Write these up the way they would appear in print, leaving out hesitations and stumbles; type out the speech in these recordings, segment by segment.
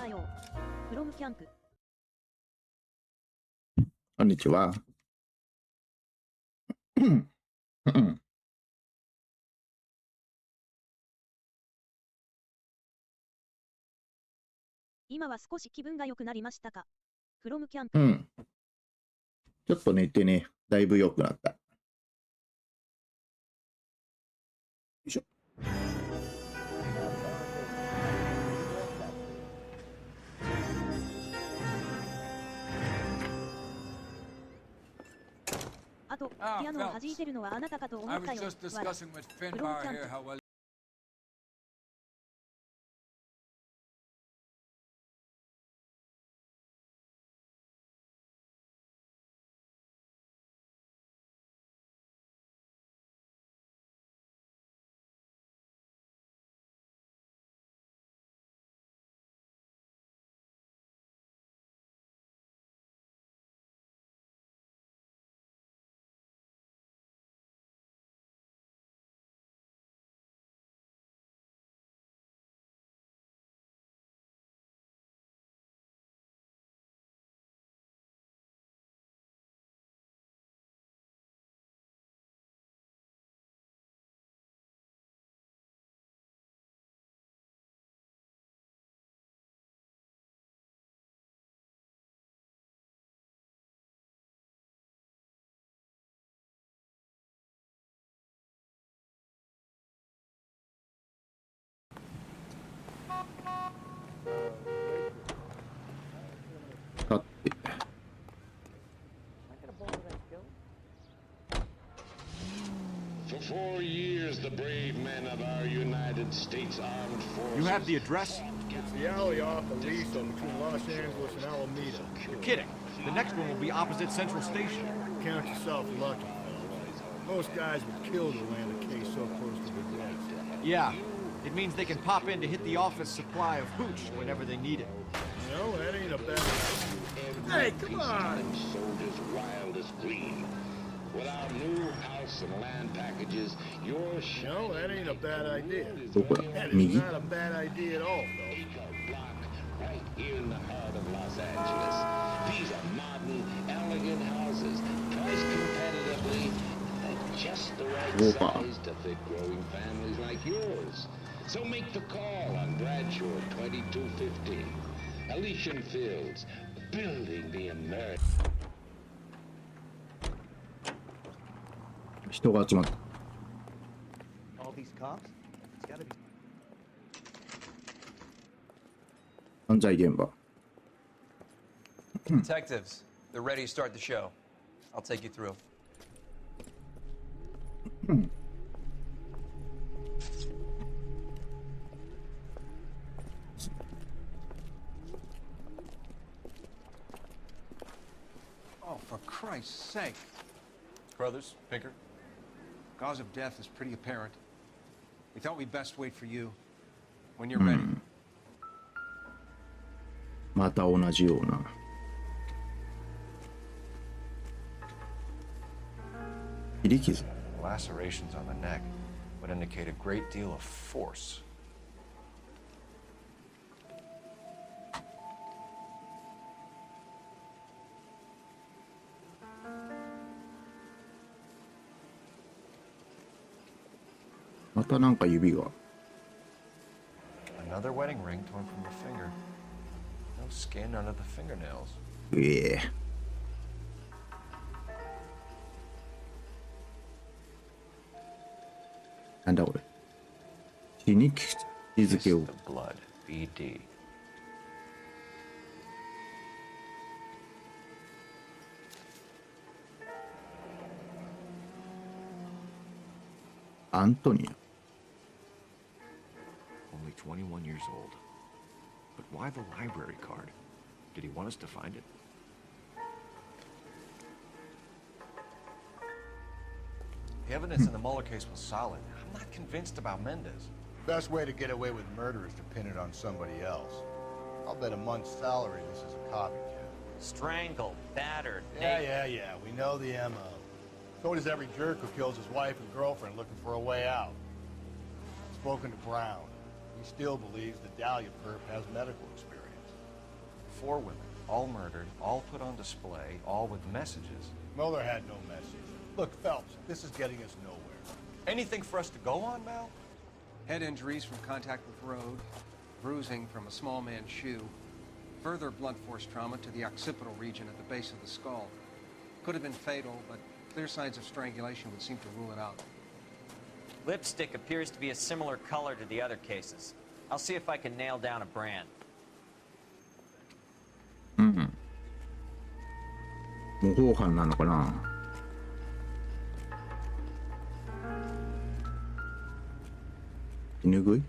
バー用フロムキャンプ。こんにちは。今は少し気分が良くなりましたか？フロムキャンプ。ちょっと寝てね、だいぶ良くなった。よいしょ。あと、ピアノを弾いてるのはあなたかと思ったよ。フロムキャンプ。だって。For 4 years, the brave men of our United States Armed Forces. You have the address? It's the alley off Aliso between Los Angeles and Alameda. You're kidding. The next one will be opposite Central Station. Count yourself lucky, fellas. Most guys would kill to land a case so close to the desk. Yeah. It means they can pop in to hit the office supply of hooch whenever they need it. You know, that ain't a bad idea. Hey, come on! Sold as wild as green. With our new house and land packages, your You know, that ain't a bad idea. どこだ？ That is 右？ not a bad idea at all, though. block right here in the heart of Los Angeles. These are modern, elegant houses, priced competitively, at just the right size to fit growing families like yours. So make the call on Bradshaw 2215. Elysian Fields, building the American. 人が集まった。All these cops? It's gotta be. 犯罪現場。Detectives, they're ready to start the show. I'll take you through. Oh, for Christ's sake. Brothers, Pinker. Cause of death is pretty apparent. We thought we'd best wait for you. When you're ready. また同じような。切り傷。 Lacerations on the neck would indicate a great deal of force. Another またなんか指が。 Another wedding ring torn from the finger. No skin under the fingernails. なんだこれ。血に日付を。 The blood. BD. アントニア。 Only 21 years old. But why the library card? Did he want us to find it? The evidence in the Mueller case was solid. I'm not convinced about Mendez. Best way to get away with murder is to pin it on somebody else. I'll bet a month's salary this is a copycat. Strangled, battered. Yeah, we know the MO. So does every jerk who kills his wife and girlfriend looking for a way out. Spoken to Brown. He still believes the Dahlia perp has medical experience. 4 women, all murdered, all put on display, all with messages. Mueller had no message. Look, Phelps, this is getting us nowhere. Anything for us to go on, Mal? Head injuries from contact with road, bruising from a small man's shoe, further blunt force trauma to the occipital region at the base of the skull. Could have been fatal, but clear signs of strangulation would seem to rule it out. Lipstick appears to be a similar color to the other cases. I'll see if I can nail down a brand. うん。模倣犯なのかな。手ぬぐい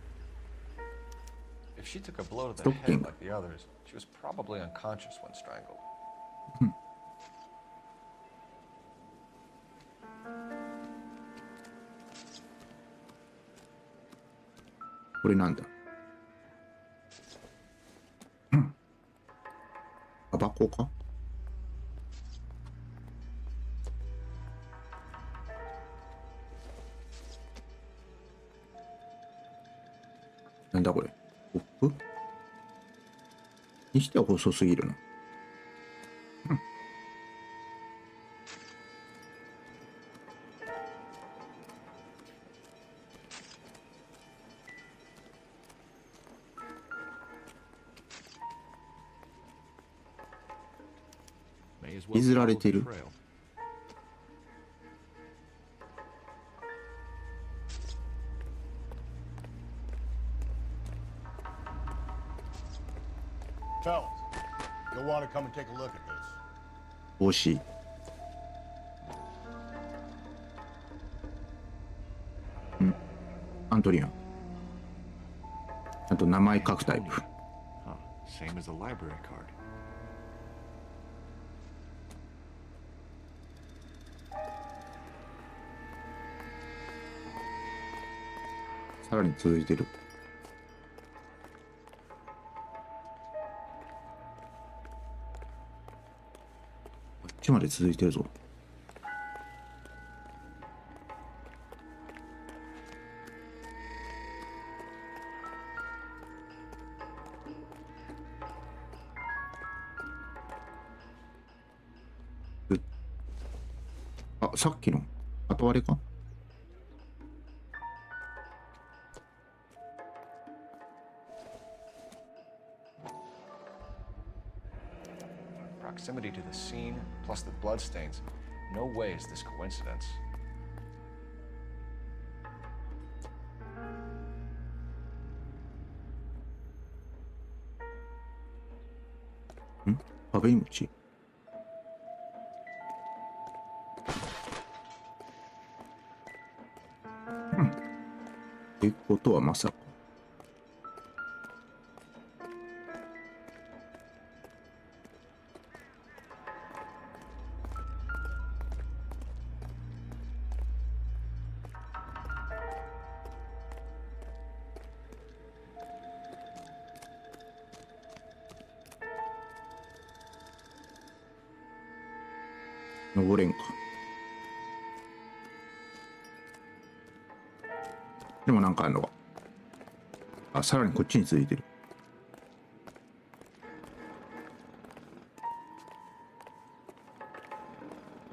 If she took a blow to the head like the others, she was probably unconscious when strangled. これなんだ。タバコか。なんだこれ。コップにしては細すぎるな。削られてる。Phelps, you'll want to come and take a look at this. 帽子。アントリアン。あと名前書くタイプ。Huh. Same as the library card. さらに続いてる。こっちまで続いてるぞ。あ、さっきの後割れか。Proximity to the scene, plus the bloodstains. No way is this coincidence. バ美肉ってことはまさか。登れんか。でもなんかあるのか。あ、さらにこっちに続いてる。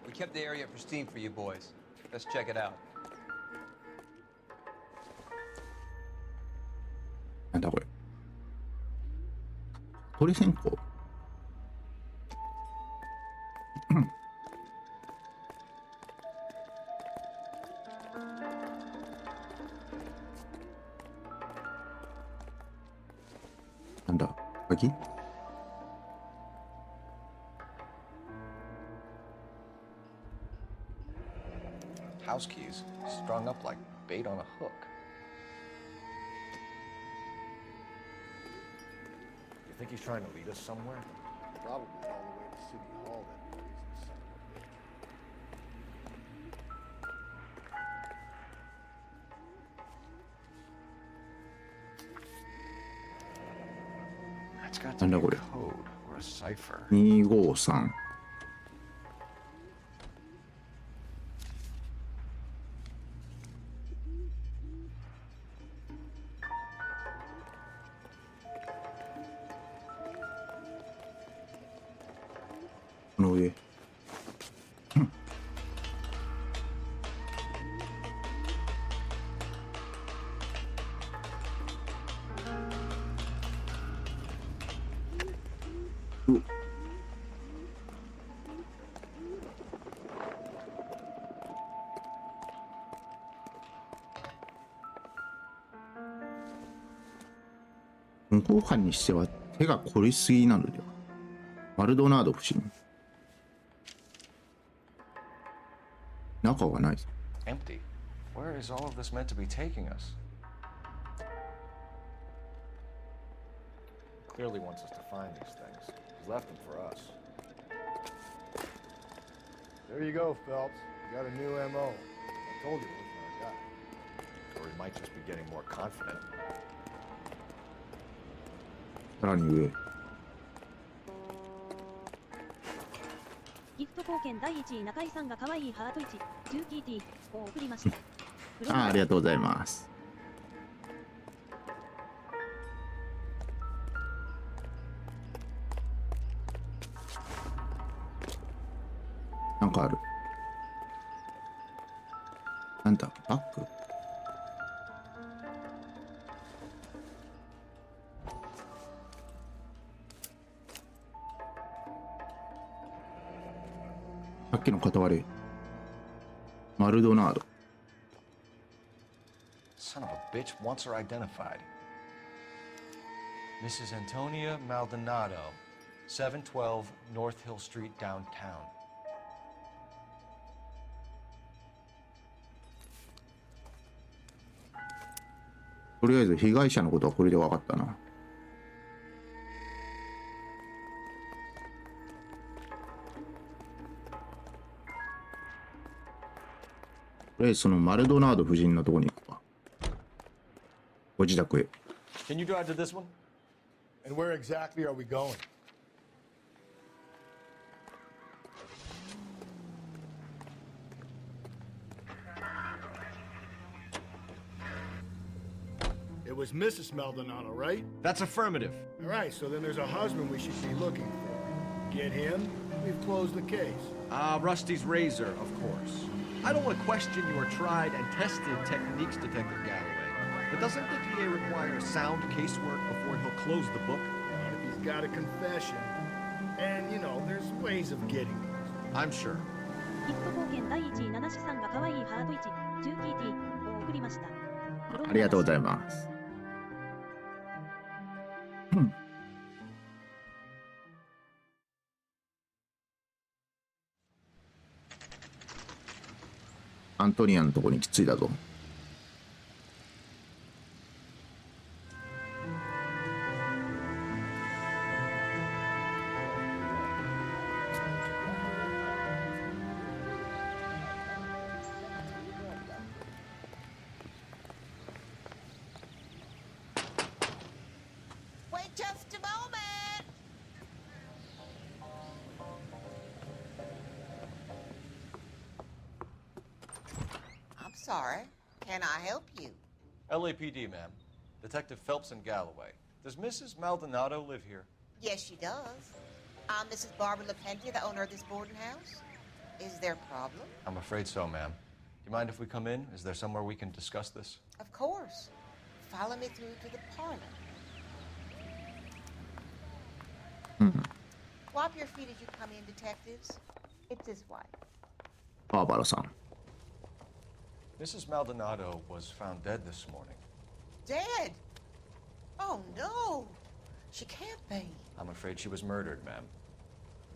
We kept the area pristine for you boys. Let's check it out. なんだこれ。鳥線香。なんだ鍵。House keys strung up like bait on a hook. You think he's trying to lead us somewhere? Probably all the way to City Hall, that brazen son of a bitch. That's got to なん be だ a これ。 code or a cipher. 253。この上。無法犯にしては手が凝りすぎなのでは。マルドナード夫人。中はないぞ。 Empty. Where is all of this meant to be taking us? Clearly wants us to find these things. He's left them for us. There you go, Phelps. You got a new MO. I told you it wasn't our guy. Or he might just be getting more confident. さらに上。ギフト貢献第1位中井さんが可愛いハート1、10TT を送りました。ありがとうございます。なんかある。なんだ、バッグ。さっきの片割れ。マルドナード。Son of a bitch wants her identified. Mrs. Antonia Maldonado, 712 North Hill Street, downtown. とりあえず被害者のことはこれで分かったな。とりあえずそのマルドナード夫人のとこに行くか。ご自宅へ。Can you drive to this one? And where exactly are we going? It was Mrs. Maldonado, right? That's affirmative. All right, so then there's a husband we should be looking for. Get him, we've closed the case. Rusty's razor, of course. I don't want to question your tried and tested techniques, Detective Galloway. But doesn't the DA require sound casework before he'll close the book? Not if he's got a confession. And, you know, there's ways of getting those. I'm sure. ギフト貢献第1位七志さんが可愛いハート1、10TT を送りました。ありがとうございます。アントニアのとこにきついだぞ。Wait just a moment. I'm sorry. Can I help you? LAPD, ma'am. Detective Phelps and Galloway. Does Mrs. Maldonado live here? Yes, she does. I'm Mrs. Barbara LaPentia, the owner of this boarding house. Is there a problem? I'm afraid so, ma'am. Do you mind if we come in? Is there somewhere we can discuss this? Of course. Follow me through to the parlor. Wipe your feet as you come in, detectives. It's his wife. バーバラさん。Mrs. Maldonado was found dead this morning. Dead? Oh, no. She can't be. I'm afraid she was murdered, ma'am.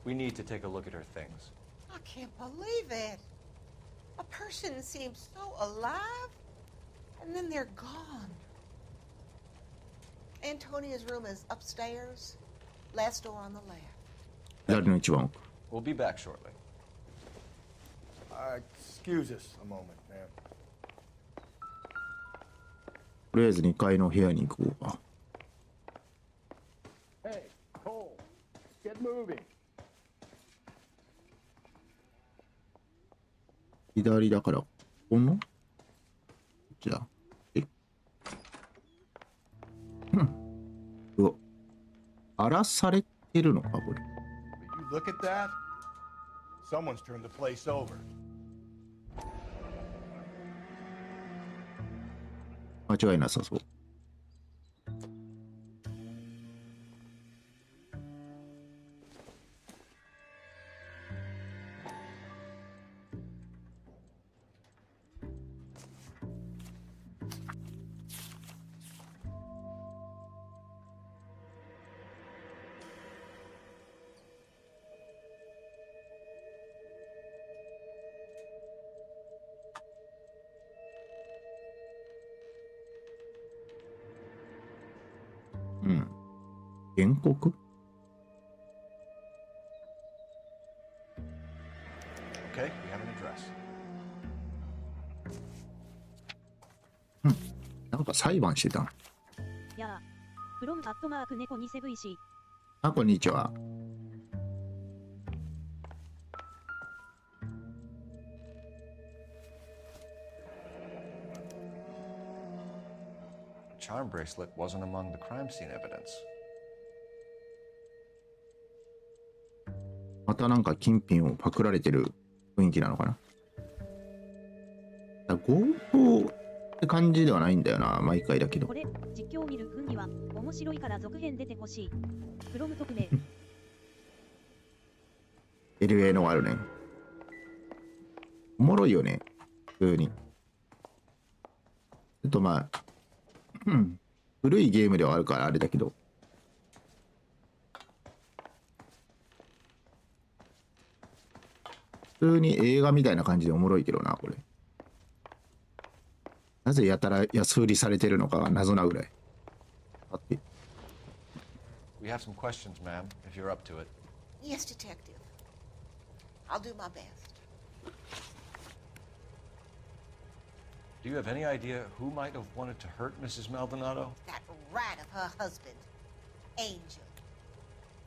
We need to take a look at her things. I can't believe it. A person seems so alive, and then they're gone. Antonia's room is upstairs, last door on the left. 左の一番奥。We'll be back shortly. Excuse us a moment, ma'am. とりあえず2階の部屋に行こうか。Hey, Cole, get moving. 左だから、このこっちだ。うわ。荒らされてるのか、これ。You look at that? Someone's turned the place over. 間違いなさそう。うん。原告 Okay, we have an address. なんか裁判してたん。やあ。from アットマーク猫にセブイシー。あ、こんにちは。Charm bracelet wasn't among the crime scene evidence. またなんか金品をパクられてる雰囲気なのかな。強盗って感じではないんだよな、毎回だけど。これ、実況を見る分には面白いから続編出てほしい。from 匿名。L.A. のあるね。おもろいよね、普通に。ちょっとまあ、古いゲームではあるからあれだけど。普通に映画みたいな感じでおもろいけどな、これ。なぜやたら安売りされてるのかが謎なぐらい。あって。We have some questions, ma'am, if you're up to it. Yes, detective. I'll do my best. Do you have any idea who might have wanted to hurt Mrs. Maldonado? That rat of her husband, Angel.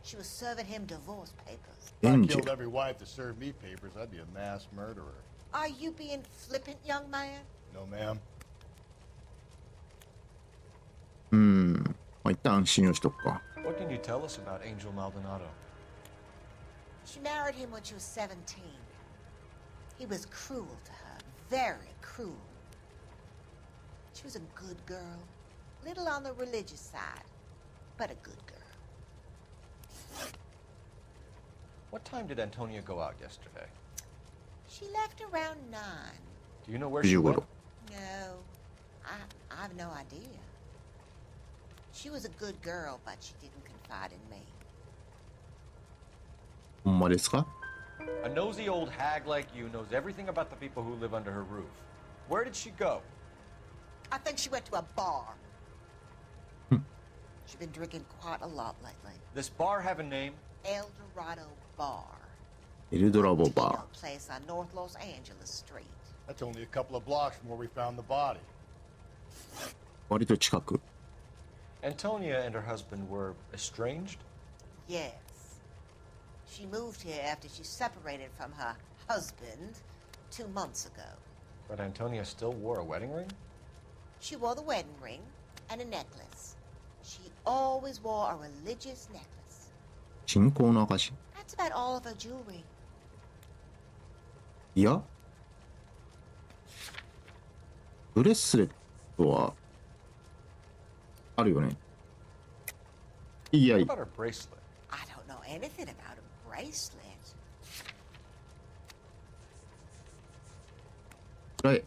She was serving him divorce papers. If I Angel. killed every wife to serve me papers, I'd be a mass murderer. Are you being flippant, young man? No, ma'am. まあ、一旦信用しとくか。What can you tell us about Angel Maldonado? She married him when she was 17. He was cruel to her, very cruel. She was a good girl, little on the religious side, but a good girl. What time did Antonia go out yesterday? She left around 9. Do you know where she went? No, I have no idea. She was a good girl, but she didn't confide in me. ほんまですか？ A nosy old hag like you knows everything about the people who live under her roof. Where did she go? I think she went to a bar. She's been drinking quite a lot lately. This bar have a name? El Dorado Bar. エルドラボバ Latino place on North Los Angeles Street. That's only a couple of blocks from where we found the body. ー。割と近く。Antonia and her husband were estranged? Yes. She moved here after she separated from her husband 2 months ago. But Antonia still wore a wedding ring? She wore the wedding ring and a necklace. She always wore a religious necklace. 信仰の証。 That's about all of her jewelry. いや、ブレスレットはあるよね。いや、 What about her bracelet? I don't know anything about a bracelet. これ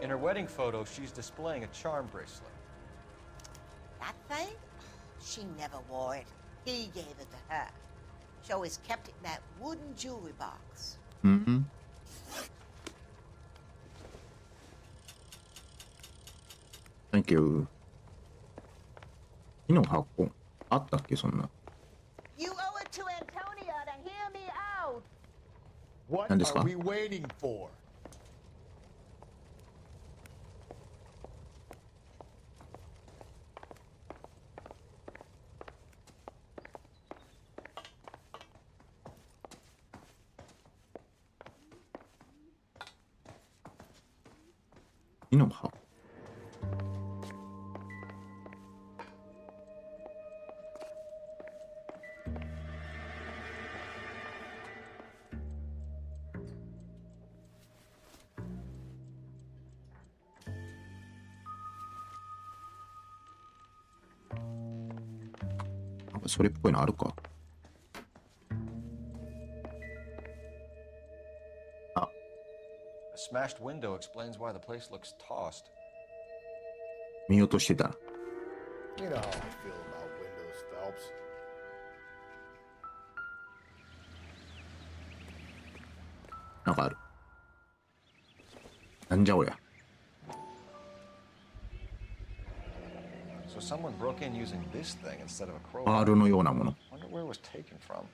In her wedding photo, she's displaying a charm bracelet. That thing? She never wore it. He gave it to her. She always kept it in that wooden jewelry box. うんThank you. 木の箱あったっけそんな。 You owe it to Antonia to hear me out. What And this are one. we waiting for? 木の箱。それっぽいのあるか。あ、 A smashed window explains why the place looks tossed. 見落としてた。 You know how I feel about windows, Phelps. なんかある。なんじゃおりゃ。 So someone broke in using this thing instead of a crowbar. バールのようなもの。 Wonder where it was taken from.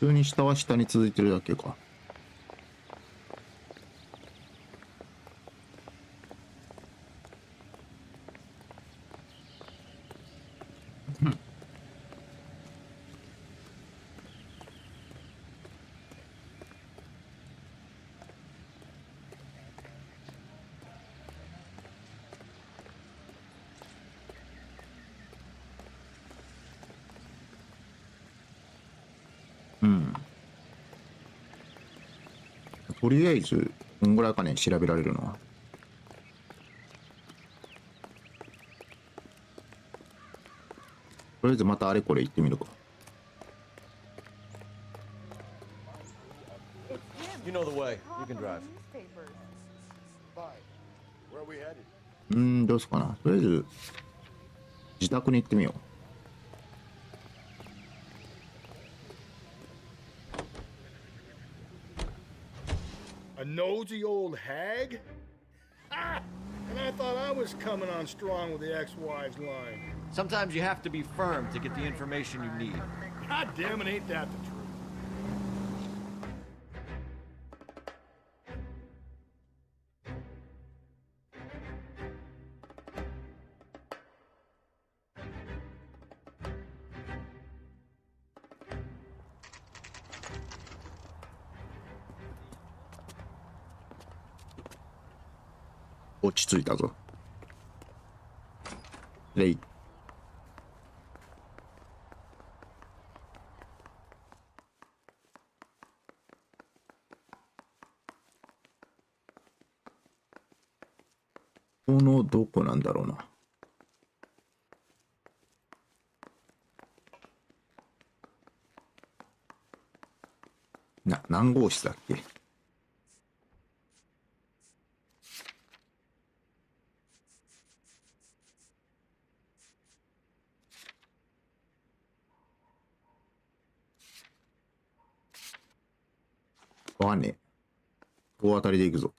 普通に下は下に続いてるだけか。うん。とりあえず、こんぐらいかね、調べられるのは。とりあえずまたあれこれ行ってみるか。You know the way. You can drive. Where are we headed? どうすかな。とりあえず、自宅に行ってみよう。A nosy old hag? Ah! And I thought I was coming on strong with the ex-wives line. Sometimes you have to be firm to get the information you need. God damn it, ain't that the truth?「落ち着いたぞ。レイ。このどこなんだろうな。何号室だっけ。わかんねえ。大当たりでいくぞ。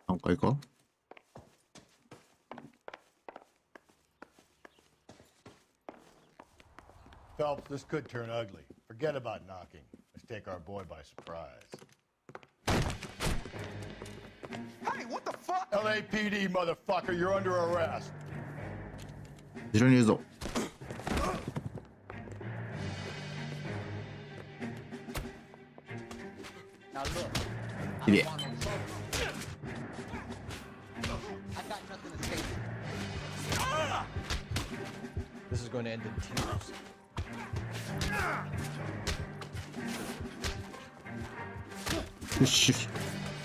何階か。Phelps, this could turn ugly. Forget about knocking. Let's take our boy by surprise. Hey, what the fuck? LAPD, motherfucker, you're under arrest. 後ろにいるぞ。きれい。This is going to end in tears. よしよし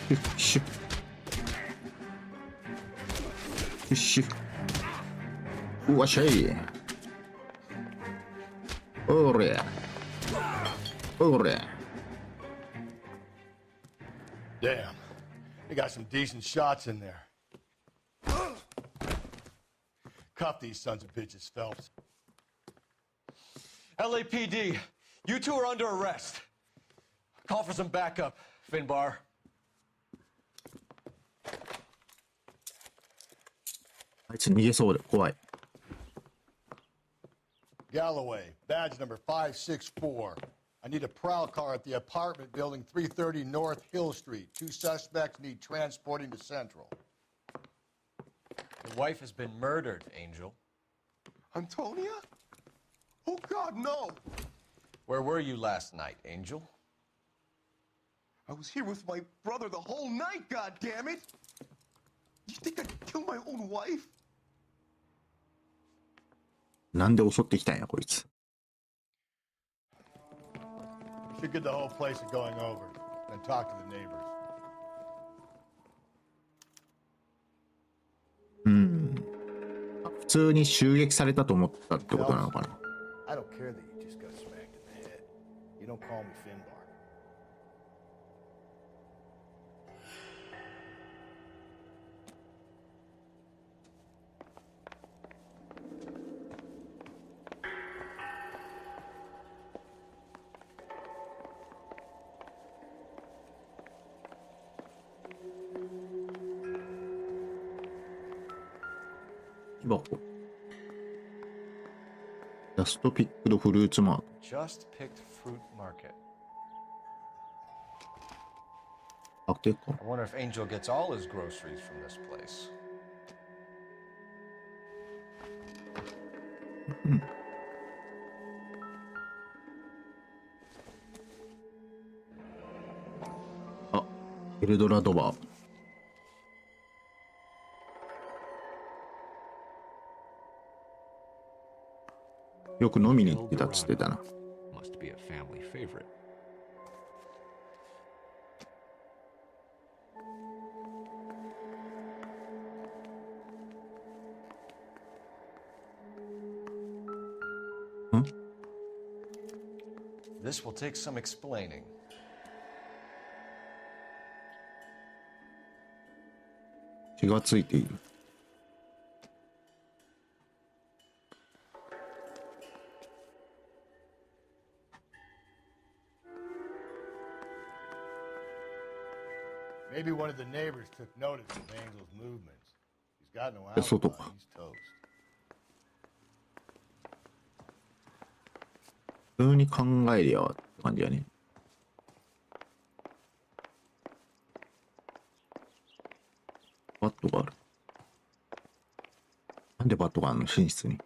よしよし。うわっしゃい。おれおれ。 Damn. They got some decent shots in there. Cuff these sons of bitches, Phelps. LAPD, you two are under arrest. Call for some backup, Finbar. あいつ逃げそうで怖い。 Galloway, badge number 564. I need a prowl car at the apartment building 330 North Hill Street. 2 suspects need transporting to Central. Your wife has been murdered, Angel. Antonia? Oh, God, no! Where were you last night, Angel? I was here with my brother the whole night, God damn it! You think I'd kill my own wife? なんで襲ってきたんやこいつ。 Should get the whole place going over, then talk to the neighbors. 普通に襲撃されたと思ったってことなのかな。 I don't care that you just got smacked in the head. You don't call me Finbar. Just picked fruits market. Just picked fruit market. 確定か。 I wonder if Angel gets all his groceries from this place. あ、エルドラドバー。よく飲みに行ってたっつってたな。Must be a family favorite. ん？ This will take some explaining. 血がついている。Maybe one of the neighbors took notice of Angel's movements. He's got no alibi. Eso toca. He's toast. 普通に考えりゃって感じやね。バットがある。なんでバットがあるの寝室に。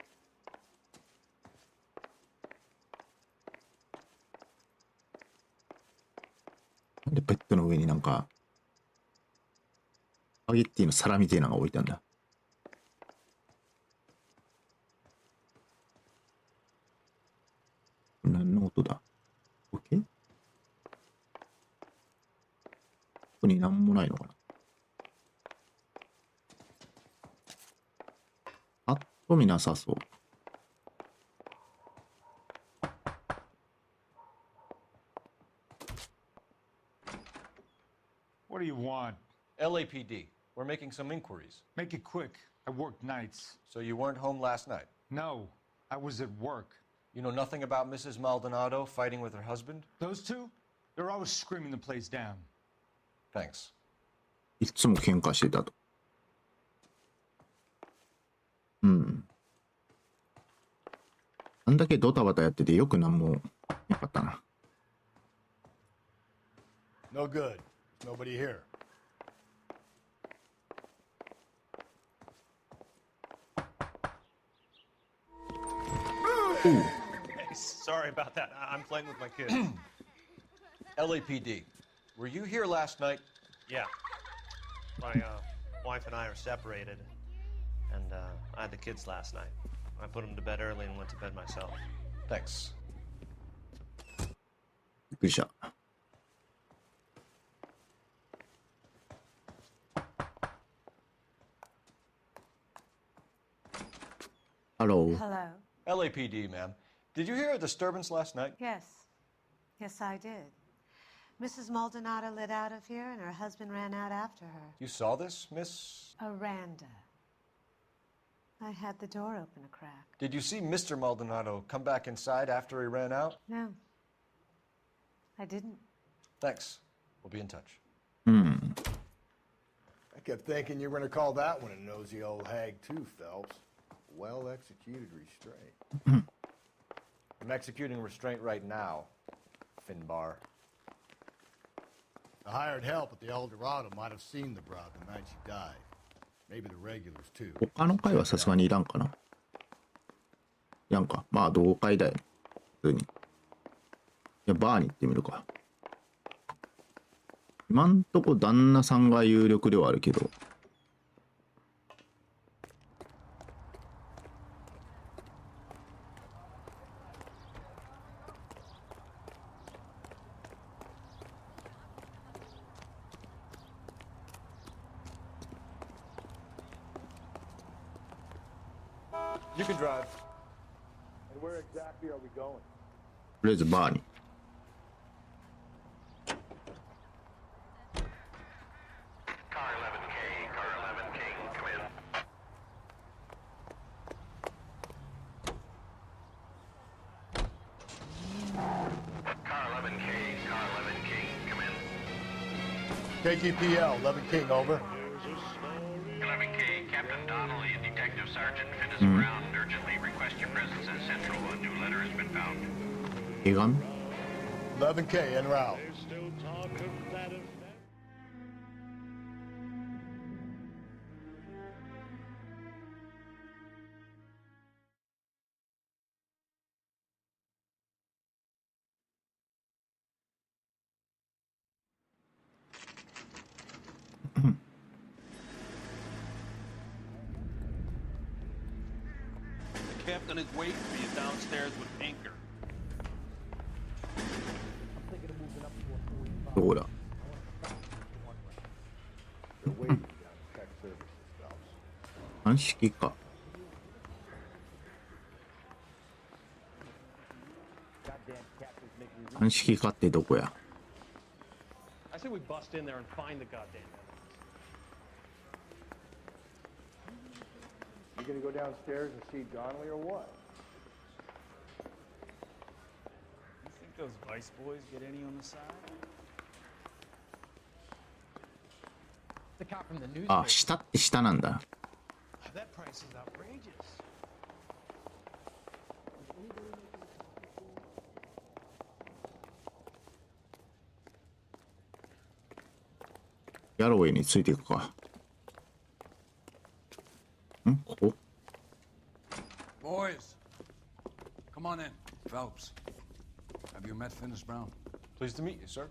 なんでベッドの上になんかスパゲッティの皿みたいなのが置いたんだ。何の音だ？ OK？ ここに何もないのかな。パッと見なさそう。What do you want? LAPD. We're making some inquiries. Make it quick. I work nights. So you weren't home last night? No, I was at work. You know nothing about Mrs. Maldonado fighting with her husband? Those two? They're always screaming the place down. Thanks. いつも喧嘩してたと。うん。あんだけドタバタやっててよくなんもなかったな。No good. There's nobody here. Sorry about that. I'm playing with my kids. LAPD. Were you here last night? Yeah. My wife and I are separated, and I had the kids last night. I put them to bed early and went to bed myself. Thanks. びっくりした。Hello. Hello. LAPD, ma'am. Did you hear a disturbance last night? Yes. Yes, I did. Mrs. Maldonado lit out of here, and her husband ran out after her. You saw this, Miss? Aranda. I had the door open a crack. Did you see Mr. Maldonado come back inside after he ran out? No. I didn't. Thanks. We'll be in touch. うん。kept thinking you were going to call that one a nosy old hag too, Phelps. Well executed restraint. I'm executing restraint right now, Finbar. The hired help at the El Dorado might have seen the broad the night she died. Maybe the regulars too. 他の回はさすがにいらんかな。いらんか。まあ同回だよ。普通に。いや、バーに行ってみるか。今んとこ旦那さんが有力ではあるけど。You can drive. And where exactly are we going? とりあえずバーに。KTPL, 11 King, over. 11K, Captain Donnelly and Detective Sergeant Finis Brown urgently request your presence at Central. A new letter has been found. 手紙 11K, en route. The captain is waiting for you downstairs with anchor. どこだ They're waiting down at Tech Services, Phelps. 鑑識か。鑑識かってどこや I say we bust in there and find the goddamn You gonna go downstairs and see Donnelly or what? You think those Vice boys get any on the side? The cop from the news. あ、下って下なんだ。 That price is outrageous. ギャロウェイについていくか。んここ Boys, come on in. Phelps, have you met Finis Brown? Pleased to meet you, sir.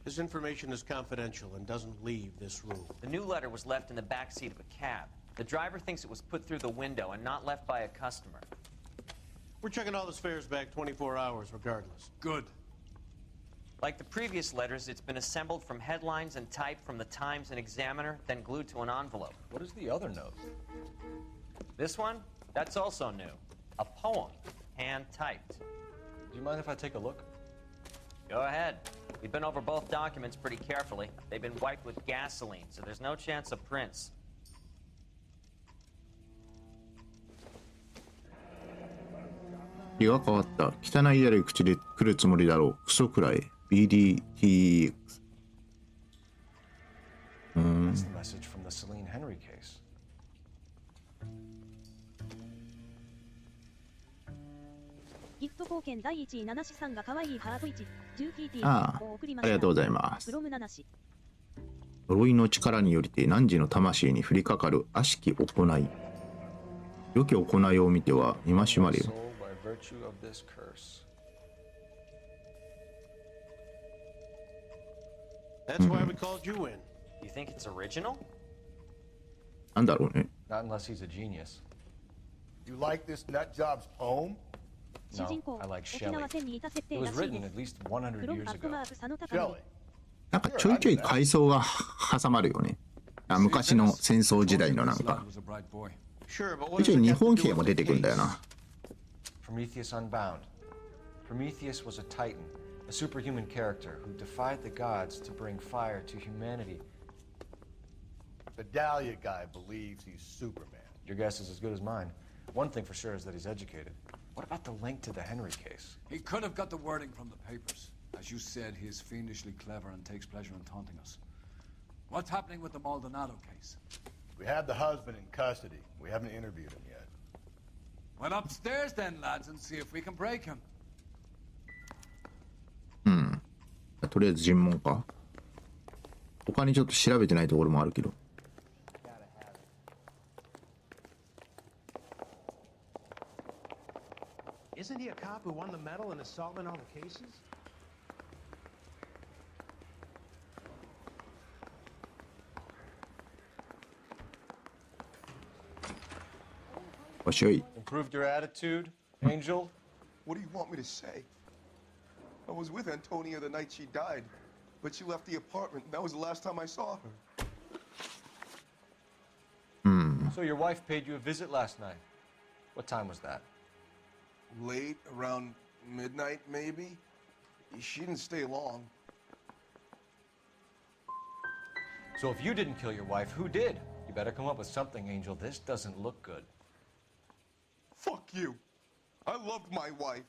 His information is confidential and doesn't leave this room. The new letter was left in the back seat of a cab. The driver thinks it was put through the window and not left by a customer. We're checking all this fares back 24 hours regardless. Good. Like the previous letters, it's been assembled from headlines and typed from the Times and Examiner, then glued to an envelope. What is the other note? This one? That's also new. A poem, hand-typed. Do you mind if I take a look? Go ahead. We've been over both documents pretty carefully. They've been wiped with gasoline, so there's no chance of prints. 気が変わった。汚いやり口で来るつもりだろう。クソくらい。BDTX。That's the message from the Celine Henry case. ギフト貢献第1位7資産が可愛いハート1 10TT ああ、を送りました。ありがとうございます。フロム7氏。呪いの力によりて汝の魂に降りかかる悪しき行い。良き行いを見ては戒まれよ。Soul by virtue of this curse. That's why we called you in. You think it's original? なんだろうね。Not unless he's a genius. You like this nut job's poem? 主人公 I like 沖縄 Shelley. 戦にいた設 It 定 was らしい written で at す。 least 100クロン years アットマ ago. ーク佐野貴 Shelley. なんかちょいちょい階層が挟まるよね。あ、昔の戦争時代のなんか。 Sure, but ちょ what いちょ does い it 日 have to 本 do 兵 with も the 出てくんだよ case? な。 Prometheus Unbound. Prometheus was a titan, a superhuman character who defied the gods to bring fire to humanity. The Dahlia guy believes he's Superman. Your guess is as good as mine. One thing for sure is that he's educated. What about the link to the Henry case? He could have got the wording from the papers. As you said, he is fiendishly clever and takes pleasure in taunting us. What's happening with the Maldonado case? We have the husband in custody. We haven't interviewed him yet. Well, upstairs then, lads, and see if we can break him. うん。とりあえず尋問か。他にちょっと調べてないところもあるけど。Isn't he a cop who won the medal and is solving all the cases? おしょい。 Improved your attitude, Angel? What do you want me to say? I was with Antonia the night she died, but she left the apartment. That was the last time I saw her. So your wife paid you a visit last night. What time was that? Late, around midnight, maybe? She didn't stay long. So if you didn't kill your wife, who did? You better come up with something, Angel. This doesn't look good. Fuck you. I loved my wife.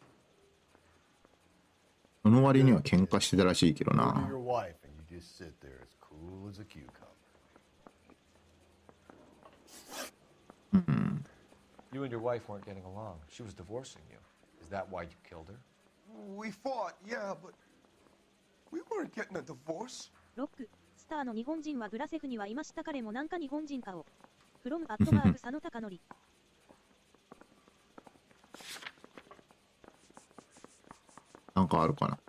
その割には喧嘩してたらしいけど Go な。 to your wife and you just sit there as cool as a cucumber. You and your wife weren't getting along. She was divorcing you. Is that why you killed her? We fought, yeah, but we weren't getting a divorce. ロック、スターの日本人はグラセフにはいました彼もなんか日本人かを。from アットマーク佐野貴則。なんかあるかな。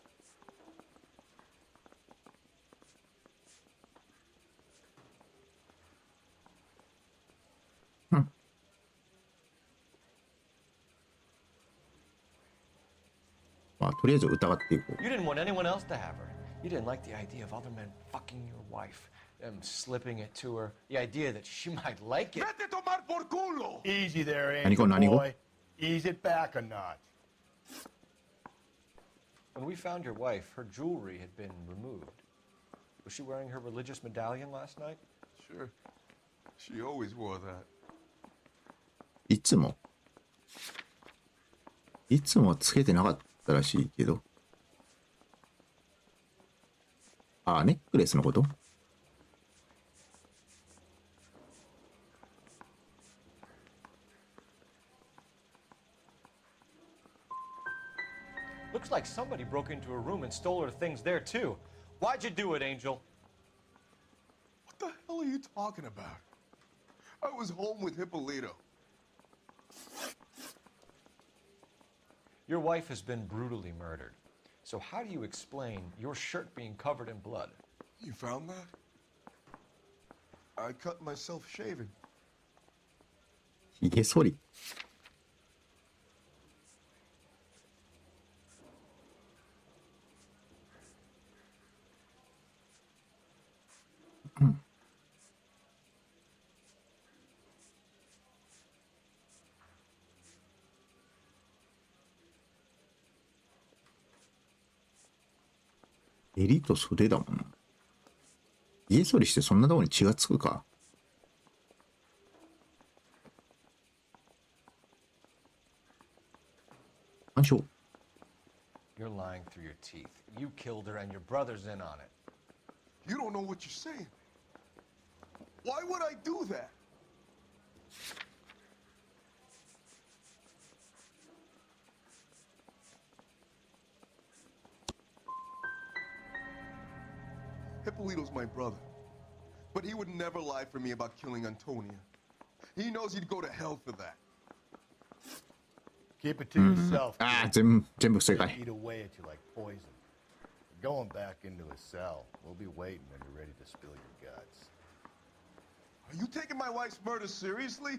まあとりあえず疑っていこう。 You didn't want anyone else to have her. You didn't like the idea of other men fucking your wife, them slipping it to her, the idea that she might like it. Vete a tomar por culo! Easy there, 何 Angel 何語 boy. Ease it back a notch. When we found your wife, her jewelry had been removed. Was she wearing her religious medallion last night? Sure. She always wore that. いつもつけてなかったらしいけど。あ、ネックレスのこと？ Looks like somebody broke into her room and stole her things there too. Why'd you do it, Angel? What the hell are you talking about? I was home with Hippolito. Your wife has been brutally murdered. So how do you explain your shirt being covered in blood? You found that? I cut myself shaving. ひげ剃り。襟と袖だもんな。家剃りしてそんなとこに血がつくか。干渉。 You're lying through your teeth. You killed her and your brother's in on it. You don't know what you're saying. Why would I do that? Hippolito's my brother. But he would never lie for me about killing Antonia. He knows he'd go to hell for that. Keep it to yourself. ああ、全部不正 He'll 解。 eat away at you like poison. Going back into his cell. We'll be waiting when you're ready to spill your guts. Are you taking my wife's murder seriously?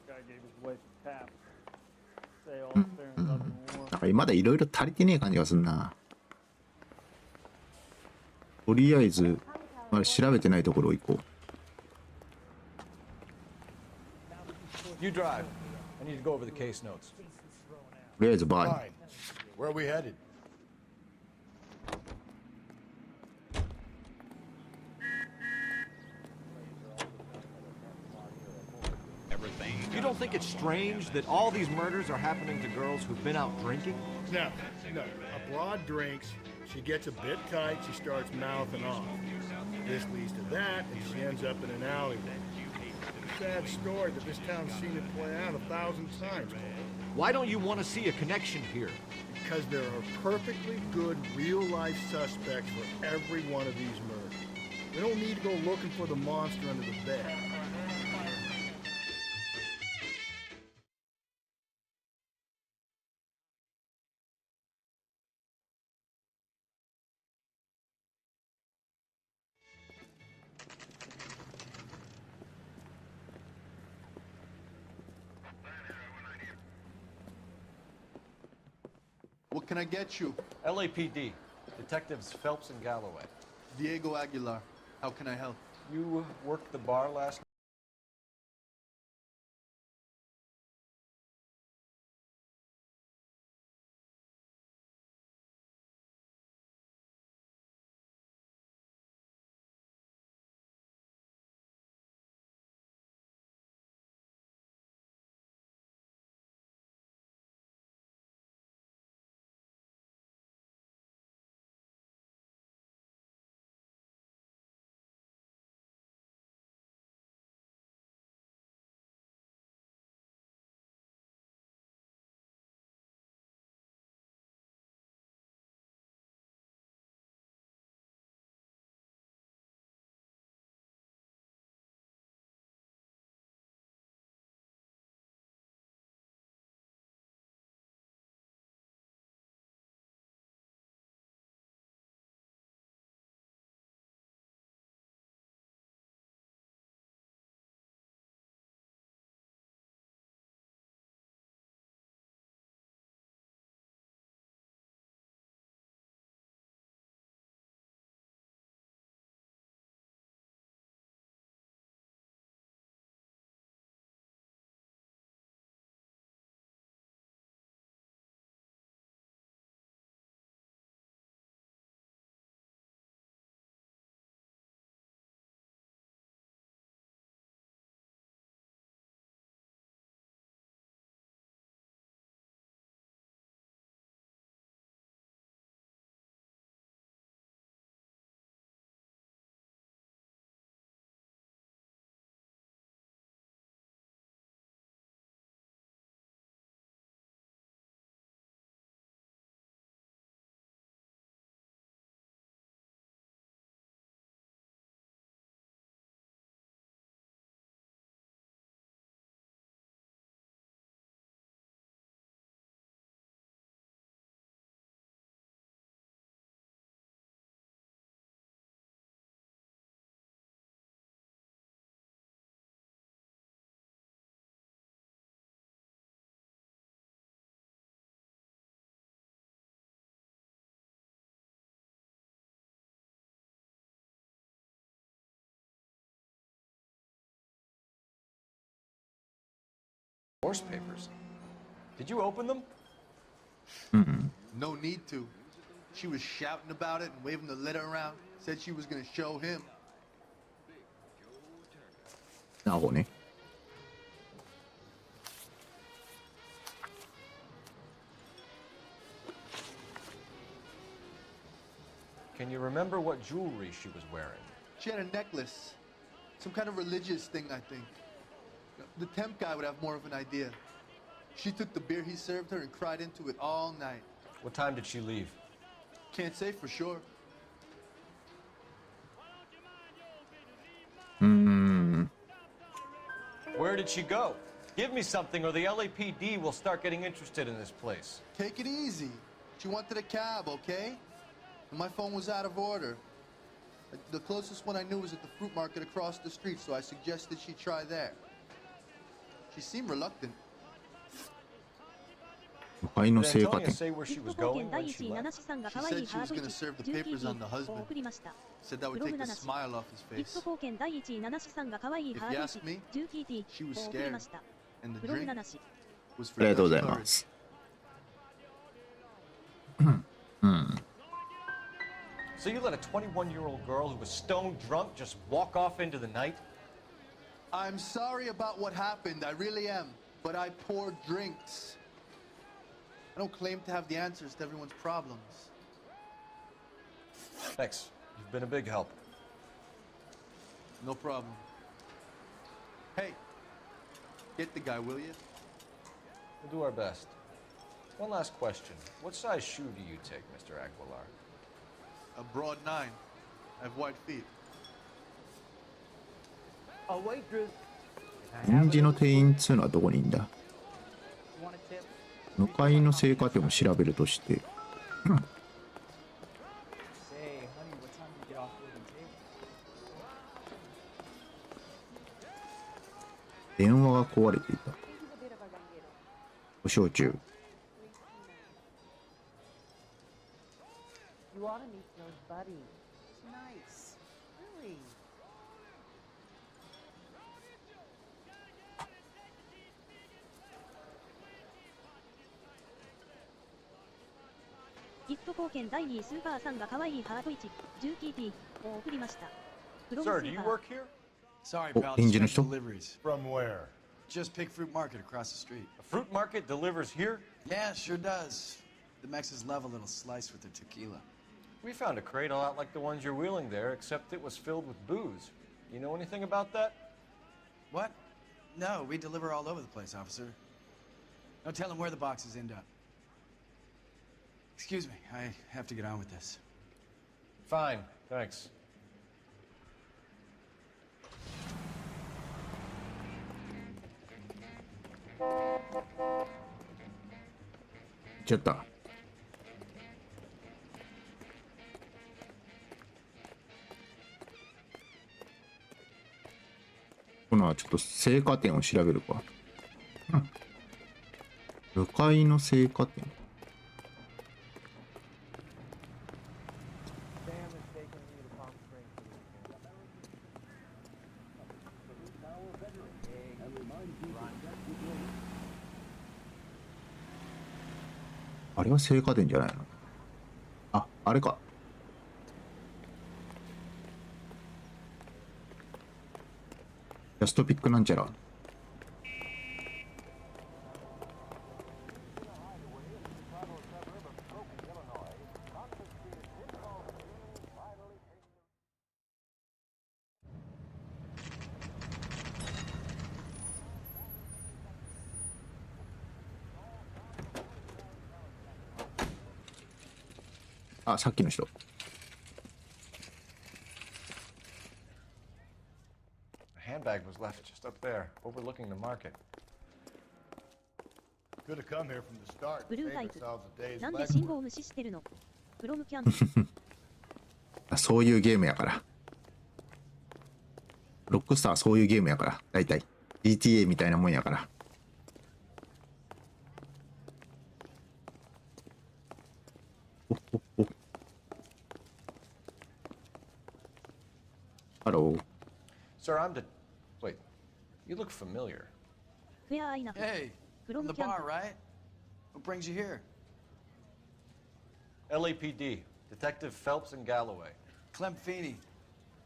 Guy gave his wife a tap. Say all fair and love and war. なんかまだいろいろ足りてねえ感じがすんな。とりあえず、まだ調べてないところ行こう。 You drive. I need to go over the case notes. とりあえずバイ。 Fine. Where are we headed? You don't think it's strange that all these murders are happening to girls who've been out drinking? No. A broad drinks, she gets a bit tight, she starts mouthing off. This leads to that, and she ends up in an alleyway. Sad story that this town's seen it play out 1,000 times. Why don't you want to see a connection here? Because there are perfectly good real-life suspects for every one of these murders. We don't need to go looking for the monster under the bed. What can I get you? LAPD. Detectives Phelps and Galloway. Diego Aguilar. How can I help? You worked the bar last night? Divorce papers. Did you open them? No need to. She was shouting about it and waving the letter around. Said she was gonna show him. なるほどね。Can you remember what jewelry she was wearing? She had a necklace. Some kind of religious thing, I think. The temp guy would have more of an idea. She took the beer he served her and cried into it all night. What time did she leave? Can't say for sure. Where did she go? Give me something or the LAPD will start getting interested in this place. Take it easy. She wanted a cab, okay? And my phone was out of order. The closest one I knew was at the fruit market across the street, so I suggested she try there. She seemed reluctant. 都会の青果 Did Antonia 店。 say where she was going when she left? She said she was going to serve the papers on the husband. Said that would take the smile off his ギフト face. 貢献第1位7しさんが可愛い If ハー you ド ask me, 10TT she was を送りま scared. した。 And the ブログ drink 7し was ありが for とうござ Dutch いま courage. す。So you let a 21-year-old girl who was stone drunk just walk off into the night? I'm sorry about what happened, I really am. But I pour drinks. I don't claim to have the answers to everyone's problems. Thanks. You've been a big help. No problem. Hey, get the guy, will you? We'll do our best. One last question. What size shoe do you take, Mr. Aguilar? A broad 9. I have wide feet. Oh, waitress. 臨時の店員っつうのはどこにいんだ。 Want a tip? 向かいの青果店を調べるとして、 Say, honey, what time do you get off the table? 電話が壊れていた。お焼酎。 You ought to meet Joe's buddy. He's nice. Really. ギフト貢献第2位スーパーさんが可愛いハート1、10TP を送りました。 Sir, do you work here? Sorry, お、 pal. 臨 Just 時の make 人？ deliveries. From where? Just Pig Fruit Market across the street. A fruit market delivers here? Yeah, sure does. The Mexes love a little slice with their tequila. We found a crate a lot like the ones you're wheeling there, except it was filled with booze. You know anything about that? What? No, we deliver all over the place, officer. No telling where the boxes end up. Excuse me, I have to get on with this. Fine, thanks. ちょっと。このはちょっと青果店を調べるか。向かいの青果店。あれは青果店じゃないの？あ、あれか。ジャストピックなんちゃら。あ、さっきの人。The handbag was left just up there, overlooking the market. Could have come here from the start. ブルータイ Saved プ。 ourselves a day's なんで legwork. 信号無視してるの？フロムキャンプ。そういうゲームやから。ロックスターはそういうゲームやから。だいたい GTA みたいなもんやから。Hello. Sir, I'm the... Wait, you look familiar. フェアアイナフ。 Hey, フロ from ム the キャン bar, プ。 right? What brings you here? LAPD, Detective Phelps and Galloway. Clem Feeney.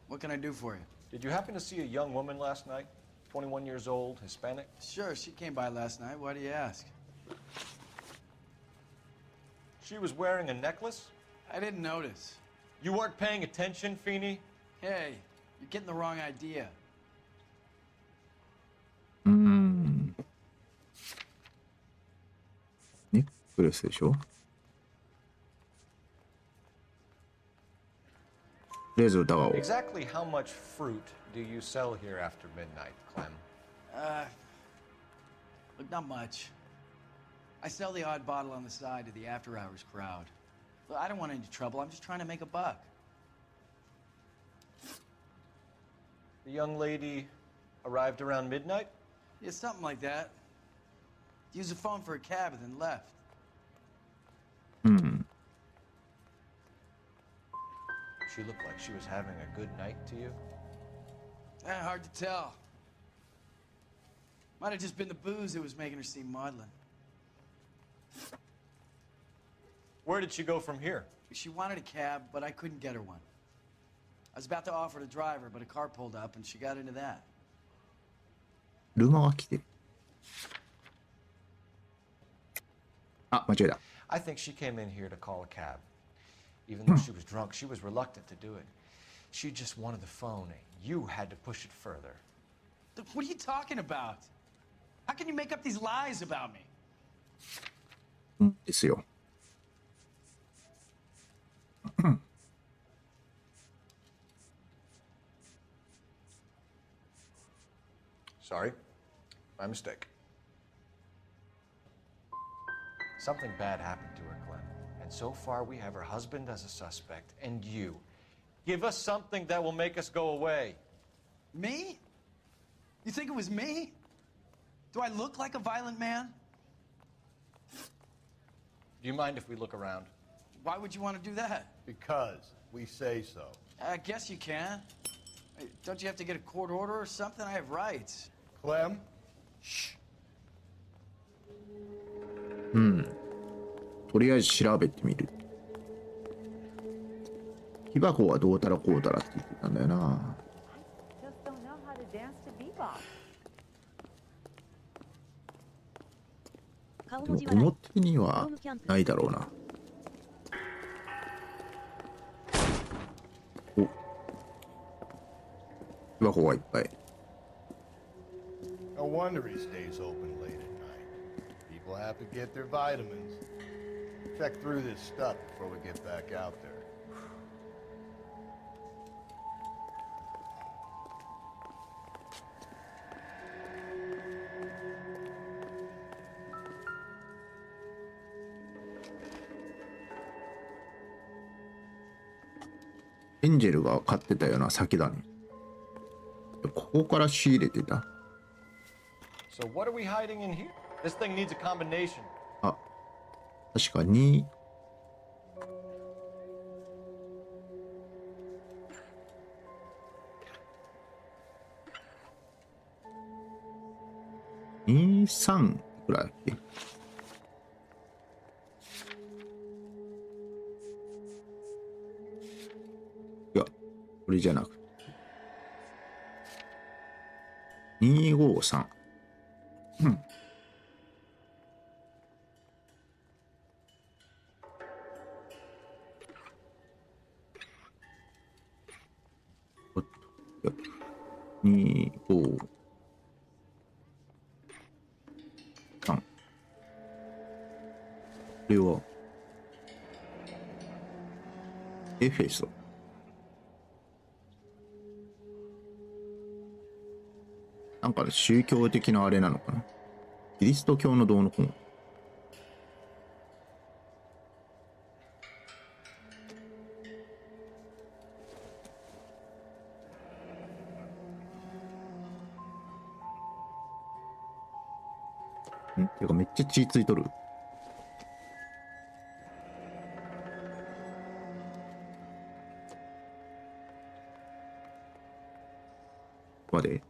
What can I do for you? Did you happen to see a young woman last night? 21 years old, Hispanic? Sure, she came by last night. Why do you ask? She was wearing a necklace? I didn't notice. You weren't paying attention, Feeney? Hey, you're getting the wrong idea. ネックレスでしょ？とりあえず歌おう。 Exactly how much fruit do you sell here after midnight, Clem? Look, not much. I sell the odd bottle on the side to the after-hours crowd. Look, I don't want any trouble. I'm just trying to make a buck. The young lady arrived around midnight? Yeah, something like that. Used the phone for a cab and then left. She looked like she was having a good night to you? Hard to tell. Might have just been the booze that was making her seem maudlin. Where did she go from here? She wanted a cab, but I couldn't get her one. I was about to offer to drive her, but a car pulled up and she got into that. 車が来てる。あ、間違えた。I think she came in here to call a cab. Even though she was drunk, she was reluctant to do it. She just wanted the phone. You had to push it further. What are you talking about? How can you make up these lies about me? ですよ。Sorry. My mistake. Something bad happened to her, Clem. And so far we have her husband as a suspect, and you. Give us something that will make us go away. Me? You think it was me? Do I look like a violent man? Do you mind if we look around? Why would you want to do that? Because we say so. I guess you can. Hey, don't you have to get a court order or something? I have rights. Clem? Shh. うん。とりあえず調べてみる。木箱はどうたらこうたらって言ってたんだよな。でも表にはないだろうな。お、木箱がいっぱい。No wonder he stays open late at night. People have to get their vitamins. Check through this stuff before we get back out there.エンジェルが買ってたような先だね。ここから仕入れてた。So what are we hiding in here? This thing needs a combination. あ、確かに。23くらいだっけ。いや、これじゃなくて。253。うん。おっと、2、5、3。これは、エフェソ。なんか宗教的なあれなのかな。キリスト教のどうのこうの。ていうかめっちゃ血ついとる。待て。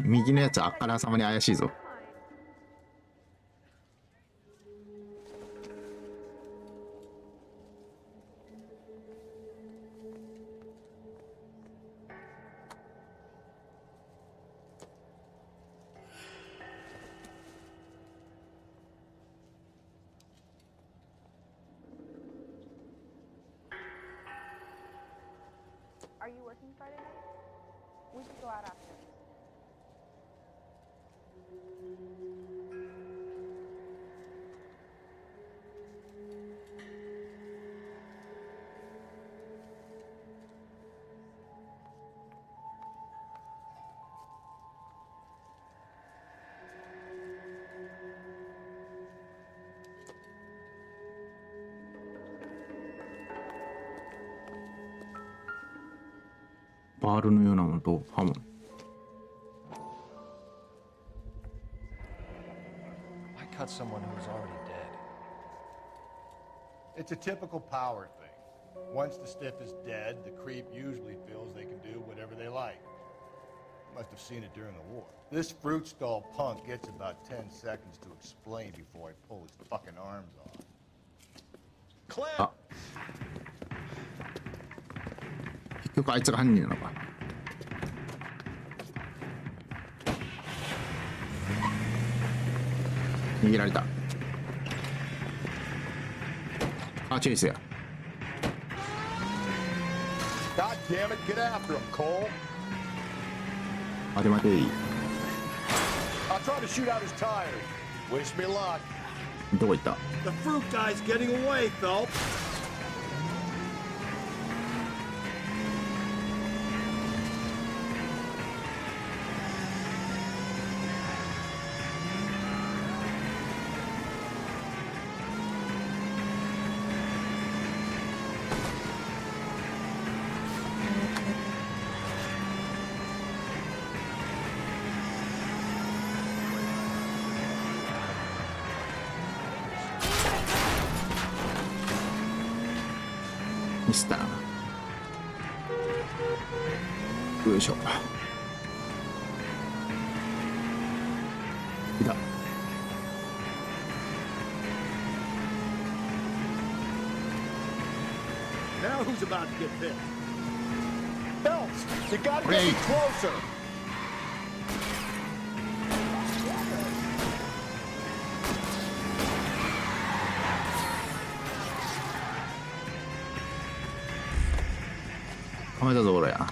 右のやつあからさまに怪しいぞ。Are you working Friday night? We should go out after.バールのようなものと刃物。I cut someone who was already dead. It's a typical power thing. Once the stiff is dead, the creep usually feels they can do whatever they like. Must have seen it during the war. This fruit stall punk gets about 10 seconds to explain before I pull his fucking arms off. Clem! 結局あいつが犯人なのか。逃げられた。あ、チェイスや。 God damn it, get after him, Cole. 待て待て。 I'll try to shoot out his tires. Wish me luck. どこ行った？ The fruit guy's getting away, Phelps. ミスったな。よいしょ。いた。 Now who's about to get picked? Phelps, you gotta get me closer. はめたぞ、これや。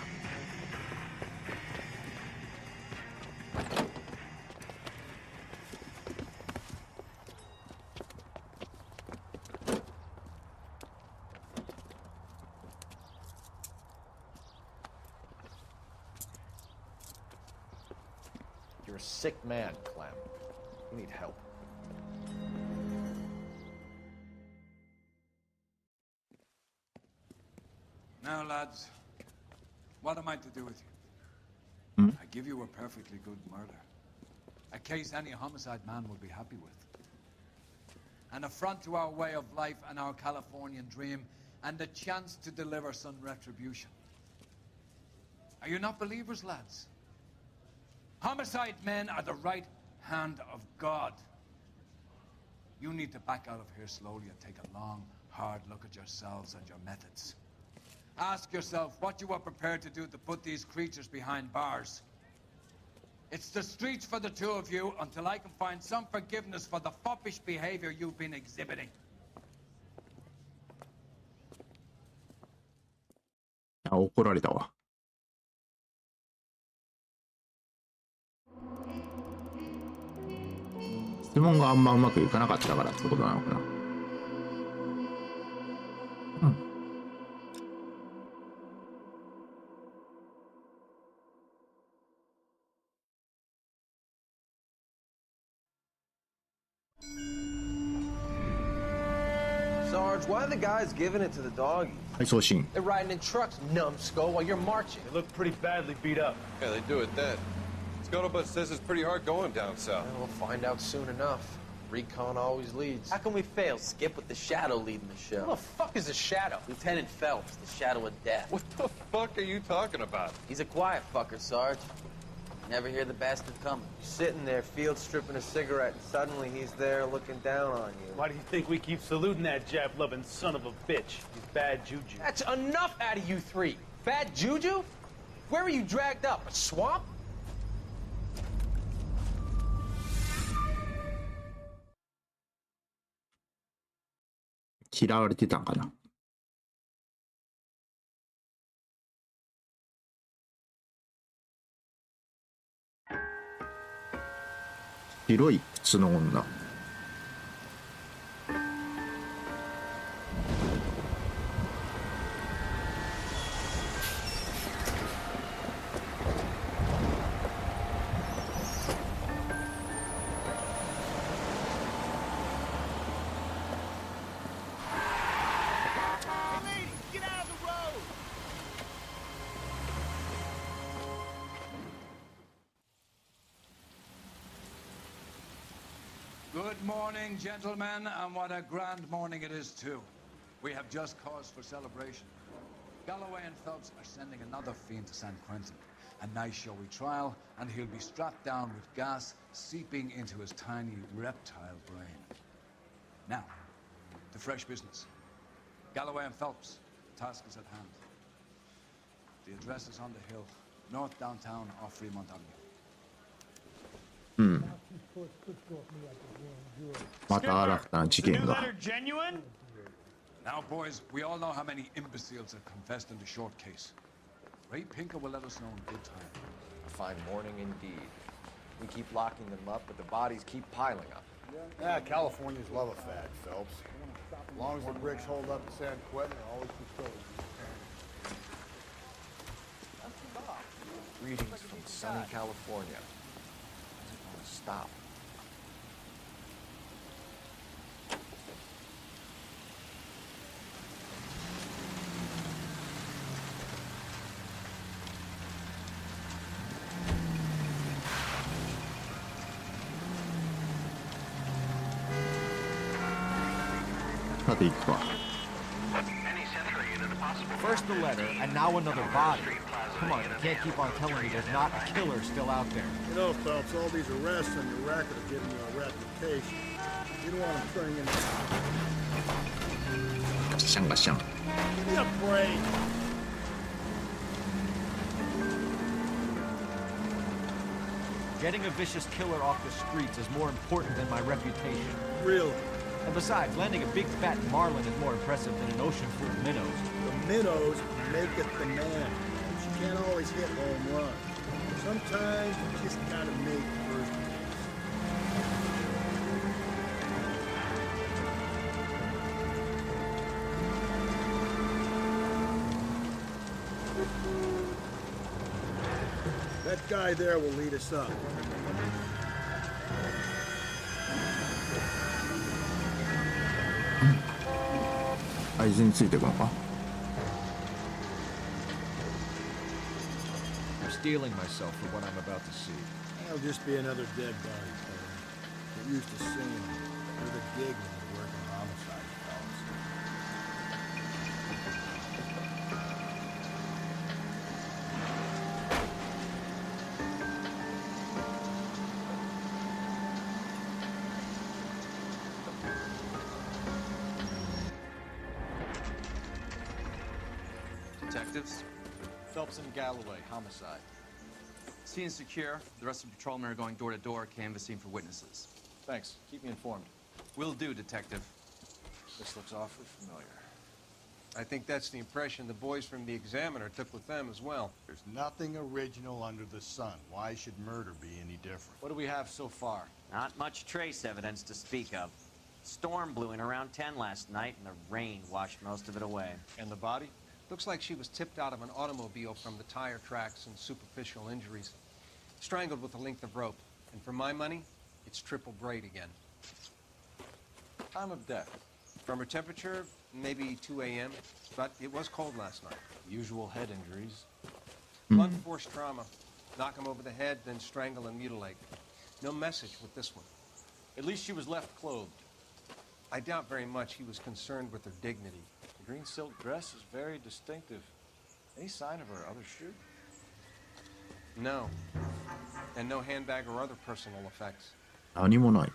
You're a sick man, Clem. You need help. Now, lads, what am I to do with you? I give you a perfectly good murder. A case any homicide man will be happy with. An affront to our way of life and our Californian dream, and a chance to deliver some retribution. Are you not believers, lads? Homicide men are the right hand of God. You need to back out of here slowly and take a long, hard look at yourselves and your methods. Ask yourself what you are prepared to do to put these creatures behind bars. It's the streets for the two of you until I can find some forgiveness for the foppish behavior you've been exhibiting. あ、怒られたわ。質問があんまうまくいかなかったからってことなのかな。Sarge, why are the guys giving it to the doggies? はい、送信。 They're riding in trucks, numbskull, while you're marching. They look pretty badly beat up. Yeah, they do it then. Scuttlebutt says it's pretty hard going down south. We'll find out soon enough. Recon always leads. How can we fail, Skip, with the Shadow leading the show? Who the fuck is a Shadow? Lieutenant Phelps, the Shadow of Death. What the fuck are you talking about? He's a quiet fucker, Sarge. Never hear the bastard coming. Sitting there, field stripping a cigarette, and suddenly he's there looking down on you. Why do you think we keep saluting that Jap-loving son of a bitch? He's bad juju. That's enough out of you three. Bad juju? Where were you dragged up? A swamp? 嫌われてたんかな。白い靴の女。Good morning, gentlemen, and what a grand morning it is, too. We have just cause for celebration. Galloway and Phelps are sending another fiend to San Quentin. A nice showy trial, and he'll be strapped down with gas seeping into his tiny reptile brain. Now, to fresh business. Galloway and Phelps, the task is at hand. The address is on the hill, north downtown off Fremont Avenue. また新たな事件が。 Now, boys, we all know how many imbeciles have confessed in the short case. Ray Pinker will let us know in good time. A fine morning indeed. We keep locking them up, but the bodies keep piling up. Yeah, Californians love a fad, Phelps. As long as the bricks hold up in San Quentin, they're always controlled. Greetings from sunny California. Doesn't want to stop. さて行くか。 First the letter, and now another body. Come on, you can't keep on telling me there's not a killer still out there. You know, Phelps, all these arrests on your record are giving you a reputation. You don't want them turning into... ガシャンガシャン。 Give me a break. Getting a vicious killer off the streets is more important than my reputation. Really? And besides, landing a big fat marlin is more impressive than an ocean full of minnows. The minnows make it the man. But you can't always hit home runs. Sometimes you just gotta make first base. That guy there will lead us up. あいつについていくのか。 I'm steeling myself for what I'm about to see. That'll just be another dead body, Tony. Get used to seeing him. You're the gig when you work in homicide, fellas. Detectives? Phelps and Galloway, homicide. Scene secure. The rest of the patrolmen are going door to door, canvassing for witnesses. Thanks. Keep me informed. Will do, Detective. This looks awfully familiar. I think that's the impression the boys from the Examiner took with them as well. There's nothing original under the sun. Why should murder be any different? What do we have so far? Not much trace evidence to speak of. Storm blew in around 10 last night, and the rain washed most of it away. And the body? Looks like she was tipped out of an automobile from the tire tracks and superficial injuries. Strangled with a length of rope. And for my money, it's triple braid again. Time of death. From her temperature, maybe 2 a.m., but it was cold last night. Usual head injuries. Blunt force trauma. Knock him over the head, then strangle and mutilate. No message with this one. At least she was left clothed. I doubt very much he was concerned with her dignity. The green silk dress is very distinctive. Any sign of her other shoe? No. And no handbag or other personal effects. 何もない。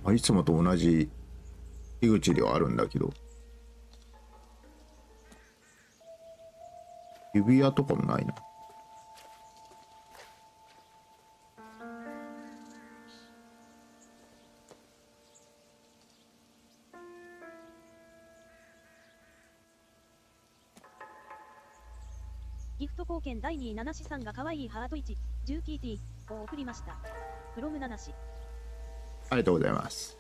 まあ、いつもと同じ入り口ではあるんだけど、指輪とかもないな。ギフト貢献第2位七志さんが可愛いハート1、ジューキーティーを送りました。フロム七志。ありがとうございます。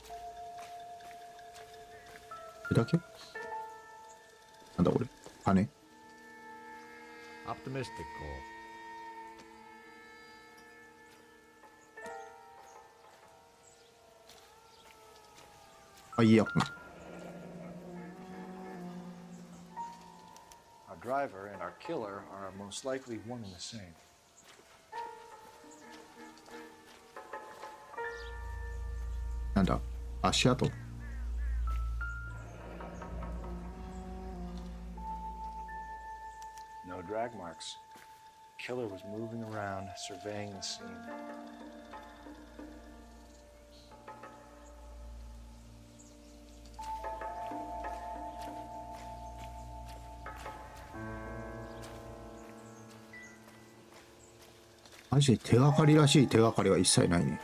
これだけ？なんだこれ？金？ Optimistic call. あ、いいや。Our driver and our killer are most likely one and the same. なんだ？足跡？ No drag marks. Killer was moving around, surveying the scene. マジで手がかりらしい手がかりは一切ないね。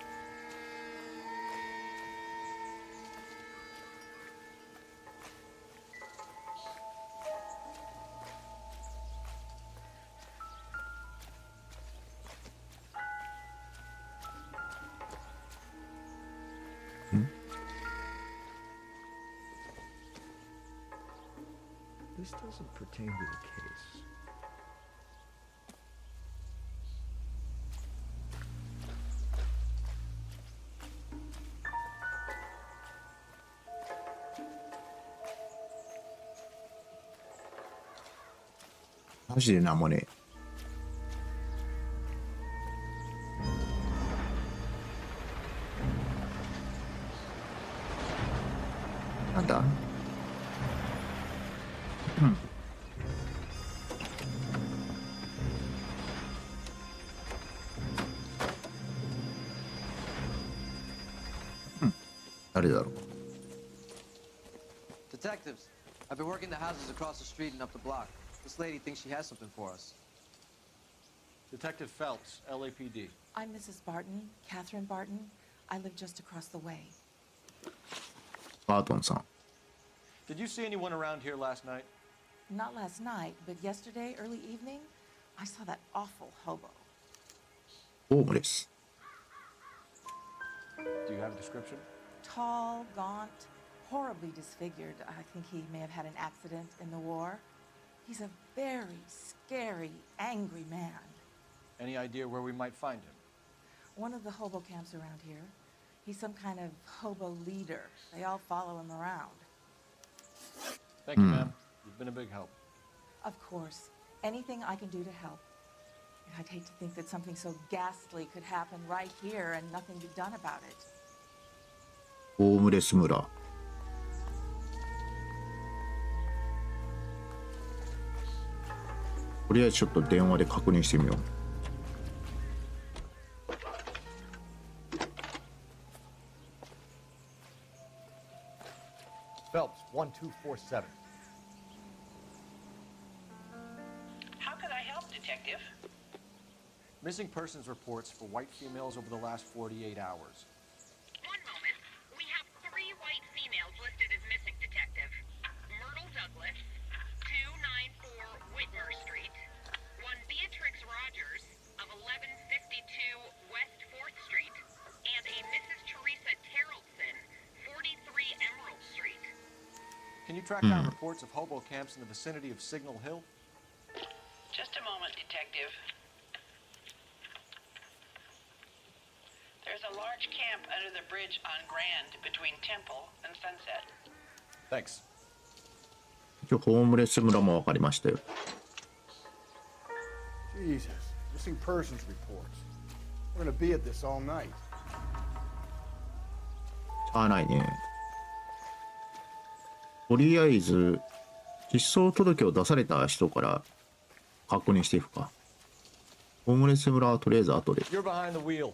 This doesn't pertain to the case.マジでなんもねえ。なんだ？うん。誰だろう。 Detectives, I've been working the houses across the street and up the block. This lady thinks she has something for us. Detective Phelps, LAPD. I'm Mrs. Barton, Catherine Barton. I live just across the way. バートンさん。 Did you see anyone around here last night? Not last night, but yesterday, early evening, I saw that awful hobo. ホームレス。 Do you have a description? Tall, gaunt, horribly disfigured. I think he may have had an accident in the war. He's a very scary, angry man. Any idea where we might find him? One of the hobo camps around here. He's some kind of hobo leader. They all follow him around. Thank you, ma'am. You've been a big help. Of course. Anything I can do to help. I'd hate to think that something so ghastly could happen right here and nothing be done about it. ホームレス村。とりあえずちょっと電話で確認してみよう。Phelps, 1247. How could I help, Detective? Missing persons reports for white females over the last 48 hours. One moment. We have 3 white females listed as missing, Detective. Myrtle Douglas, 294 Whitmer Street. One Beatrix Rogers of 1152 West 4th Street. And a Mrs. Teresa Terrellson, 43 Emerald Street. Can you track down reports of hobo camps in the vicinity of Signal Hill? Just a moment, Detective. There's a large camp under the bridge on Grand between Temple and Sunset. Thanks. 一応ホームレス村も分かりましたよ。 Jesus, missing persons reports. We're gonna be at this all night. しゃあないね。とりあえず失踪届を出された人から確認していくか。ホームレス村はとりあえず後で。 You're behind the wheel.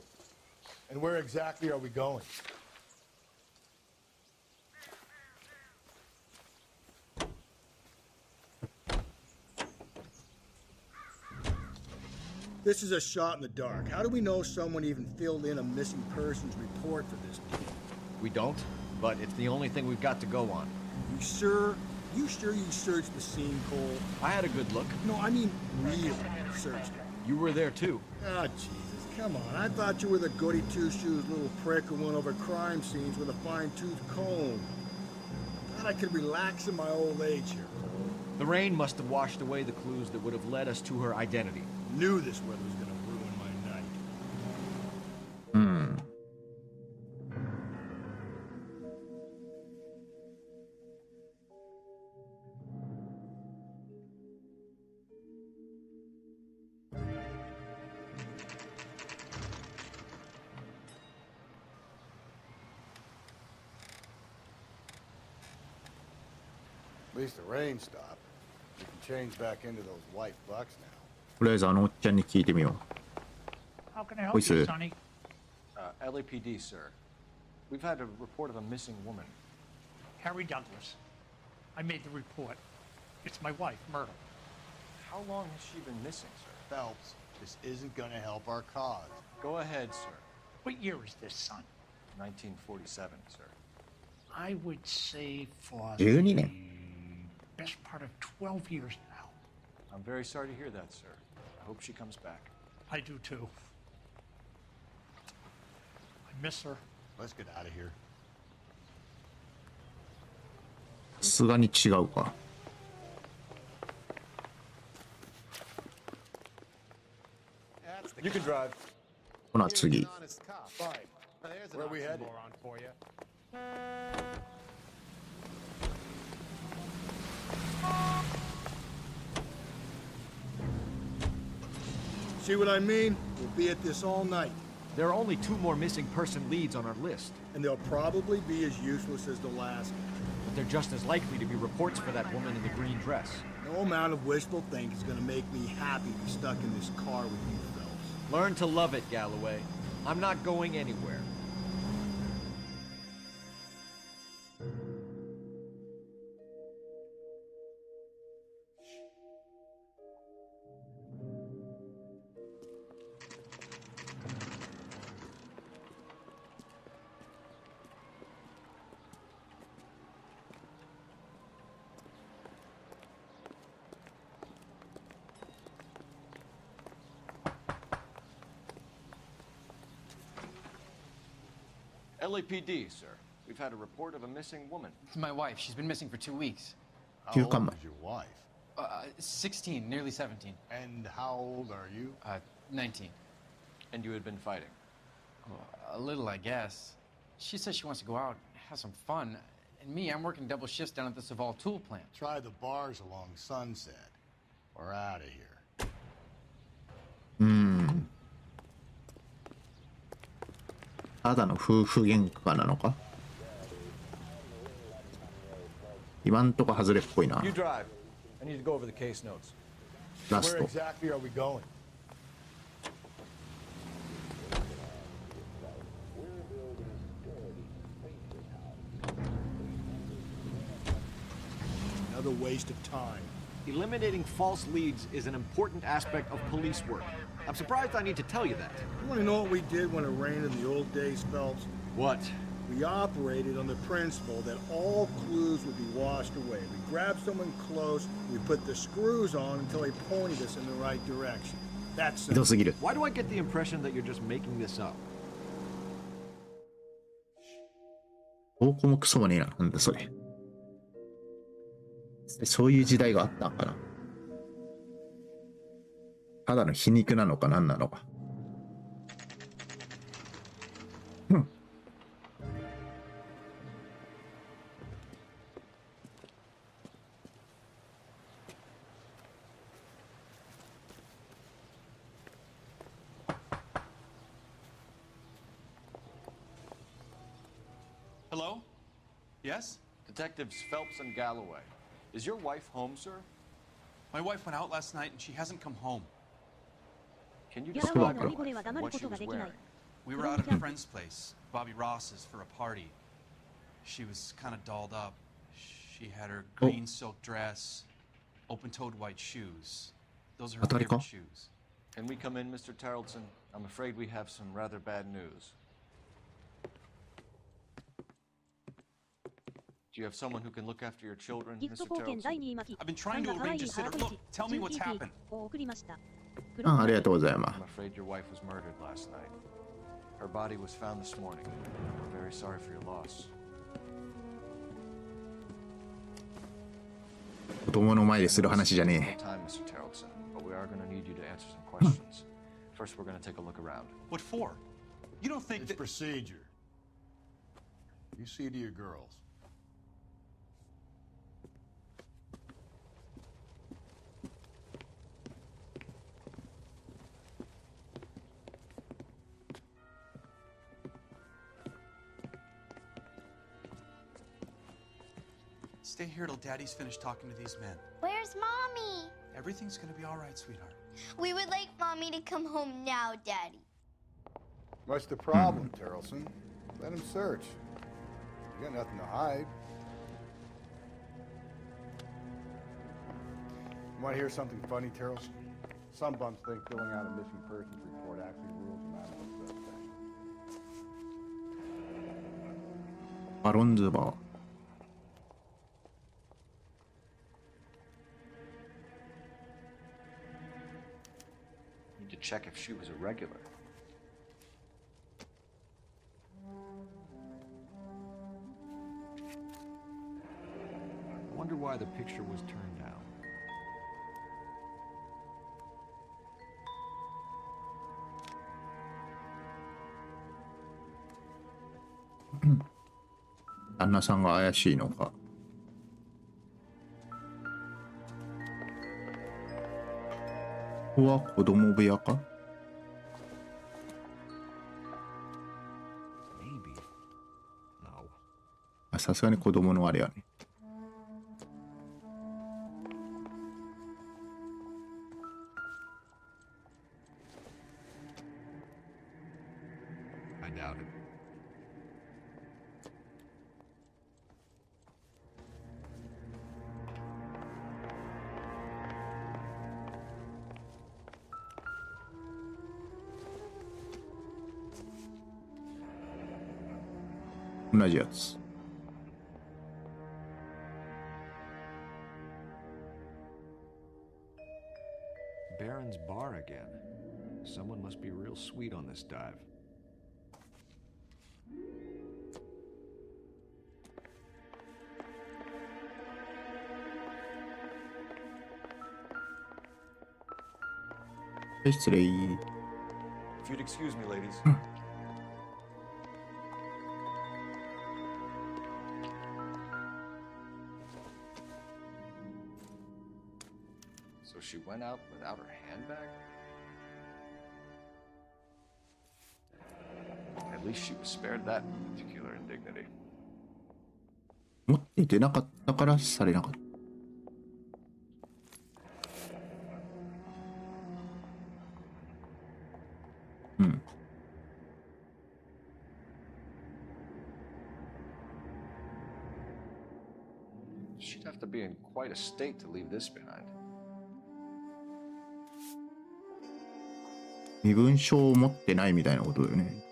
And where exactly are we going? This is a shot in the dark. How do we know someone even filled in a missing persons report for this deal? We don't, but it's the only thing we've got to go on. You sure? You sure you searched the scene, Cole? I had a good look. No, I mean really searched it. You were there too. Ah, Jesus, come on. I thought you were the goody two-shoes little prick who went over crime scenes with a fine-tooth comb. Thought I could relax in my old age here, Cole. The rain must have washed away the clues that would have led us to her identity. Knew this weather was gonna ruin my night. うん。At least the rain stopped. We can change back into those white bucks now. とりあえずあのおっちゃんに聞いてみよう。 How can I こい help you, つ Sonny? LAPD, sir. We've had a report of a missing woman. Harry Douglas. I made the report. It's my wife, Myrtle. How long has she been missing, sir? Phelps, This isn't gonna help our cause. Go ahead, sir. What year is this, son? 1947, sir. I would say for 12年 best part of 12 years now. I'm very sorry to hear that, sir. I hope she comes back. I do too. I miss her. Let's get out of here. さすがに違うか。You can drive. ほな次。 Fine. Where are we headed? See what I mean? We'll be at this all night. There are only 2 more missing person leads on our list. And they'll probably be as useless as the last. But they're just as likely to be reports for that woman in the green dress. No amount of wishful thinking is gonna make me happy to be stuck in this car with you fellas. Learn to love it, Galloway. I'm not going anywhere. LAPD, sir. We've had a report of a missing woman. It's my wife. She's been missing for 2 weeks. How old is your wife? 16, nearly 17. And how old are you? 19. And you had been fighting? A little, I guess. She says she wants to go out, have some fun. And me, I'm working double shifts down at the Saval tool plant. Try the bars along Sunset. We're out of here. ただの夫婦喧嘩なのか。今んとこ外れっぽいな。 You drive. I need to go over the case notes. ラス Where ト。 exactly are we going? Another waste of time. Eliminating false leads is an important aspect of police work. I'm surprised I need to tell you that. You want to know what we did when it rained in the old days, Phelps? What? We operated on the principle that all clues would be washed away. We grabbed someone close, we put the screws on until they pointed us in the right direction. That's ひどすぎる。 Why do I get the impression that you're just making this up? どこもクソもねえな。なんだそれ。そういう時代があったんかな。ただの皮肉なのか何なのか。Hello? Yes? Detectives Phelps and Galloway. Is your wife home, sir? My wife went out last night and she hasn't come home. Can you ギャラ describe は何語では黙る what こ she とが was できない wearing?。We were out at a friend's place, Bobby Ross's, for a party. She was kind of dolled up. She had her green silk dress, open-toed white shoes. Those are her 当たりか？ favorite shoes. Can we come in, Mr. Tarleton? I'm afraid we have some rather bad news. Do you have someone who can look after your children, ギフト Mr. 貢献第 Tarleton? 2位巻き I've been ファ trying ン to が可愛 arrange い a ハー sitter. ト Look, 1 tell me what's 12 happened. を送りました。 ありがとうございま I'm afraid your wife was murdered last night. Her body was found this morning. I'm very sorry for your loss. す。子供の前でする話じゃね No time, Mr. Tarleton, but we are going to need you to answer some questions. First, we're going to take a look around. What for? You don't think It's that... procedure. You see to your girls. Stay here till Daddy's finished talking to these men. Where's Mommy? Everything's gonna be all right, sweetheart. We would like Mommy to come home now, Daddy. What's the problem, Tarleton? Let him search. You got nothing to hide. You want to hear something funny, Tarleton? Some bums think filling out a missing persons report actually rules them out of the suspect. バロンズバー。Need to check if she was a regular. Wonder why the picture was turned down. Hmm. 旦那さんが怪しいのか。ここは子供部屋か。 Maybe. No. あ、さすがに子供のあれやね。I doubt it. Baron's bar again. Someone must be real sweet on this dive. If you'd excuse me, ladies. So she went out without her handbag? At least she was spared that particular indignity. 持っていてなかったからされなかった。うん。She'd have to be in quite a state to leave this behind. 身分証を持ってないみたいなことだよね。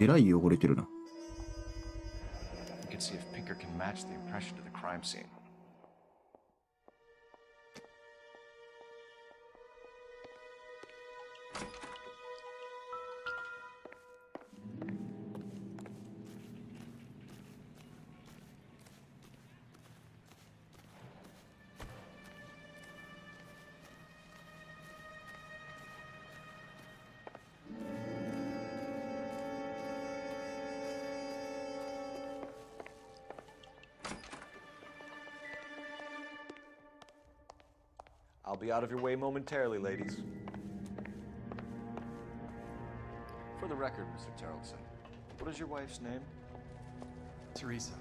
えらい汚れてるな。We can see if Pinker can match the impression to the crime scene. I'll be out of your way momentarily, ladies. For the record, Mr. Tarleton, what is your wife's name? Teresa.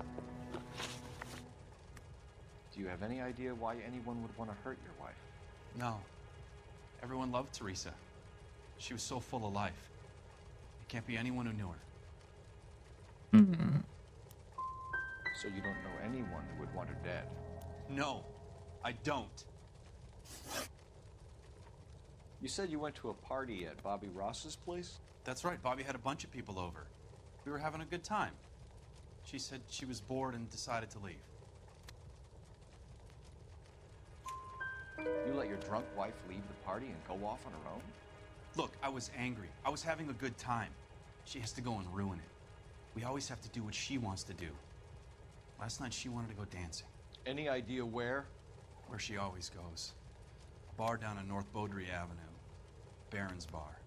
Do you have any idea why anyone would want to hurt your wife? No. Everyone loved Teresa. She was so full of life. It can't be anyone who knew her. So you don't know anyone who would want her dead? No, I don't. You said you went to a party at Bobby Ross's place? That's right. Bobby had a bunch of people over. We were having a good time. She said she was bored and decided to leave. You let your drunk wife leave the party and go off on her own? Look, I was angry. I was having a good time. She has to go and ruin it. We always have to do what she wants to do. Last night she wanted to go dancing. Any idea where? Where she always goes. A bar down on North Beaudry Avenue. Baron's bar.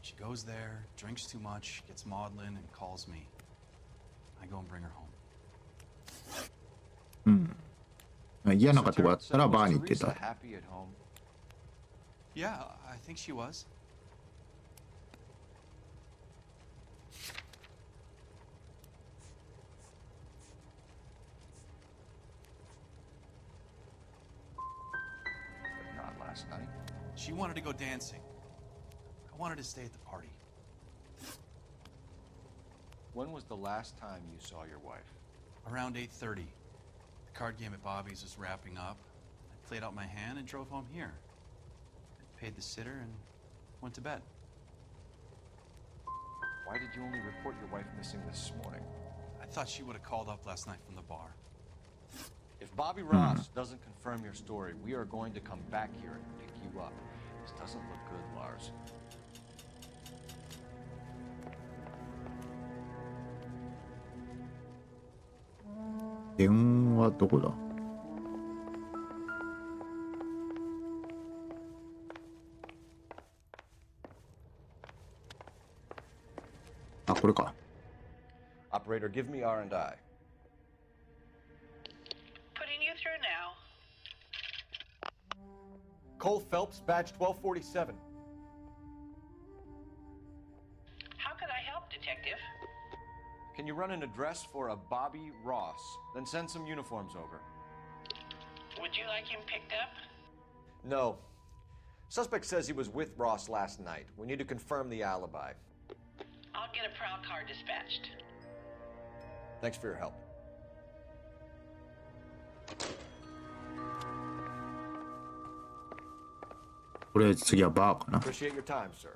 She goes there, drinks too much, gets maudlin, and calls me. I go and bring her home. 嫌なことがあったらバーに行ってた。 Happy at home? Yeah, I think she was. But not last night. She wanted to go dancing. I wanted to stay at the party. When was the last time you saw your wife? Around 8:30. card game at Bobby's was wrapping up. I played out my hand and drove home here. I paid the sitter and went to bed. Why did you only report your wife missing this morning? I thought she would have called up last night from the bar. If Bobby Ross doesn't confirm your story, we are going to come back here and pick you up. This doesn't look good, Lars. 電話どこだ？あ、これか。Operator, give me R&I. Putting you through now. Cole Phelps, badge 1247. How could I help, Detective? Can you run an address for a Bobby Ross? Then send some uniforms over. Would you like him picked up? No. Suspect says he was with Ross last night. We need to confirm the alibi. I'll get a prowl car dispatched. Thanks for your help. これ次はバーかな。 Appreciate your time, sir.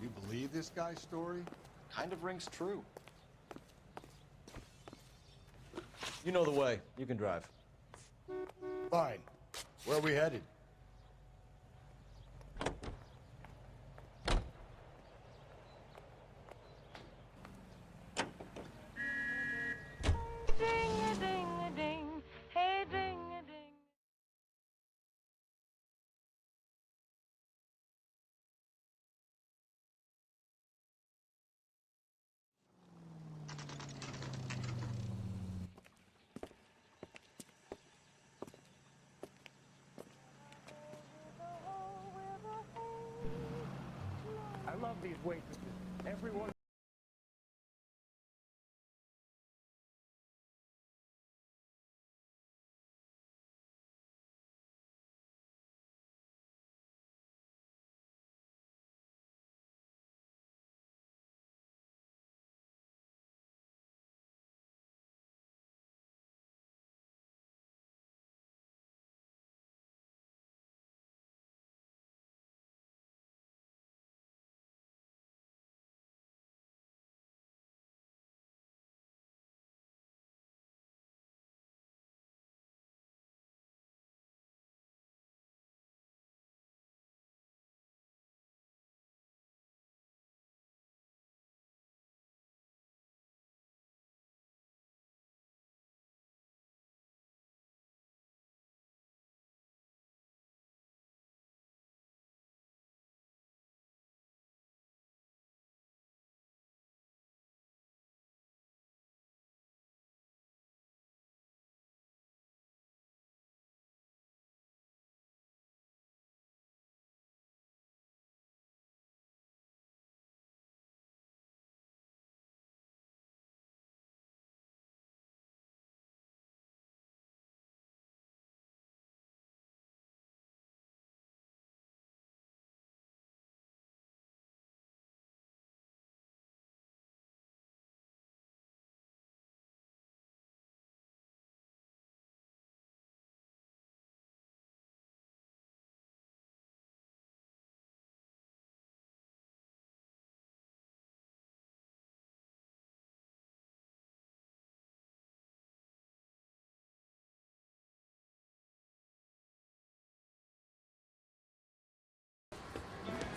You believe this guy's story? Kind of rings true. You know the way. You can drive. Fine. Where are we headed? Ding-a-ding-a-ding, hey ding-a-ding. I love these waitresses. Everyone.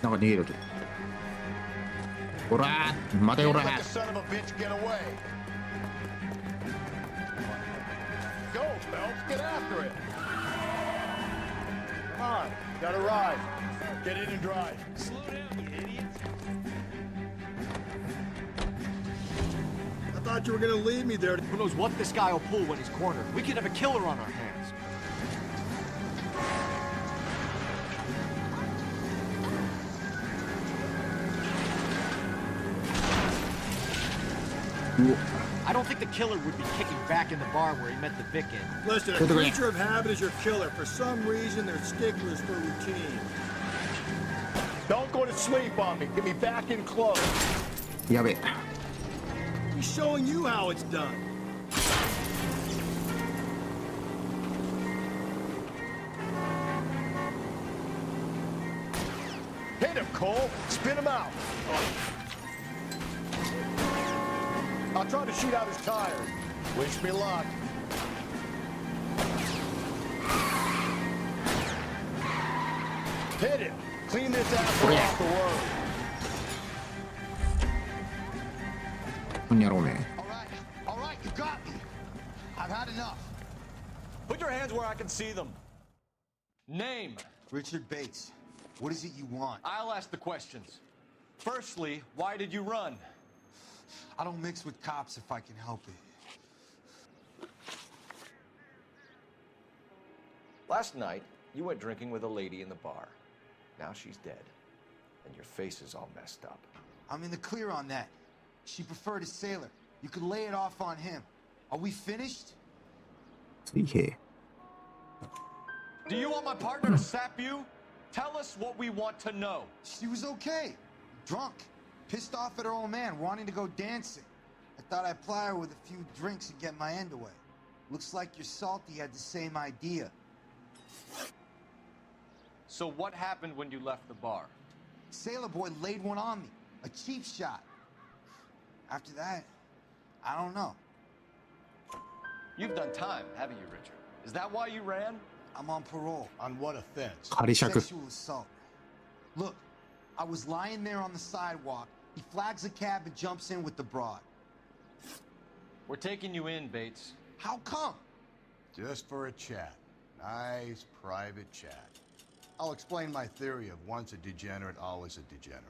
なんか逃げると。ほらー、待てほらー。 Son of a bitch, get away! Go, Phelps, get after it! Come on, gotta ride. Get in and drive. Slow down, you idiot. I thought you were gonna leave me there. Who knows what this guy will pull when he's cornered? We could have a killer on our hands. I don't think the killer would be kicking back in the bar where he met the Vic in. Listen, a creature of habit is your killer. For some reason, they're sticklers for routine. Don't go to sleep on me. Get me back in close. やべえ。He's showing you how it's done. Hit him, Cole. Spin him out. I'll try to shoot out his tires. Wish me luck. Hit him. Clean this asshole off the road. こんにゃろうめ。 All right, you got me. I've had enough. Put your hands where I can see them. Name. Richard Bates. What is it you want? I'll ask the questions. Firstly, why did you run? I don't mix with cops if I can help it. Last night, you went drinking with a lady in the bar. Now she's dead, and your face is all messed up. I'm in the clear on that. She preferred a sailor. You could lay it off on him. Are we finished? 水平。 Do you want my partner to sap you? Tell us what we want to know. She was okay. Drunk. Pissed off at her old man, wanting to go dancing. I thought I'd ply her with a few drinks and get my end away. Looks like your salty had the same idea. So what happened when you left the bar? Sailor boy laid one on me. A cheap shot. After that, I don't know. You've done time, haven't you, Richard? Is that why you ran? I'm on parole. On what offense? 仮釈。 Sexual assault. Look, I was lying there on the sidewalk. He flags a cab and jumps in with the broad. We're taking you in, Bates. How come? Just for a chat. Nice private chat. I'll explain my theory of once a degenerate, always a degenerate.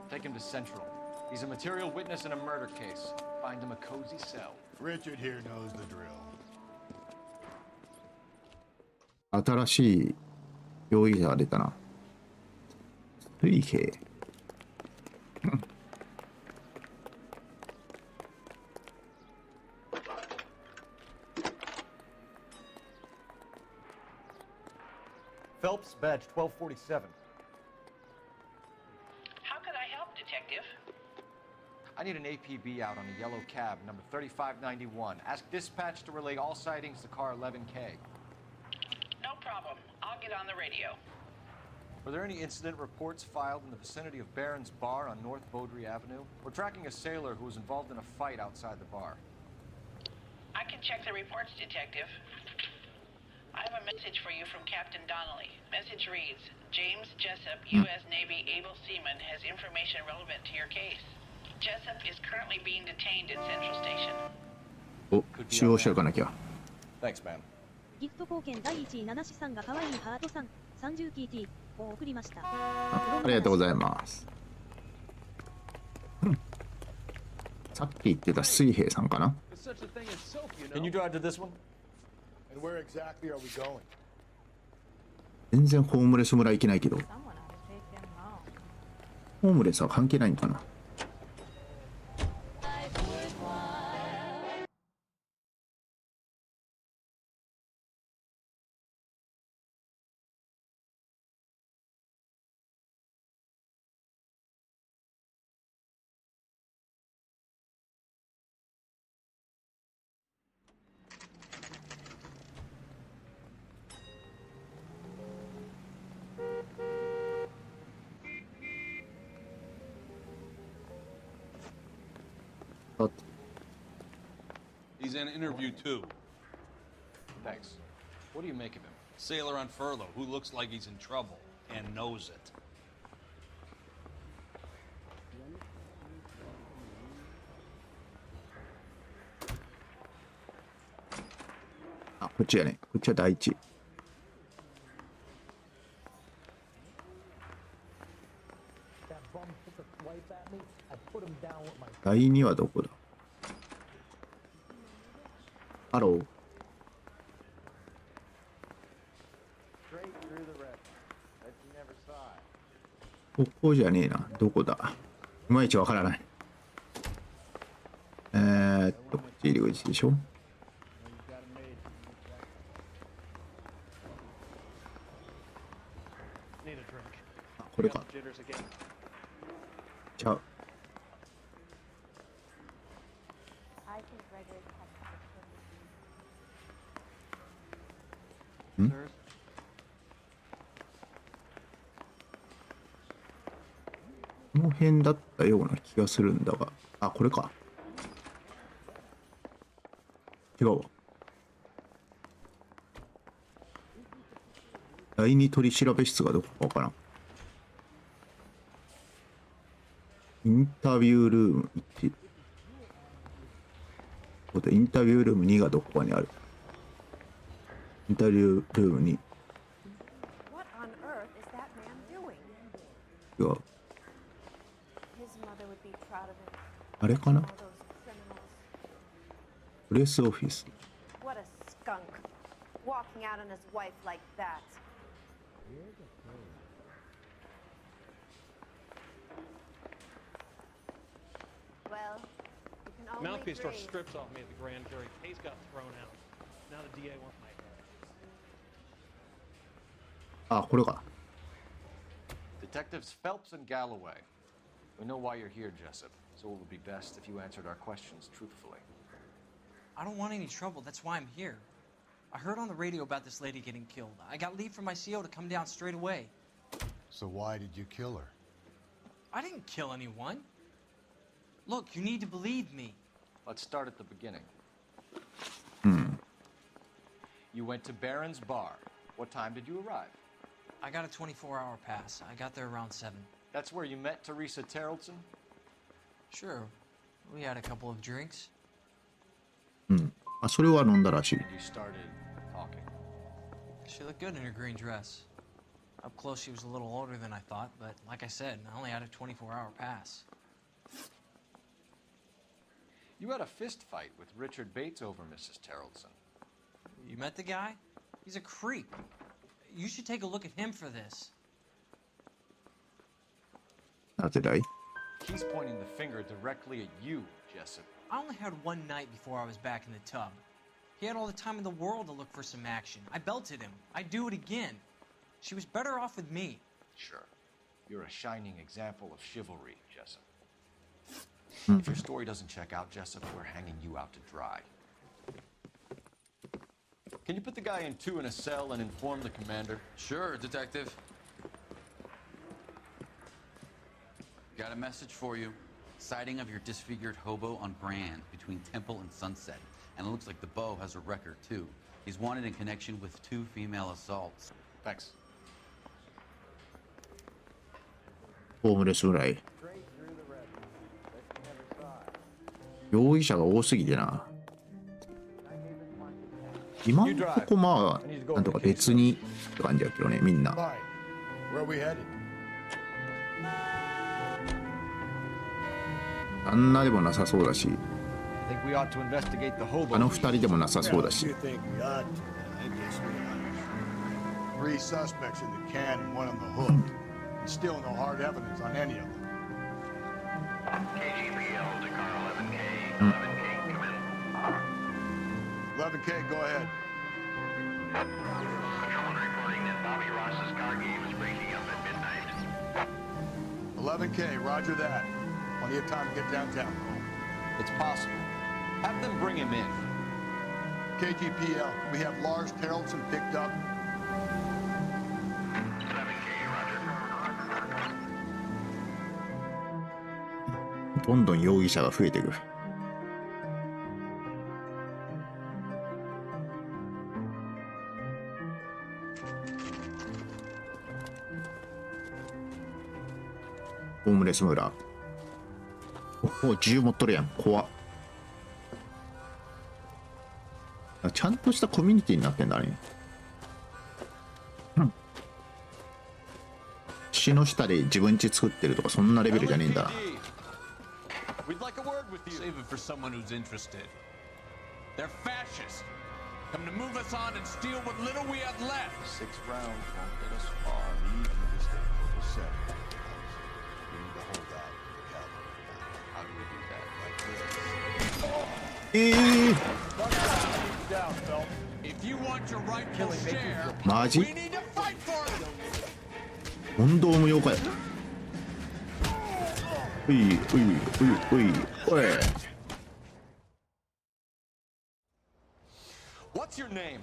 Take him to Central. He's a material witness in a murder case. Find him a cozy cell. Richard here knows the drill. 新しい容疑者が出たな。水平。Phelps, badge 1247. How could I help, Detective? I need an APB out on a yellow cab, number 3591. Ask dispatch to relay all sightings to car 11K. No problem. I'll get on the radio. Were there any incident reports filed in the vicinity of Barron's Bar on North Beaudry Avenue? We're tracking a sailor who was involved in a fight outside the bar. I can check the reports, Detective. I have a message for you from Captain Donnelly. Message reads, James Jessup, U.S. Navy able seaman, has information relevant to your case. Jessup is currently being detained at Central Station. お、使用者行かなきゃ。 Thanks, man. ギフト貢献第1位七志さんが可愛いハートさん 30TT を送りました。ありがとうございます。さっき言ってた水平さんかな。 Can you drive to this one? And where exactly are we going? 全然ホームレス村行けないけど。ホームレスは関係ないんかな。He's in interview 2. Thanks. What do you make of him? Sailor on furlough who looks like he's in trouble and knows it. あ、こっちやね。こっちは第一。第二はどこだ？ハロー。ここじゃねえな。どこだ？いまいちわからない。こっち入り口でしょ？あ、これか。ちゃう。ん？この辺だったような気がするんだが、あ、これか。違うわ。第二取調室がどこかわからん。インタビュールーム1。インタビュールーム2がどこかにある。インタビュールーム2。違う。あれかな？プレスオフィス。What a skunk. Walking out on his wife like that. Well, you can only Mouthpiece tore dream. strips off me at the grand jury. Case got thrown out. Now the DA wants my head. あ、これか。Detectives Phelps and Galloway. We know why you're here, Jessup, so it would be best if you answered our questions truthfully. I don't want any trouble. That's why I'm here. I heard on the radio about this lady getting killed. I got leave from my CO to come down straight away. So why did you kill her? I didn't kill anyone. Look, you need to believe me. Let's start at the beginning. Hmm. You went to Barron's Bar. What time did you arrive? I got a 24-hour pass. I got there around 7. That's where you met Teresa Terrellson? Sure. We had a couple of drinks. うん。あ、それは飲んだらしい。You started talking. She looked good in her green dress. Up close, she was a little older than I thought, but like I said, I only had a 24-hour pass. You had a fist fight with Richard Bates over Mrs. Terrellson. You met the guy? He's a creep. You should take a look at him for this. なぜだい？ He's pointing the finger directly at you, Jessup. I only had one night before I was back in the tub. He had all the time in the world to look for some action. I belted him. I'd do it again. She was better off with me. Sure. You're a shining example of chivalry, Jessup. If your story doesn't check out, Jessup, we're hanging you out to dry. Can you put the guy in 2 in a cell and inform the commander? Sure, Detective. Got a message for you. Sighting of your disfigured hobo on Brand between Temple and Sunset. And it looks like the Beau has a record, too. He's wanted in connection with 2 female assaults. Thanks. ホームレスぐらい。容疑者が多すぎてな。今んとこまあ、なんとか別にって感じやけどね、みんな。Where are we headed? あんなでもなさそうだし、 I think we ought to investigate the hobo. あの二人でもなさそうだし。 You think we ought to? I guess we ought. 3 suspects in the can and 1 on the hook. And still no hard evidence on any of them. KGPL to car 11K. 11K, come in. 11K, go ahead. Patrolman reporting that Bobby Ross's car game is breaking up at midnight. 11K, roger that. Plenty of time to get downtown. It's possible. Have them bring him in. KGPL, we have Lars Terrellson picked up. 11K, roger. どんどん容疑者が増えていく。ホームレス村。お、銃持っとるやん。怖っ。ちゃんとしたコミュニティになってんだね。石の下で自分家作ってるとかそんなレベルじゃねえんだな。We'd like a word with you. Save it for someone who's interested. They're fascists. Come to move us on and steal what little we have left. 6 rounds won't get us far. Leave you to stay focused 7. We need to hold out for the cavalry. How do we do that? Like this. If you want your rightful share, マジ？ we need to fight for it. 問答無用かよ。おいおいおいおいおい。What's your name?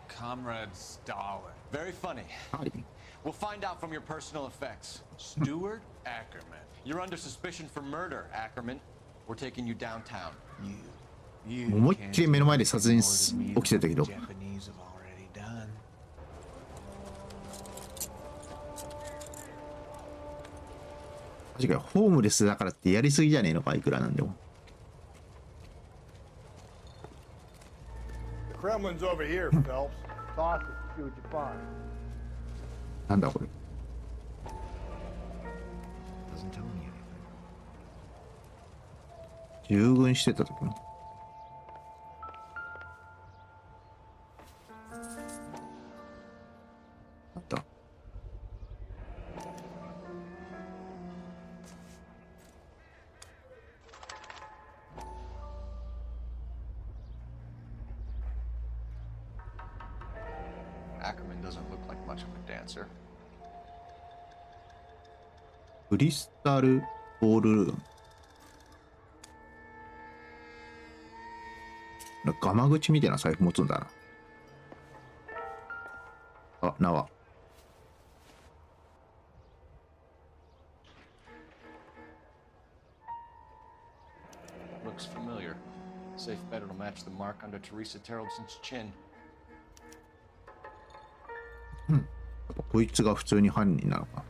Comrade Stalin. Very funny. We'll find out from your personal effects. Stuart Ackerman. You're under suspicion for murder, Ackerman. We're taking you downtown. 思いっきり目の前で殺人起きてたけど。確かにホームレスだからってやりすぎじゃねえのか、いくらなんでも。The Kremlin's over here, Phelps. Toss it. See what you find. なんだこれ。Doesn't tell me anything. 従軍してた時も。あった。Ackerman doesn't look like much of a dancer. クリスタルボールルーム。ガマ口みたいな財布持つんだな。あ、縄。Looks familiar. Safe bet it'll match the mark under Teresa Terrelson's chin. うん。やっぱこいつが普通に犯人なのか。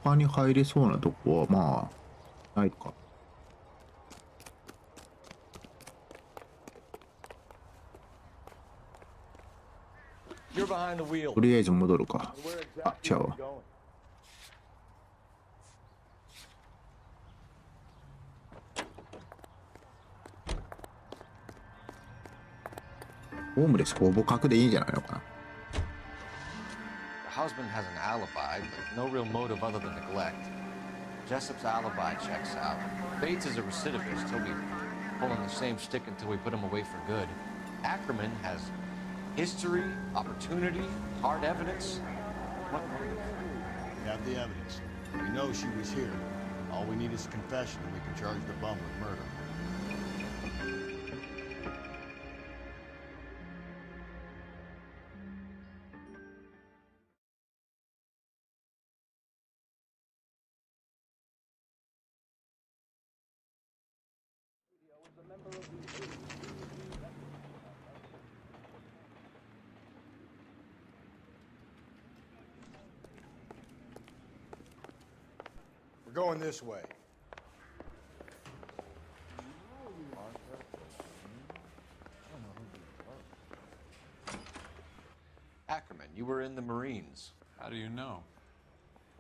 他に入れそうなとこはまあないか。とりあえず戻るか。あ、違うわ。ホームレスほぼ角でいいんじゃないのかな。The husband has an alibi, but no real motive other than neglect. Jessup's alibi checks out. Bates is a recidivist. He'll be pulling the same stick until we put him away for good. Ackerman has history, opportunity, hard evidence. What motive? We have the evidence. We know she was here. All we need is a confession, and we can charge the bum with murder. We're going this way. Ackerman, you were in the Marines. How do you know?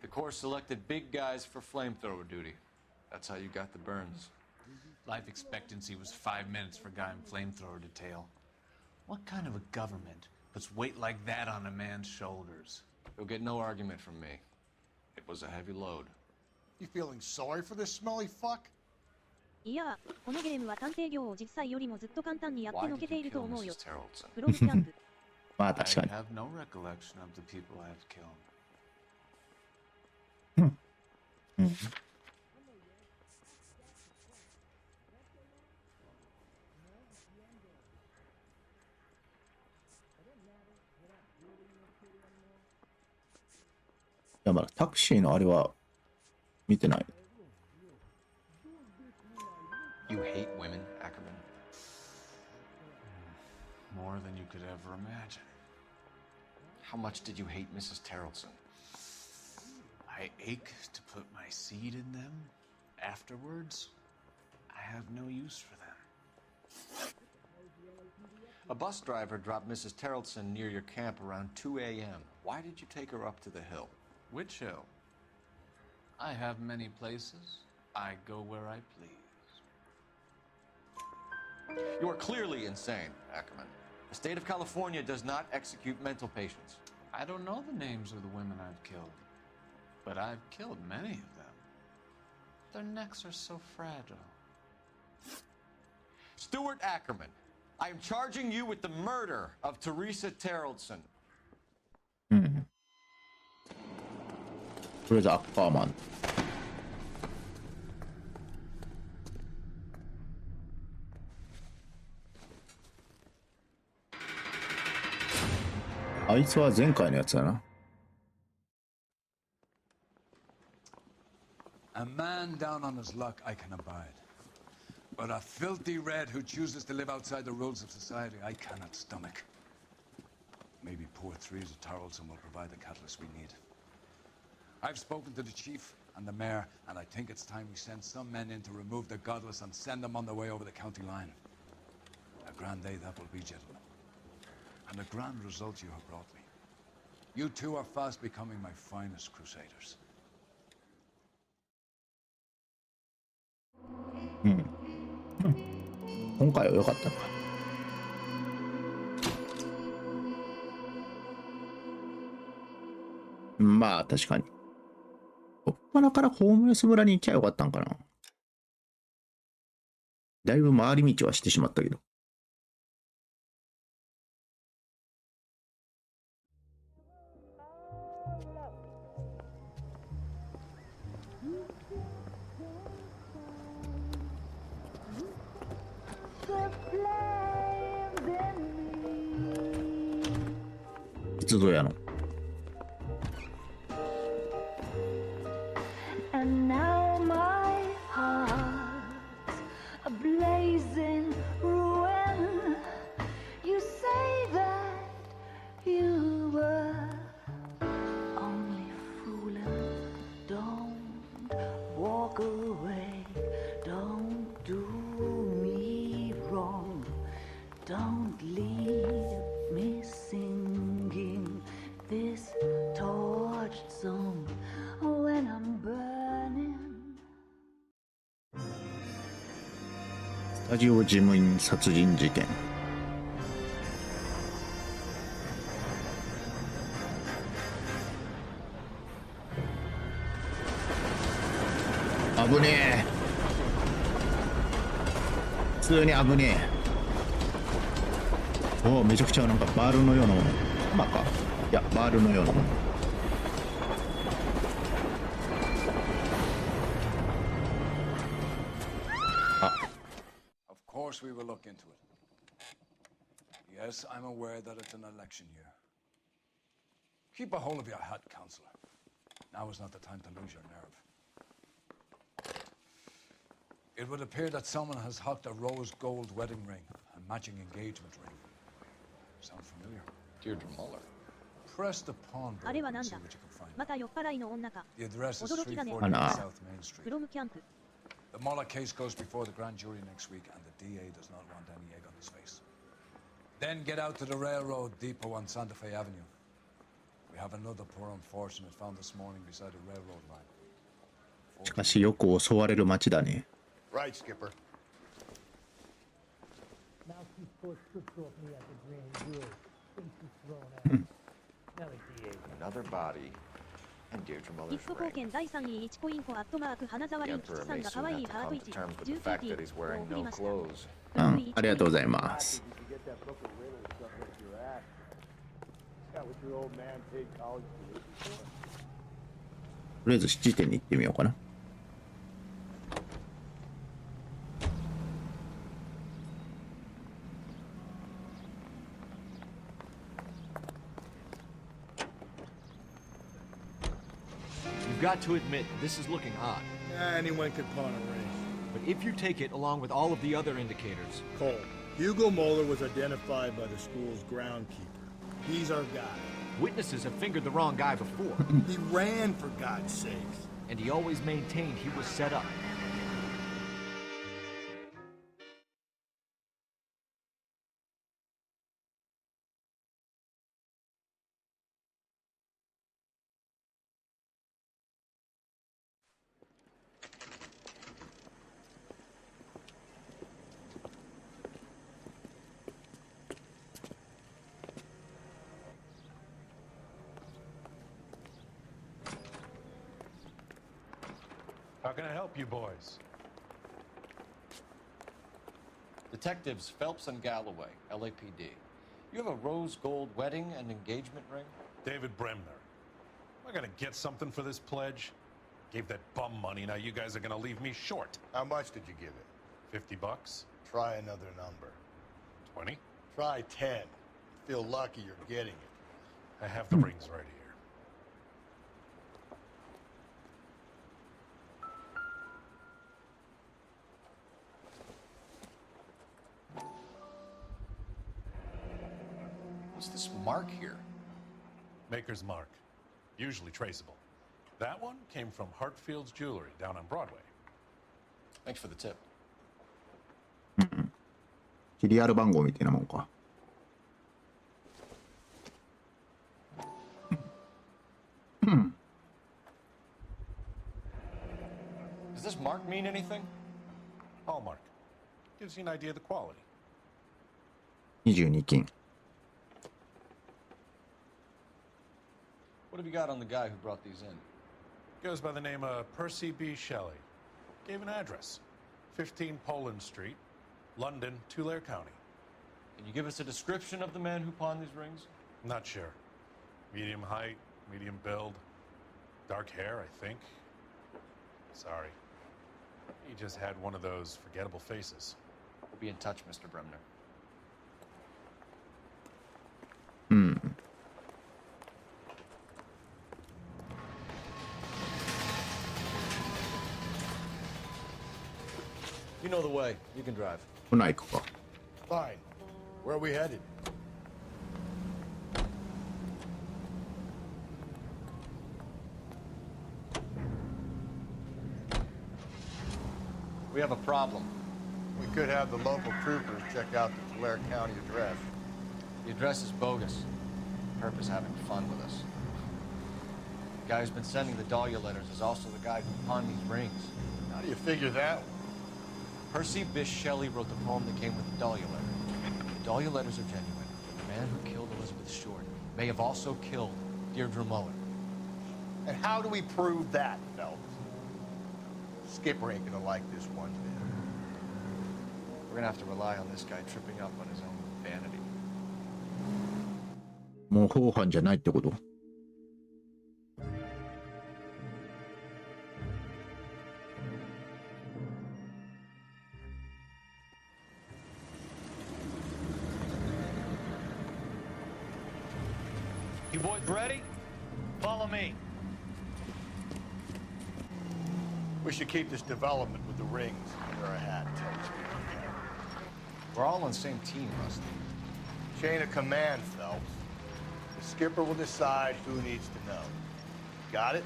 The Corps selected big guys for flamethrower duty. That's how you got the burns. Life expectancy was 5 minutes for a guy in flamethrower detail. What kind of a government puts weight like that on a man's shoulders? You'll get no argument from me. It was a heavy load. You feeling sorry for this smelly fuck? いや、このゲームは探偵業を実際よりもずっと簡単にやってのけていると思うよ。 Mrs. Terrelson? フロムキャンプ。まあ確か I に。have no recollection of the people I have killed. うん。いやまだタクシーのあれは見てない。You hate women, Ackerman? More than you could ever imagine. How much did you hate Mrs. Terrelson? I ache to put my seed in them. Afterwards, I have no use for them. A bus driver dropped Mrs. Terrelson near your camp around 2 a.m. Why did you take her up to the hill? Which hill? I have many places. I go where I please. You are clearly insane, Ackerman. The state of California does not execute mental patients. I don't know the names of the women I've killed, but I've killed many of them. Their necks are so fragile. Stuart Ackerman, I am charging you with the murder of Teresa Terrellson. とりあえずアッパーマン。あいつは前回のやつだな。A man down on his luck I can abide. But a filthy red who chooses to live outside the rules of society I cannot stomach. Maybe poor Teresa Tarleton will provide the catalyst we need. I've spoken to the chief and the mayor, and I think it's time we send some men in to remove the godless and send them on their way over the county line. A grand day that will be, gentlemen. And a grand result you have brought me. You two are fast becoming my finest crusaders. 今回は良かったのか。まあ確かに。おっぱなからホームレス村に行きゃよかったんかな。だいぶ回り道はしてしまったけど。いつぞやの。And now my heart's a blazing ruin. You say that you were only fooling. Don't walk away. Don't do me wrong. Don't leave me singing this torched song when I'm burning. スタジオ事務員殺人事件。危ねえ。普通に危ねえ。おお、めちゃくちゃなんかバールのようなもの。まあか。いや、バールのようなもの。Of course we will look into it. Yes, I'm aware that it's an election year. Keep a hold of your hat, Counselor. Now is not the time to lose your nerve. It would appear that someone has hocked a rose gold wedding ring and matching engagement ring. Sound familiar? Deirdre Muller. Press the pawn あれは broker な and ん see だ what you can find. また酔っ払いの女か The address is 驚きだね 340 South Main Street. フロムキャンプ The Muller case goes before the grand jury next week, and the DA does not want any egg on his face. Then get out to the railroad depot on Santa Fe Avenue. We have another poor unfortunate found this morning beside a railroad line. しかしよく襲われる街だね。Right, Skipper. Now she forced trips off me at the grand jury. Think she's thrown out. Now the DA. Another body. And Deirdre ギ Muller's フト貢 ring. 献第3位1ポイントアットマーク花沢 The 凛吉 Emperor さん may が soon 可愛 have い to ハート come 1 to terms with the 19 fact ピ that ー he's を wearing 送り no ました clothes. ありがとうございます。 Did you get that book of riddles stuff up your ass? Got what your old man paid college tuition for. とりあえず7点に行ってみようかな。You've got to admit, this is looking odd. Anyone could pawn a ring. But if you take it along with all of the other indicators... Cole, Hugo Moeller was identified by the school's groundkeeper. He's our guy. Witnesses have fingered the wrong guy before. He ran, for God's sakes. And he always maintained he was set up. How can I help you boys? Detectives Phelps and Galloway, LAPD. You have a rose gold wedding and engagement ring? David Bremner. Am I gonna get something for this pledge? Gave that bum money, now you guys are gonna leave me short. How much did you give it? 50 bucks? Try another number. 20? Try 10. Feel lucky you're getting it. I have the rings right here. What's this mark here? Maker's mark. Usually traceable. That one came from Hartfield's Jewelry down on Broadway. Thanks for the tip. シリアル番号みたいなもんか。Does this mark mean anything? Hallmark. Gives you an idea of the quality. 22金。What have you got on the guy who brought these in? Goes by the name of Percy B. Shelley. Gave an address. 15 Poland Street, London, Tulare County. Can you give us a description of the man who pawned these rings? Not sure. Medium height, medium build. Dark hair, I think. Sorry. He just had one of those forgettable faces. We'll be in touch, Mr. Bremner. You know the way. You can drive. 来ないか。 Fine. Where are we headed? We have a problem. We could have the local troopers check out the Tulare County address. The address is bogus. Herb is having fun with us. The guy who's been sending the Dahlia letters is also the guy who pawned these rings. How do you figure that? Percy Bysshe Shelley wrote the poem that came with the Dahlia letter. The Dahlia letters are genuine. The man who killed Elizabeth Short may have also killed Deirdre Muller. And how do we prove that, Phelps? Skipper ain't gonna like this one bit. We're gonna have to rely on this guy tripping up on his own vanity. 模倣犯じゃないってこと？ You boys ready? Follow me. We should keep this development with the rings under our hat. We're all on the same team, Rusty. Chain of command, Phelps. The skipper will decide who needs to know. Got it?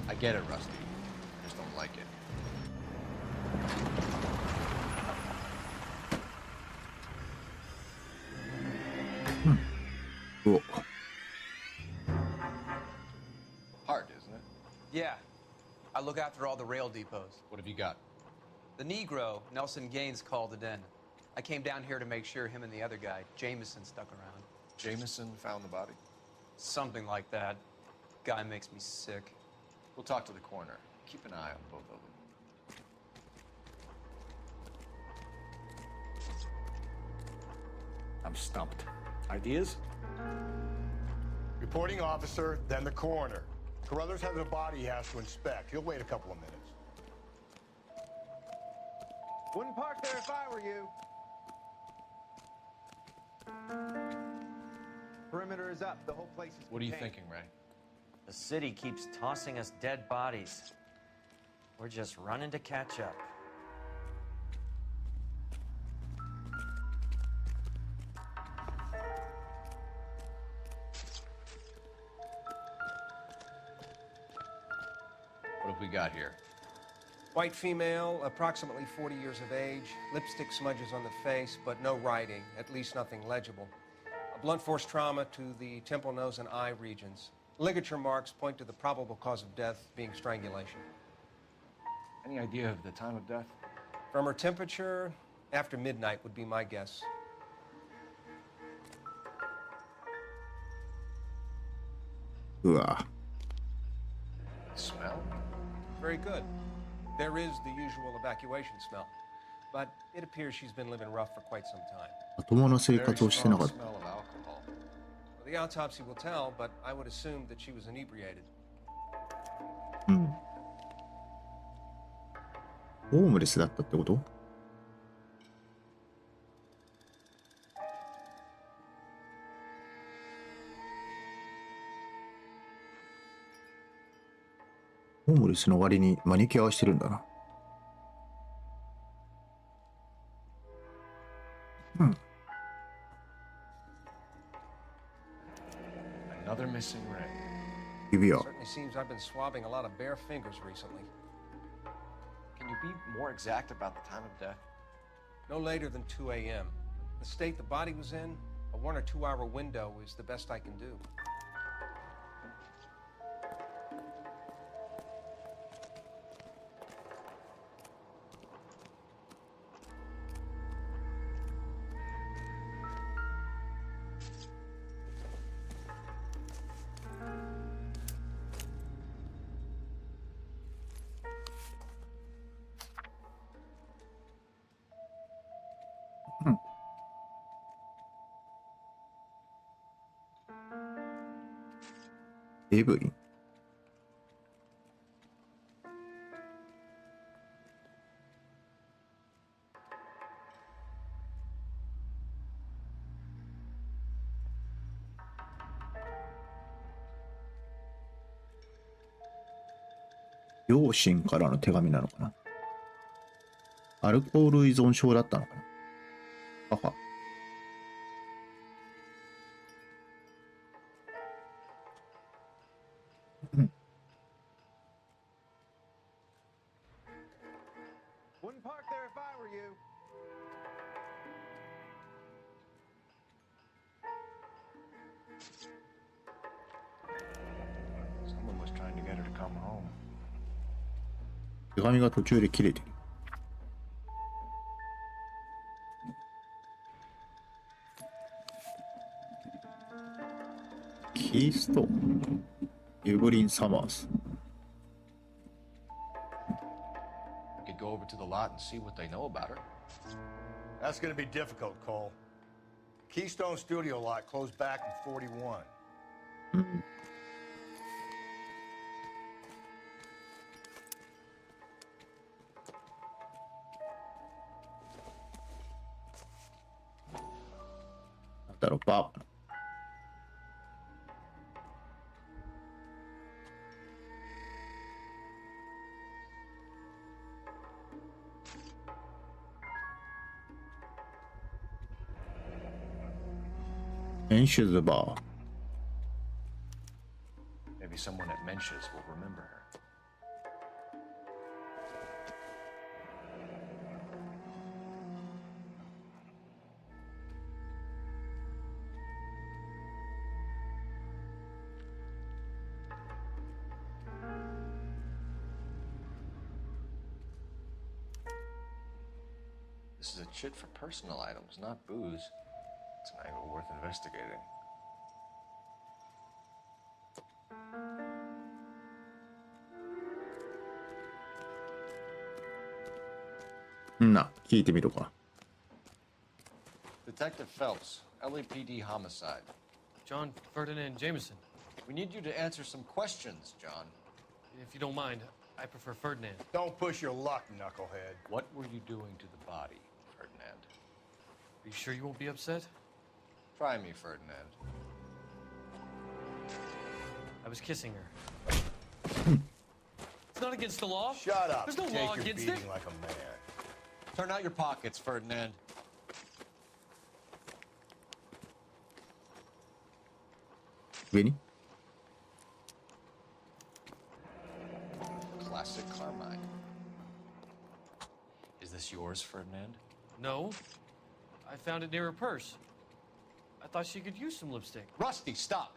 I get it, Rusty. I just don't like it. Cool. Hard, isn't it? Yeah. I look after all the rail depots. What have you got? The Negro, Nelson Gaines, called it in. I came down here to make sure him and the other guy, Jameson, stuck around. Jameson found the body? Something like that. Guy makes me sick. We'll talk to the coroner. Keep an eye on both of them. I'm stumped. Ideas? Reporting officer, then the coroner. Carruthers has a body he has to inspect. He'll wait a couple of minutes. Wouldn't park there if I were you. Perimeter is up. The whole place is What are you contained. thinking, Ray? The city keeps tossing us dead bodies. We're just running to catch up. What have we got here? White female, approximately 40 years of age. Lipstick smudges on the face, but no writing, at least nothing legible. A blunt force trauma to the temple, nose, and eye regions. Ligature marks point to the probable cause of death being strangulation. Any idea of the time of death? From her temperature, after midnight would be my guess. Ugh. Smell? Very good. There is the usual evacuation smell, but it appears she's been living rough for quite some time. まともな生活をしてなかった。 Well, the autopsy will tell, but I would assume that she was inebriated. うん。ホームレスだったってこと？ホームレスの割にマニキュアはしてるんだな。うん。Another missing ring. 指輪。 Certainly seems I've been swabbing a lot of bare fingers recently. Can you be more exact about the time of death? No later than 2 a.m. The state the body was in, a 1 or 2 hour window is the best I can do. AV？ 両親からの手紙なのかな。アルコール依存症だったのかな。母。Wouldn't park there if I were you. Someone was trying to get her to come home. 手紙が途中で切れてる。キーストーン。エブリン・サマーズ。We could go over to the lot and see what they know about her. That's going to be difficult, Cole. Keystone Studio lot closed back in 41. That'll pop. Mensch's bar. Maybe someone at Mensch's will remember her. This is a chit for personal items, not booze. It's an angle worth investigating. Na, 聞いてみろか。 Detective Phelps, LAPD homicide. John Ferdinand Jameson. We need you to answer some questions, John. If you don't mind, I prefer Ferdinand. Don't push your luck, knucklehead. What were you doing to the body, Ferdinand? Are you sure you won't be upset? Try me, Ferdinand. I was kissing her. It's not against the law. Shut up. There's no Take law your against beating it. like a man. Turn out your pockets, Ferdinand. Really? Classic Carmine. Is this yours, Ferdinand? No. I found it near her purse. I thought she could use some lipstick. Rusty, stop.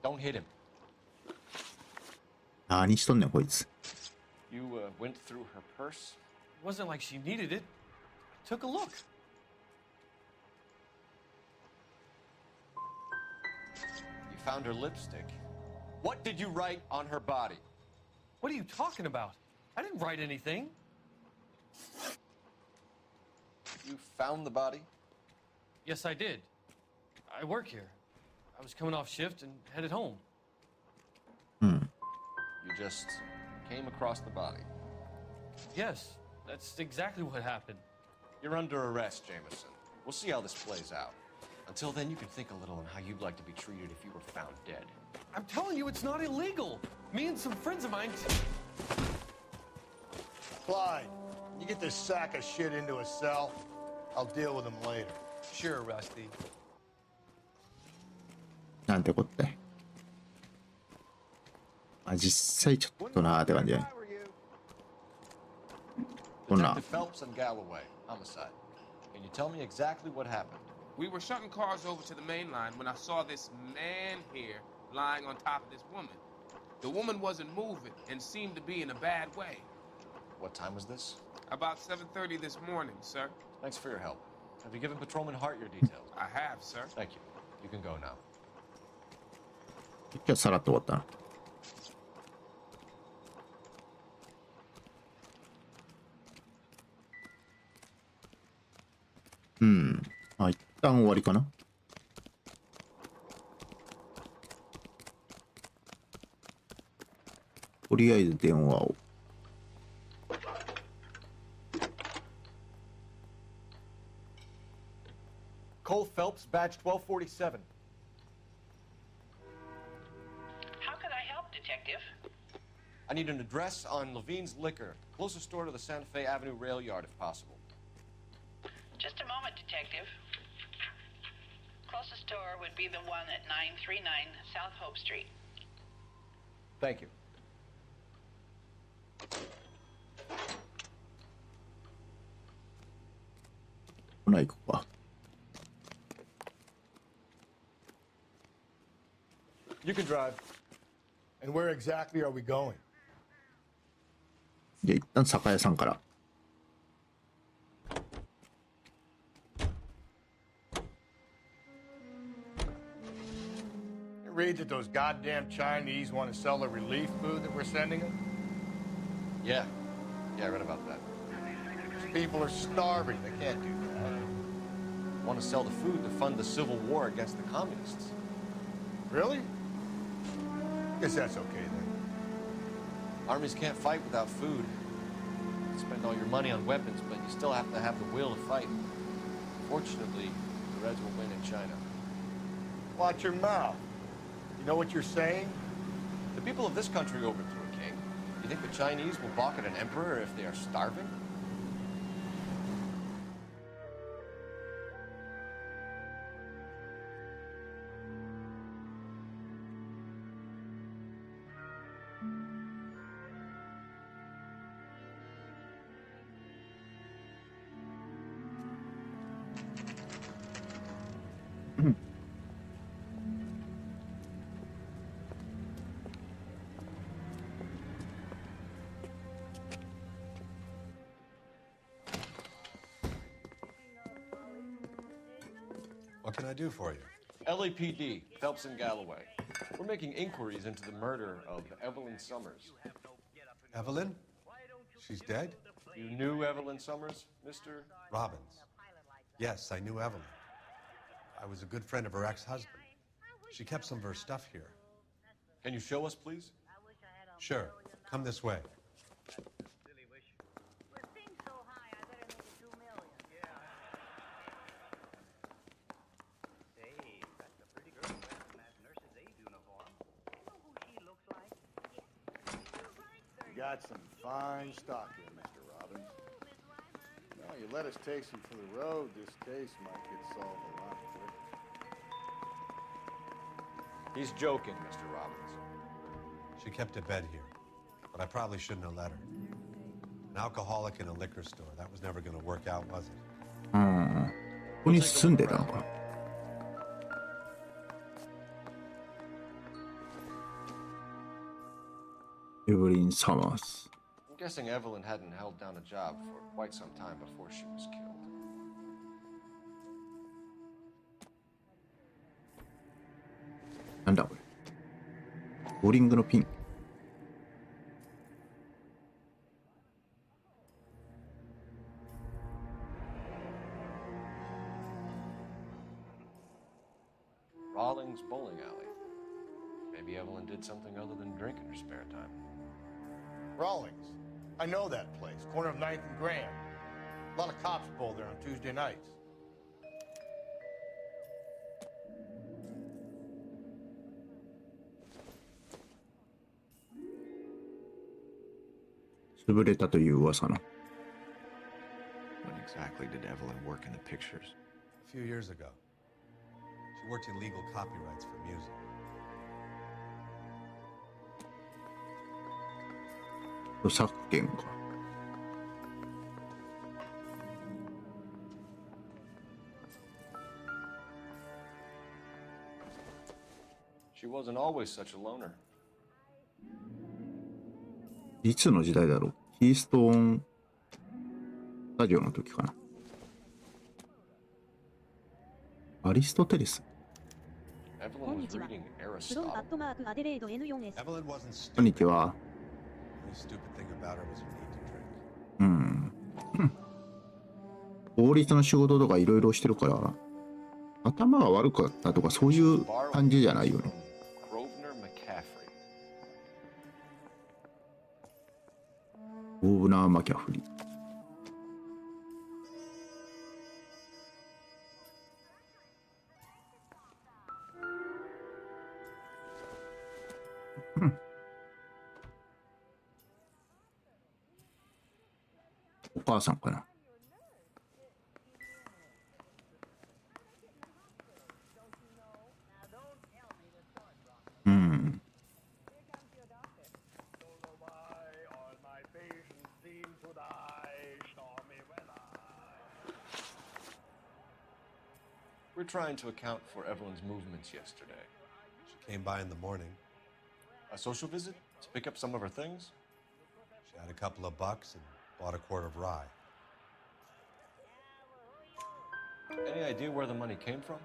Don't hit him. 何しとんねんこいつ。 You went through her purse? It wasn't like she needed it. I took a look. You found her lipstick. What did you write on her body? What are you talking about? I didn't write anything. You found the body? Yes, I did. I work here. I was coming off shift and headed home. You just came across the body? Yes, that's exactly what happened. You're under arrest, Jameson. We'll see how this plays out. Until then, you can think a little on how you'd like to be treated if you were found dead. I'm telling you, it's not illegal. Me and some friends of mine... Clyde, you get this sack of shit into a cell. I'll deal with him later. Sure, Rusty. なんてこって。まあ実際ちょっとなーって感じやね。こんな。 Detective Phelps and Galloway, homicide. Can you tell me exactly what happened? We were shutting cars over to the main line when I saw this man here lying on top of this woman. The woman wasn't moving and seemed to be in a bad way. What time was this? About 7:30 this morning, sir. Thanks for your help. Have you given Patrolman Hart your details? I have, sir. Thank you. You can go now. じゃあさらっと終わったな。あ、一旦終わりかな。とりあえず電話を。Cole Phelps, badge 1247. How can I help, Detective? I need an address on Levine's Liquor. Closest store to the Santa Fe Avenue rail yard, if possible. Just a moment, Detective. Closest store would be the one at 939 South Hope Street. Thank you. ほな行こうか。You can drive. And where exactly are we going? じゃあ一旦酒屋さんから。It reads that those goddamn Chinese want to sell the relief food that we're sending them? Yeah. Yeah, I read about that. These people are starving. They can't do that. Want to sell the food to fund the civil war against the communists. Really? Guess that's okay then. Armies can't fight without food. You spend all your money on weapons, but you still have to have the will to fight. Fortunately, the Reds will win in China. Watch your mouth. You know what you're saying? The people of this country overthrew a king. You think the Chinese will balk at an emperor if they are starving? What can I do for you? LAPD, Phelps and Galloway. We're making inquiries into the murder of Evelyn Summers. Evelyn? She's dead? You knew Evelyn Summers, Mr. Robbins. Yes, I knew Evelyn. I was a good friend of her ex-husband. She kept some of her stuff here. Can you show us, please? Sure. Come this way. Got some fine stock here, Mr. Robbins. Well, you let us take some for the road, this case might get solved a lot quicker. He's joking, Mr. Robbins. She kept a bed here, but I probably shouldn't have let her. An alcoholic in a liquor store. That was never going to work out, was it? ここに住んでたのか。Evelyn Summers. I'm guessing Evelyn hadn't held down a job for quite some time before she was killed. なんだこれ。ボーリングのピン。Rawlings Bowling Alley. Maybe Evelyn did something other than drink in her spare time. Rawlings. I know that place. Corner of 9th and Grand. A lot of cops bowl there on Tuesday nights. 潰れたという噂の。 When exactly did Evelyn work in the pictures? A few years ago. She worked in legal copyrights for music. 著作権か。She wasn't always such a loner. いつの時代だろう。キーストーンスタジオの時かな。アリストテレス。こんにちは。from @Adelaide N4S。こんにちは。うん。法律の仕事とかいろいろしてるから、頭が悪かったとかそういう感じじゃないよね。オーブナー・マキャフリー。お母さんかな。うん。We're trying to account for Evelyn's movements yesterday. She came by in the morning. A social visit to pick up some of her things? She had a couple of bucks and bought a quart of rye. Any idea where the money came from?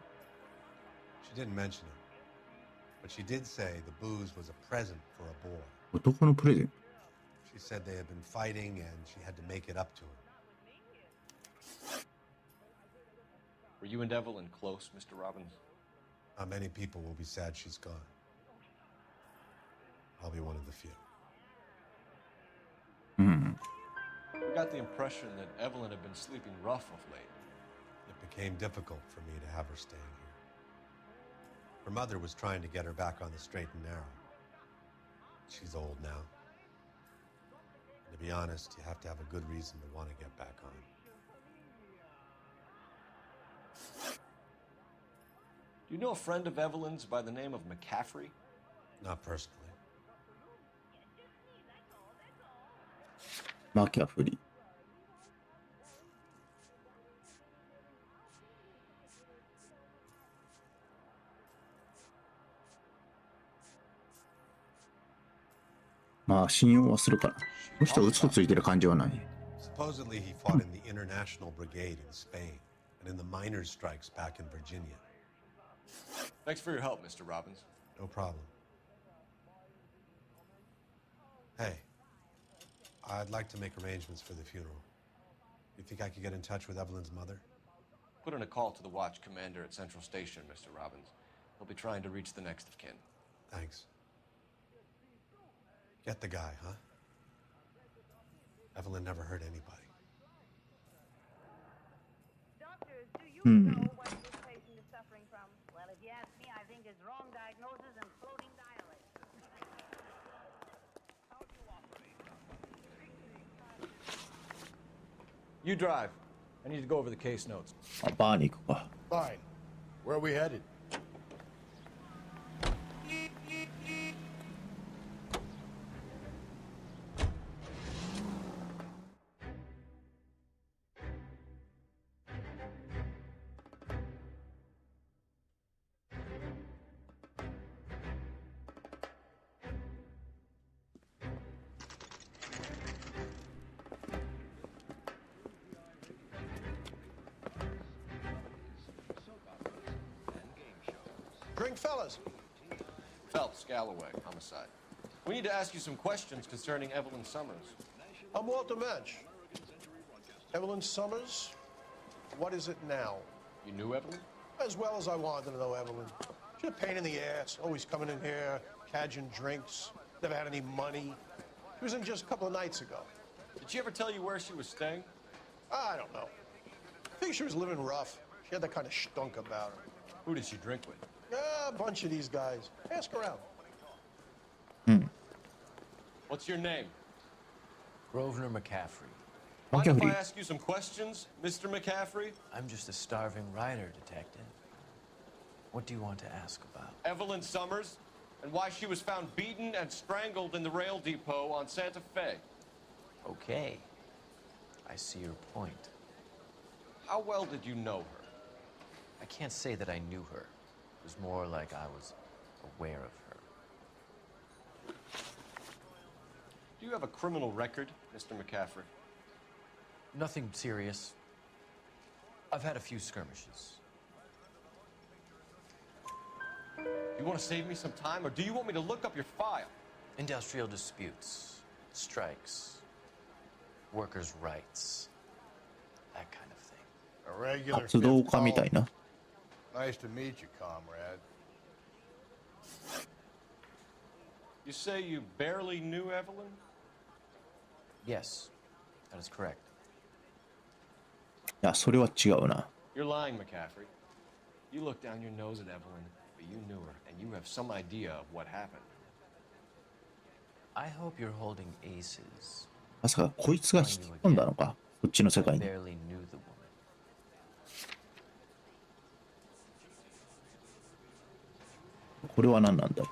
She didn't mention it. But she did say the booze was a present for a boy. 男のプレゼント。 She said they had been fighting and she had to make it up to him. Were you and Evelyn close, Mr. Robbins? Many people will be sad she's gone. I'll be one of the few. We got the impression that Evelyn had been sleeping rough of late. It became difficult for me to have her staying here. Her mother was trying to get her back on the straight and narrow. She's old now. And to be honest, you have to have a good reason to want to get back on. Do you know a friend of Evelyn's by the name of McCaffrey? Not personally. マキャフリー。まあ信用はするから。この人は嘘ついてる感じはない。 Supposedly he fought in the International Brigade in Spain and in the miners' strikes back in Virginia. Thanks for your help, Mr. Robbins. No problem. Hey, I'd like to make arrangements for the funeral. You think I could get in touch with Evelyn's mother? Put in a call to the watch commander at Central Station, Mr. Robbins. He'll be trying to reach the next of kin. Thanks. Get the guy, huh? Evelyn never hurt anybody. Doctors, do you know what this patient is suffering from? Well, if you ask me, I think it's wrong diagnosis and floating dialect. You drive. I need to go over the case notes. あ、バーに行くか。 Fine. Where are we headed? Drink, fellas. Phelps, Galloway, homicide. We need to ask you some questions concerning Evelyn Summers. I'm Walter Mensch. Evelyn Summers? What is it now? You knew Evelyn? As well as I wanted to know Evelyn. She's a pain in the ass, always coming in here, cadging drinks, never had any money. She was in just a couple of nights ago. Did she ever tell you where she was staying? I don't know. I think she was living rough. She had that kind of stunk about her. Who did she drink with? A bunch of these guys. Ask around. What's your name? Grosvenor McCaffrey. Mind if I ask you some questions, Mr. McCaffrey? I'm just a starving writer, Detective. What do you want to ask about? Evelyn Summers, and why she was found beaten and strangled in the rail depot on Santa Fe. Okay. I see your point. How well did you know her? I can't say that I knew her. It was more like I was aware of her. Do you have a criminal record, Mr. McCaffrey? Nothing serious. I've had a few skirmishes. You want to save me some time, or do you want me to look up your file? Industrial disputes, strikes, workers' rights, that kind of thing. A regular 活動家みたいな。 Nice to meet you, comrade. You say you barely knew Evelyn? Yes, that is correct. いや、それは違うな。 You're lying, McCaffrey. You looked down your nose at Evelyn, but you knew her, and you have some idea of what happened. I hope you're holding aces. まさかこいつが引き込んだのか、そっちの世界 I に。 barely knew the woman. これは何なんだ。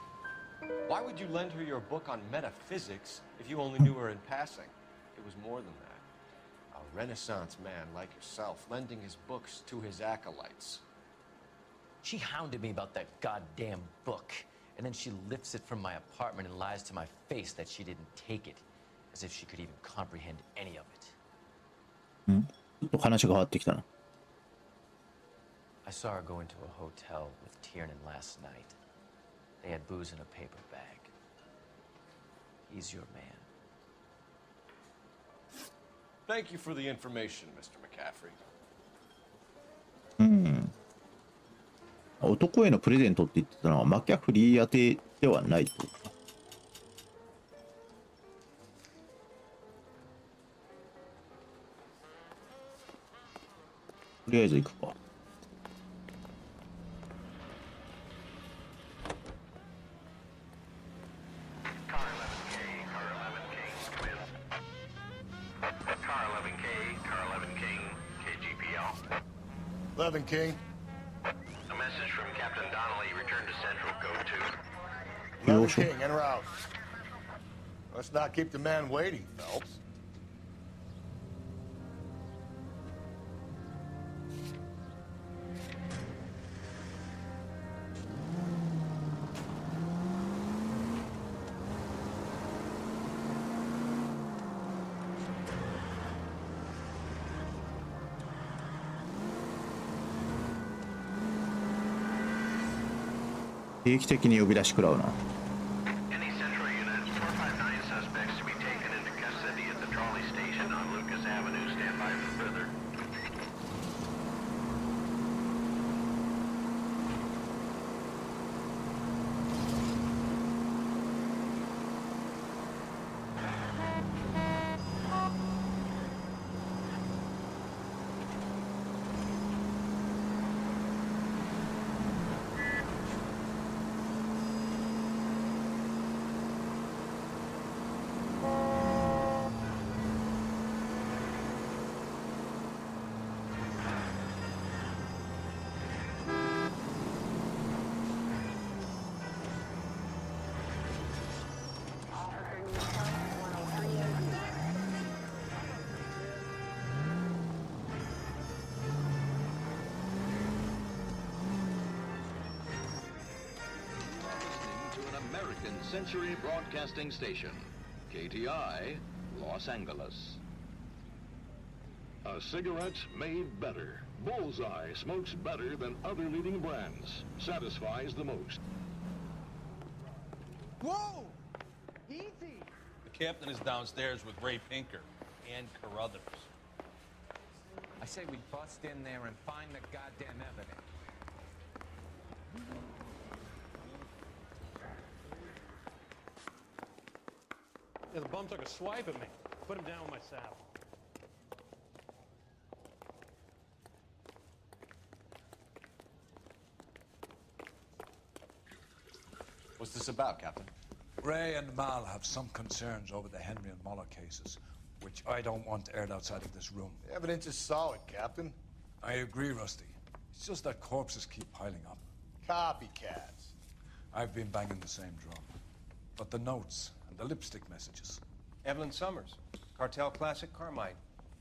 Why would you lend her your book on metaphysics if you only knew her in passing? It was more than that. A Renaissance man like yourself, lending his books to his acolytes. She hounded me about that goddamn book, and then she lifts it from my apartment and lies to my face that she didn't take it, as if she could even comprehend any of it. ん？ちょっと話が変わってきたな。 I saw her go into a hotel with Tiernan last night. They had booze in a paper bag. He's your man. Thank you for the information, Mr. McCaffrey. うん。男へのプレゼントって言ってたのはマキャフリー宛てではないと。とりあえず行くか。 11 King. A message from Captain Donnelly. Return to Central. Code 2. 11 King, en route. Let's not keep the man waiting, Phelps.定期的に呼び出し食らうな。 Any Central units, 459 suspects to be taken into custody at the trolley station on Lucas Avenue. Stand by for further. Century Broadcasting Station, KTI, Los Angeles. A cigarette made better. Bullseye smokes better than other leading brands. Satisfies the most. Whoa! Easy! The captain is downstairs with Ray Pinker and Carruthers. I say we bust in there and find the goddamn evidence. Yeah, the bum took a swipe at me. Put him down with my saddle. What's this about, Captain? Ray and Mal have some concerns over the Henry and Muller cases, which I don't want aired outside of this room. The evidence is solid, Captain. I agree, Rusty. It's just that corpses keep piling up. Copycats. I've been banging the same drum. But the notes and the lipstick messages. Evelyn Summers, Cartel Classic Carmine.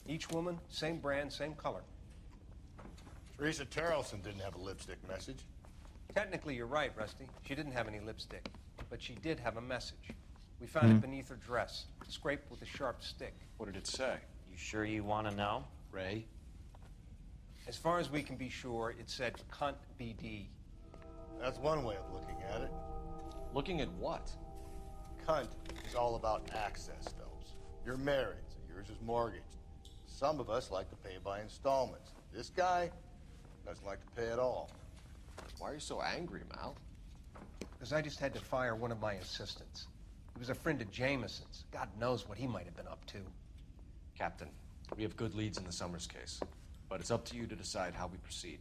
Each woman, same brand, same color. Teresa Terrelson didn't have a lipstick message. Technically, you're right, Rusty. She didn't have any lipstick, but she did have a message. We found it beneath her dress, scraped with a sharp stick. What did it say? You sure you want to know? Ray? As far as we can be sure, it said cunt BD. That's one way of looking at it. Looking at what? Cunt is all about access, Phelps. You're married, so yours is mortgaged. Some of us like to pay by installments. This guy doesn't like to pay at all. Why are you so angry, Mal? Because I just had to fire one of my assistants. He was a friend of Jameson's. God knows what he might have been up to. Captain, we have good leads in the Summers case, but it's up to you to decide how we proceed.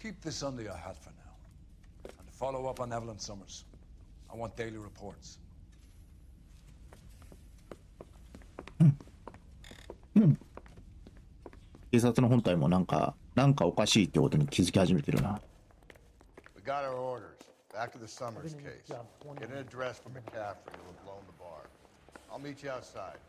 Keep this under your hat for now. And to follow up on Evelyn Summers, I want daily reports. 警察の本体もなんかおかしいってことに気づき始めてるな。We got our orders. Back to the Summers case. Get an address from McCaffrey who had blown the bar. I'll meet you outside.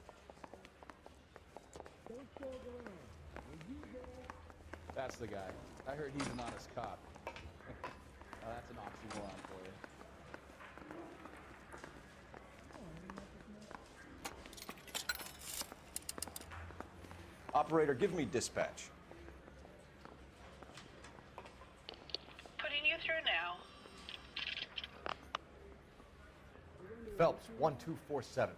That's the guy. I heard he's an honest cop. Now that's an oxymoron for you. Operator, give me dispatch. Putting you through now. Phelps, 1247.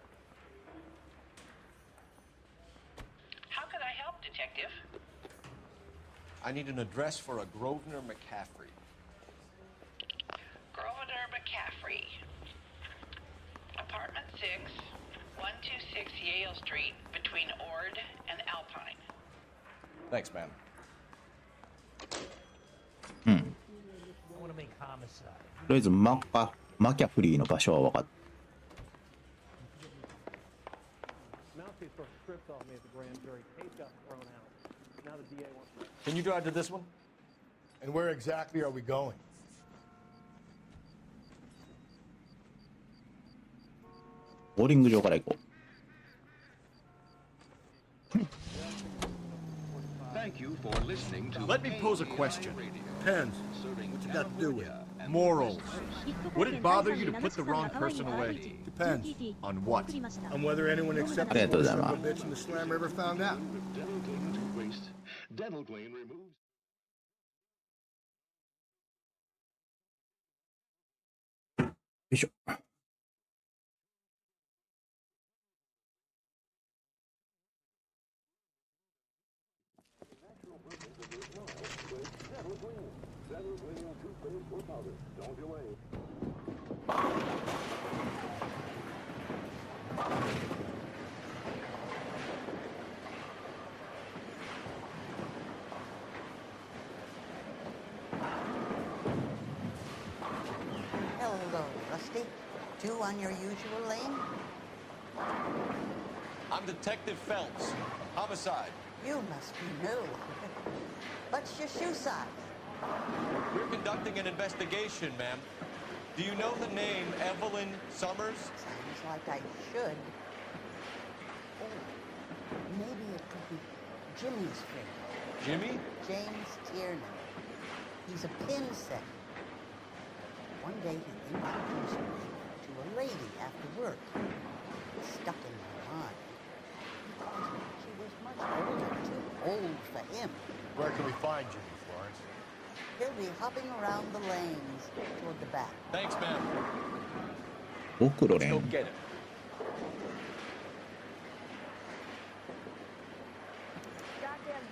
How could I help, Detective? I need an address for a Grosvenor McCaffrey. Grosvenor McCaffrey. Apartment 6, 126 Yale Street, between Ord and Alpine. Thanks, man. I want to make homicide. とりあえずマキャフリーの場所は分かった。Can you drive to this one? And where exactly are we going? ボーリング場から行こう。Let me pose a question. Depends. What's it got to do with morals? Would it bother you to put the wrong person away? Depends. On what? On whether anyone except the son of a bitch in the Slam River found out. Dental Glean removes. よいしょ。Hello, Rusty. Two on your usual lane? I'm Detective Phelps. Homicide. You must be new. What's your shoe size? We're conducting an investigation, ma'am. Do you know the name Evelyn Summers? Sounds like I should. Oh, maybe it could be Jimmy's friend. Jimmy? James Tiernan. He's a pin setter. One day he introduced me to a lady after work. It stuck in my mind. Because she was much older, too old for him. Where can we find Jimmy, Florence? He'll be hopping around the lanes toward the back. Thanks, ma'am. 奥のレーン。 Goddamn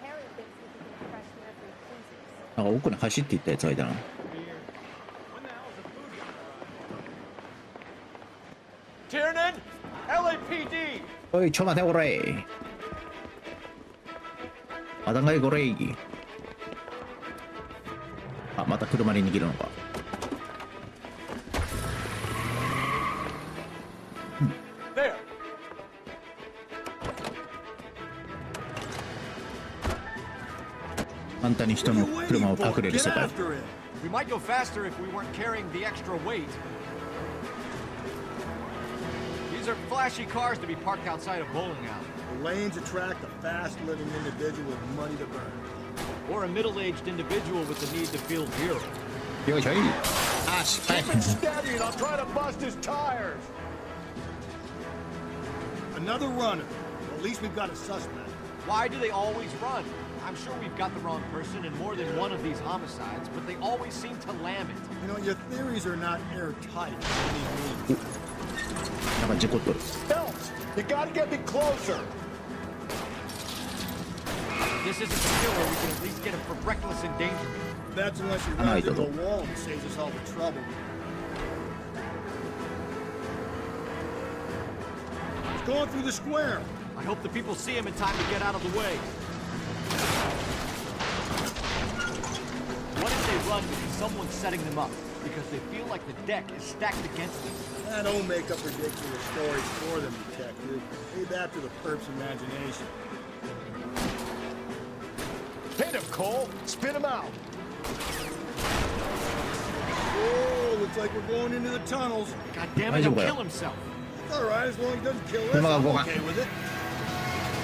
Harry thinks he can get fresh every pieces. なんか奥に走っていったやつがいたな。Tiernan! LAPD! おい、ちょ待て、これ。まだがい、これ。あ、また車に逃げるのか。簡単に人の車をパクれる世界。We might go faster if we weren't carrying the extra weight. These are flashy cars to be parked outside a bowling alley. The lanes attract a fast-living individual with money to burn. Or a middle-aged individual with the need to feel virile. Yo, Joey. Ah, Keep it steady and I'll try to bust his tires. Another runner. Well, at least we've got a suspect. Why do they always run? I'm sure we've got the wrong person in more than one of these homicides, but they always seem to lam it. You know, your theories are not airtight by any means. Phelps, you gotta get me closer. If this isn't the killer, we can at least get him for reckless endangerment. That's unless he runs into a wall and saves us all the trouble. He's going through the square. I hope the people see him in time to get out of the way. What if they run because someone's setting them up? Because they feel like the deck is stacked against them? Don't make up ridiculous stories for them, detective. Leave that to the perp's imagination. Hit him, Cole! Spit him out! Oh, looks like we're going into the tunnels. God damn it, he'll kill himself. It's all right, as long as he doesn't kill us. I'm okay with it.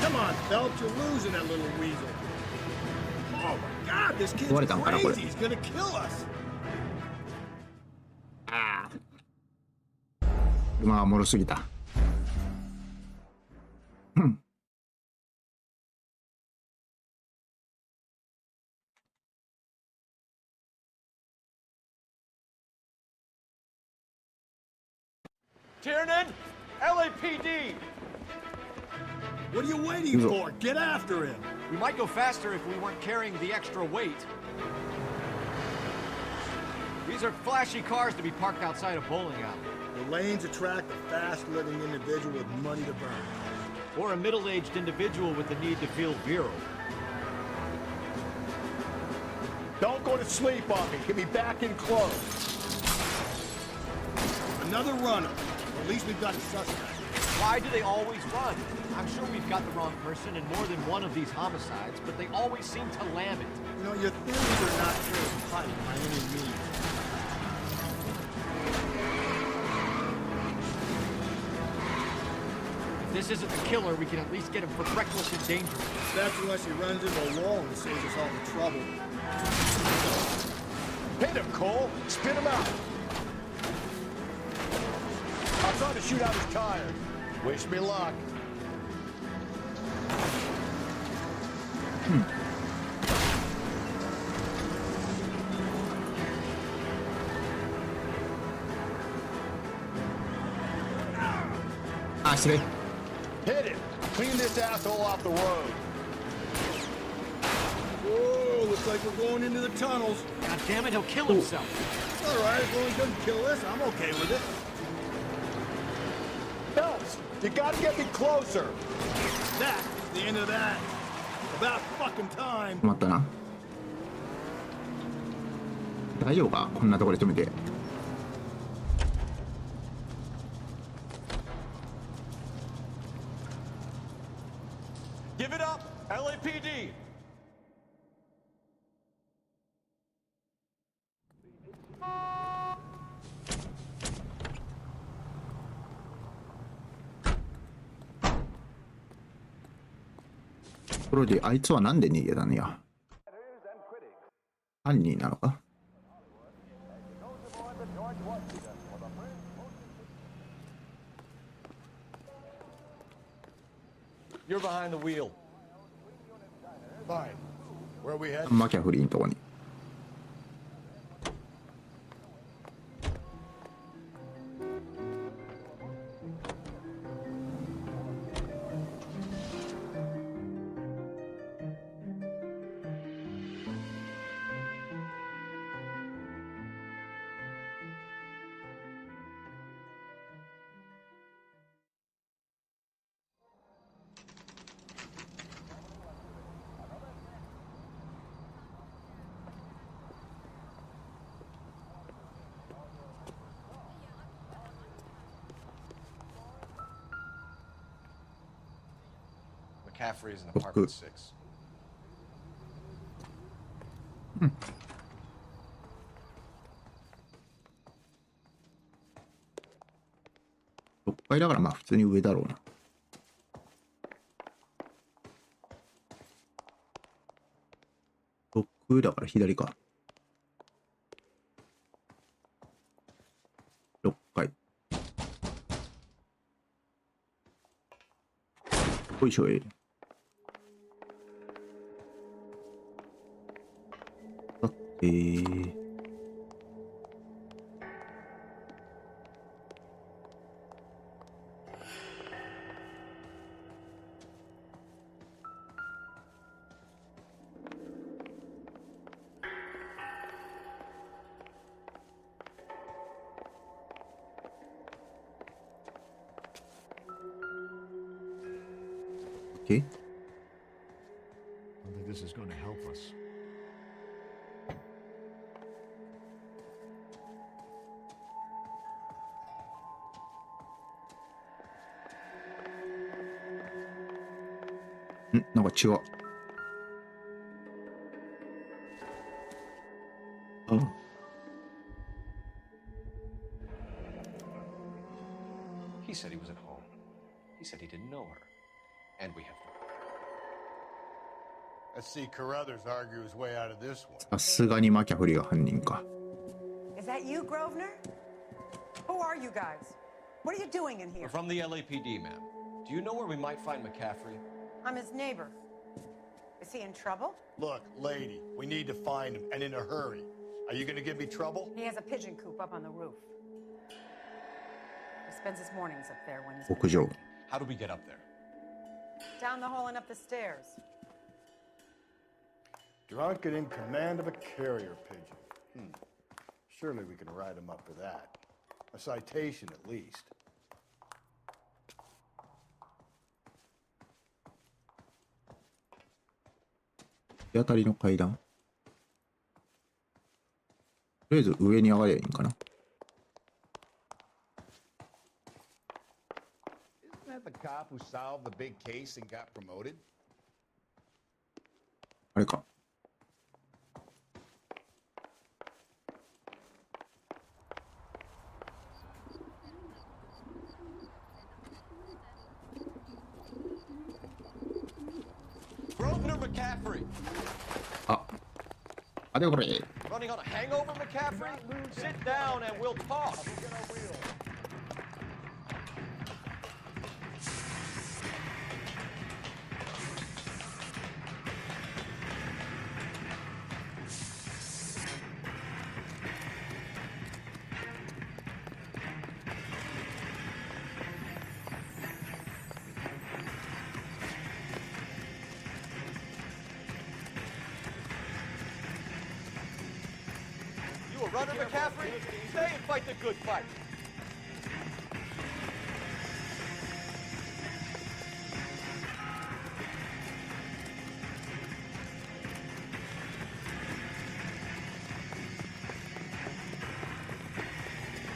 Come on, Phelps, you're losing that little weasel. Oh my God, this kid's crazy. He's gonna kill us. まあ、おもろすぎた。Tiernan, LAPD. What are you waiting for? Get after him. We might go faster if we weren't carrying the extra weight. These are flashy cars to be parked outside a bowling alley. The lanes attract a fast-living individual with money to burn. Or a middle-aged individual with the need to feel virile. Don't go to sleep on me. Get me back in close. Another runner. At least we've got a suspect. Why do they always run? I'm sure we've got the wrong person in more than one of these homicides, but they always seem to lam it. You know, your theories are not airtight by any means. If this isn't the killer, we can at least get him for reckless endangerment. That's unless he runs into a wall and saves us all the trouble. Hit him, Cole! Spit him out! I'll try to shoot out his tires. Wish me luck. Hit him! Clean this asshole off the road. Whoa, looks like we're going into the tunnels. God damn it, he'll kill himself. All right, as long as he doesn't kill us, I'm okay with it. Phelps, you gotta get me closer. That's the end of that. About fucking time. 困ったな。大丈夫か？こんなところで止めて。Give it up, LAPD.ところで、あいつはなんで逃げたのや。犯人なのか？ You're behind the wheel. Fine. Where are we headed? マキャフリーのとこに。McCaffrey is in apartment 6. 6階だからまあ普通に上だろうな。6だから左か。6階。よいしょい。さてI don't think this is going to help us. Mm, なんか違う。He said he was at home. He said he didn't know her. And we have Let's see Carruthers argue his way out of this one. さすがにマキャフリーが犯人か。Is that you, Grosvenor? Who are you guys? What are you doing in here? We're from the LAPD, ma'am. Do you know where we might find McCaffrey? I'm his neighbor. Is he in trouble? Look, lady, we need to find him, and in a hurry. Are you going to give me trouble? He has a pigeon coop up on the roof. He spends his mornings up there when he's 屋上。 How do we get up there? down the hall and up the stairs. Drunk and in command of a carrier pigeon. Surely we can write him up for that. A citation at least. 手当たりの階段。とりあえず上に上がりゃいいんかな。Isn't that the cop who solved the big case and got promoted? あれか。Grosvenor McCaffrey. あれこれ。 Running on a hangover, McCaffrey? Sit down and we'll talk. You a runner, McCaffrey? Stay and fight the good fight.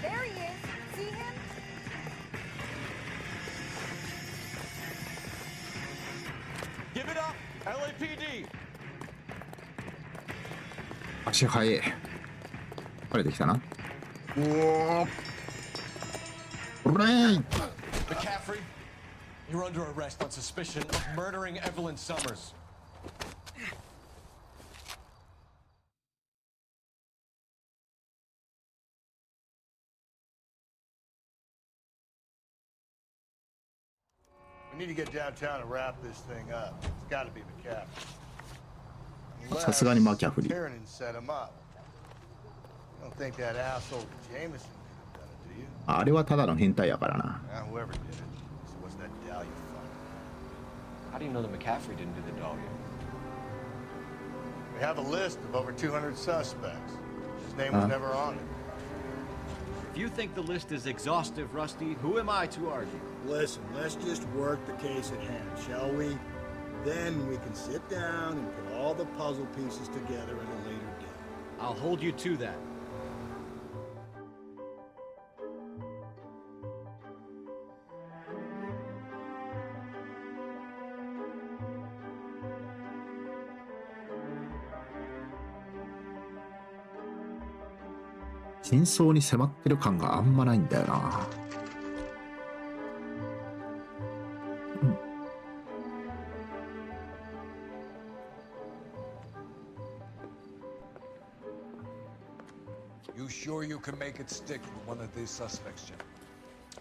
There he is. See him? Give it up, LAPD. 足速い。これできたな。おお。McCaffrey, you're under arrest on suspicion of murdering Evelyn Summers. We need to get downtown and wrap this thing up. It's got to be McCaffrey. さすがにマキャフリー。 Tiernan set him up. You don't think that asshole Jameson could have done it, do you? あれはただの変態やからな。 Whoever did it. So what's that Dahlia fund? How do you know that McCaffrey didn't do the dog? We have a list of over 200 suspects. His name was never on it. If you think the list is exhaustive, Rusty, who am I to argue? Listen, let's just work the case at hand, shall we? Then we can sit down and put all the puzzle pieces together at a later date. I'll hold you to that. 真相に迫ってる感があんまないんだよな。You sure you can make it stick with one of these suspects, Jim?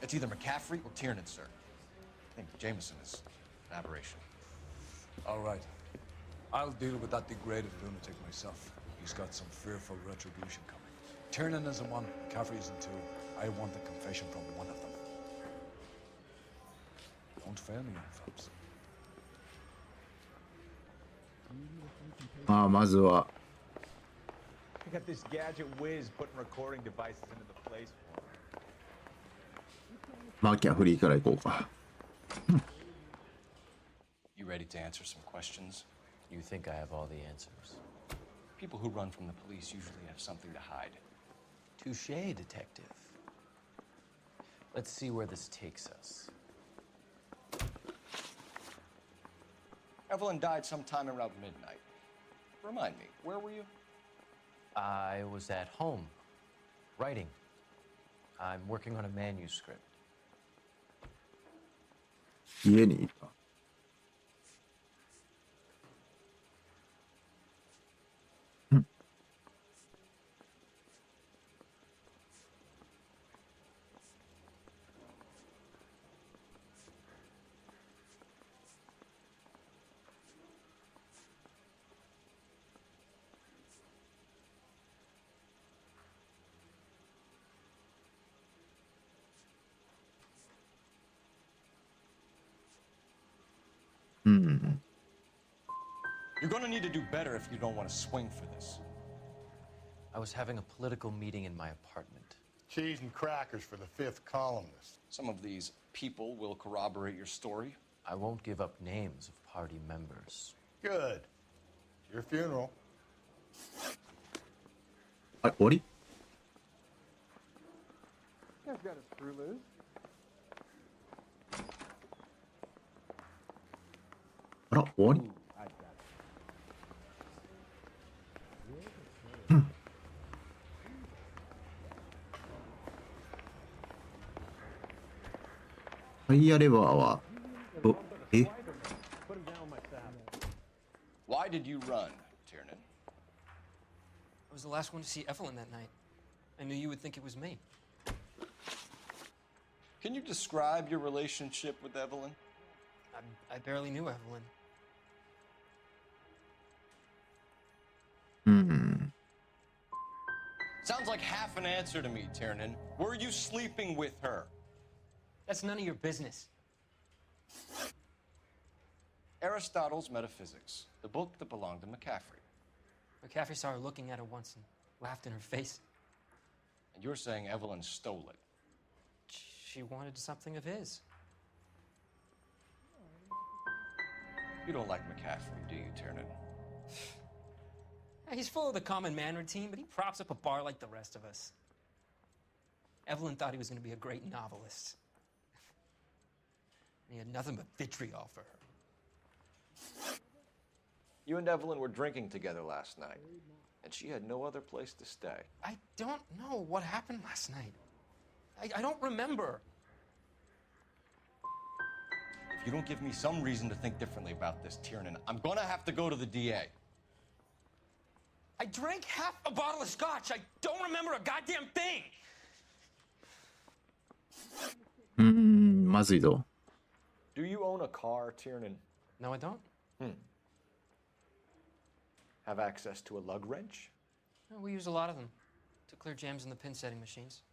It's either McCaffrey or Tiernan, sir. I think Jameson is an aberration. All right. I'll deal with that degraded lunatic myself. He's got some fearful retribution coming. Tiernan isn't one, McCaffrey isn't two. I want a confession from one of them. Don't fail me, young folks. まずは I got this gadget whiz putting recording devices into the place for me. マーキャフリーから行こうか。You ready to answer some questions? You think I have all the answers? People who run from the police usually have something to hide. Touché, detective. Let's see where this takes us. Evelyn died sometime around midnight. Remind me, where were you? I was at home, writing. I'm working on a manuscript. 家にいた。You're gonna need to do better if you don't want to swing for this. I was having a political meeting in my apartment. Cheese and crackers for the fifth columnist. Some of these people will corroborate your story. I won't give up names of party members. Good. It's your funeral. あ、終わり？ You guys got a screw loose? あら、終わり？ ファイヤーレバーは、え？ Why did you run, Tiernan? I was the last one to see Evelyn that night. I knew you would think it was me. Can you describe your relationship with Evelyn? I barely knew Evelyn. Sounds like half an answer to me, Tiernan. Were you sleeping with her? That's none of your business. Aristotle's Metaphysics, the book that belonged to McCaffrey. McCaffrey saw her looking at her once and laughed in her face. And you're saying Evelyn stole it? She wanted something of his. You don't like McCaffrey, do you, Tiernan? He's full of the common man routine, but he props up a bar like the rest of us. Evelyn thought he was going to be a great novelist. And he had nothing but vitriol for her. You and Evelyn were drinking together last night, and she had no other place to stay. I don't know what happened last night. I don't remember. If you don't give me some reason to think differently about this, Tiernan, I'm gonna have to go to the DA. I drank half a bottle of scotch. I don't remember a goddamn thing. まずいぞ。 Do you own a car, Tiernan? No, I don't. Have access to a lug wrench? No, we use a lot of them to clear jams in the pin setting machines.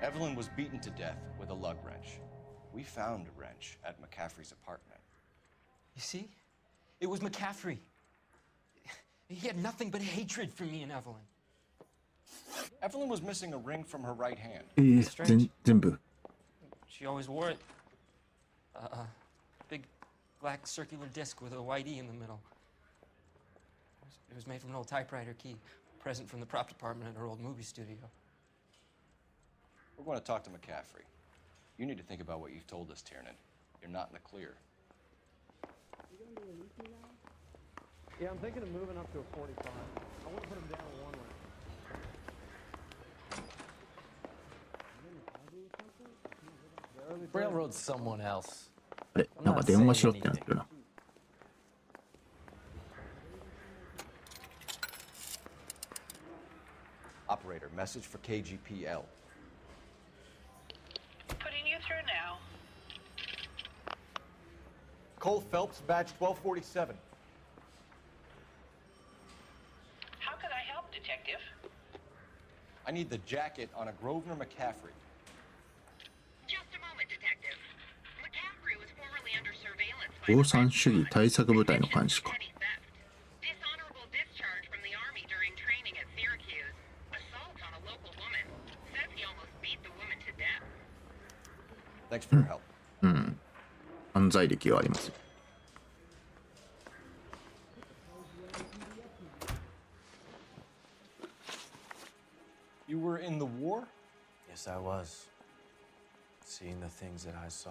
Evelyn was beaten to death with a lug wrench. We found a wrench at McCaffrey's apartment. You see? It was McCaffrey. He had nothing but hatred for me and Evelyn. Evelyn was missing a ring from her right hand. 全部。 She always wore it. Big black circular disc with a white E in the middle. It was made from an old typewriter key, a present from the prop department at her old movie studio. We're going to talk to McCaffrey. You need to think about what you've told us, Tiernan. You're not in the clear. Yeah, I'm thinking of moving up to a 45. I want to put him down a one way. Railroad someone else. あれ、なんか電話しろってなってるな。Operator, message for KGPL. Putting you through now. Cole Phelps, badge 1247. How could I help, Detective? I need the jacket on a Grosvenor McCaffrey. Just a moment, Detective. McCaffrey was formerly under surveillance by 共産主義対策部隊の監視か。 dishonorable discharge from the army during training at Syracuse. Assault on a local woman. Says he almost beat the woman to death. Thanks for your help. うん。犯罪歴があります。You were in the war? Yes, I was. Seeing the things that I saw,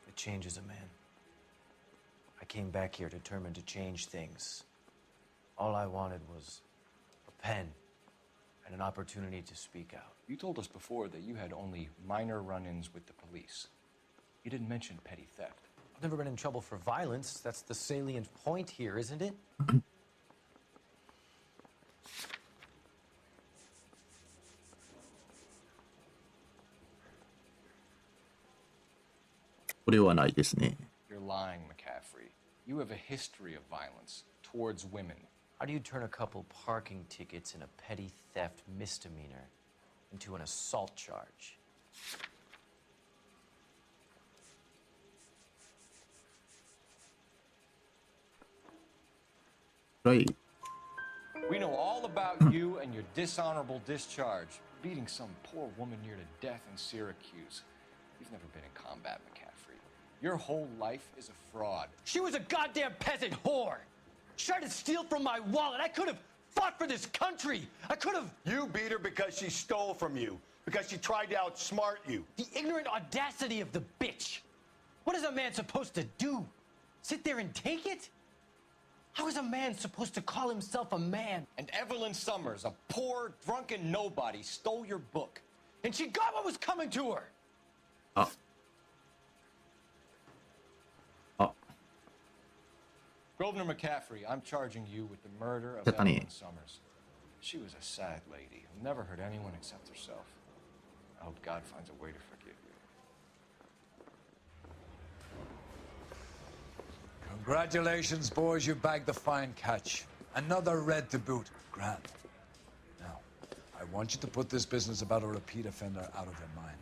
it changes a man. I came back here determined to change things. All I wanted was a pen and an opportunity to speak out. You told us before that you had only minor run-ins with the police. You didn't mention petty theft. I've never been in trouble for violence. That's the salient point here, isn't it? これはないですね。 You're lying, McCaffrey. You have a history of violence towards women. How do you turn a couple parking tickets and a petty theft misdemeanor into an assault charge? Right. We know all about you and your dishonorable discharge, beating some poor woman near to death in Syracuse. You've never been in combat, McCaffrey. Your whole life is a fraud. She was a goddamn peasant whore. She tried to steal from my wallet. I could have fought for this country. I could have. You beat her because she stole from you, because she tried to outsmart you. The ignorant audacity of the bitch. What is a man supposed to do? Sit there and take it? How is a man supposed to call himself a man? And Evelyn Summers, a poor, drunken nobody, stole your book. And she got what was coming to her. Grosvenor McCaffrey, I'm charging you with the murder of Evelyn Summers. She was a sad lady who never hurt anyone except herself. I hope God finds a way to forgive you. Congratulations, boys. You bagged the fine catch. Another red to boot. Grand. Now, I want you to put this business about a repeat offender out of your mind.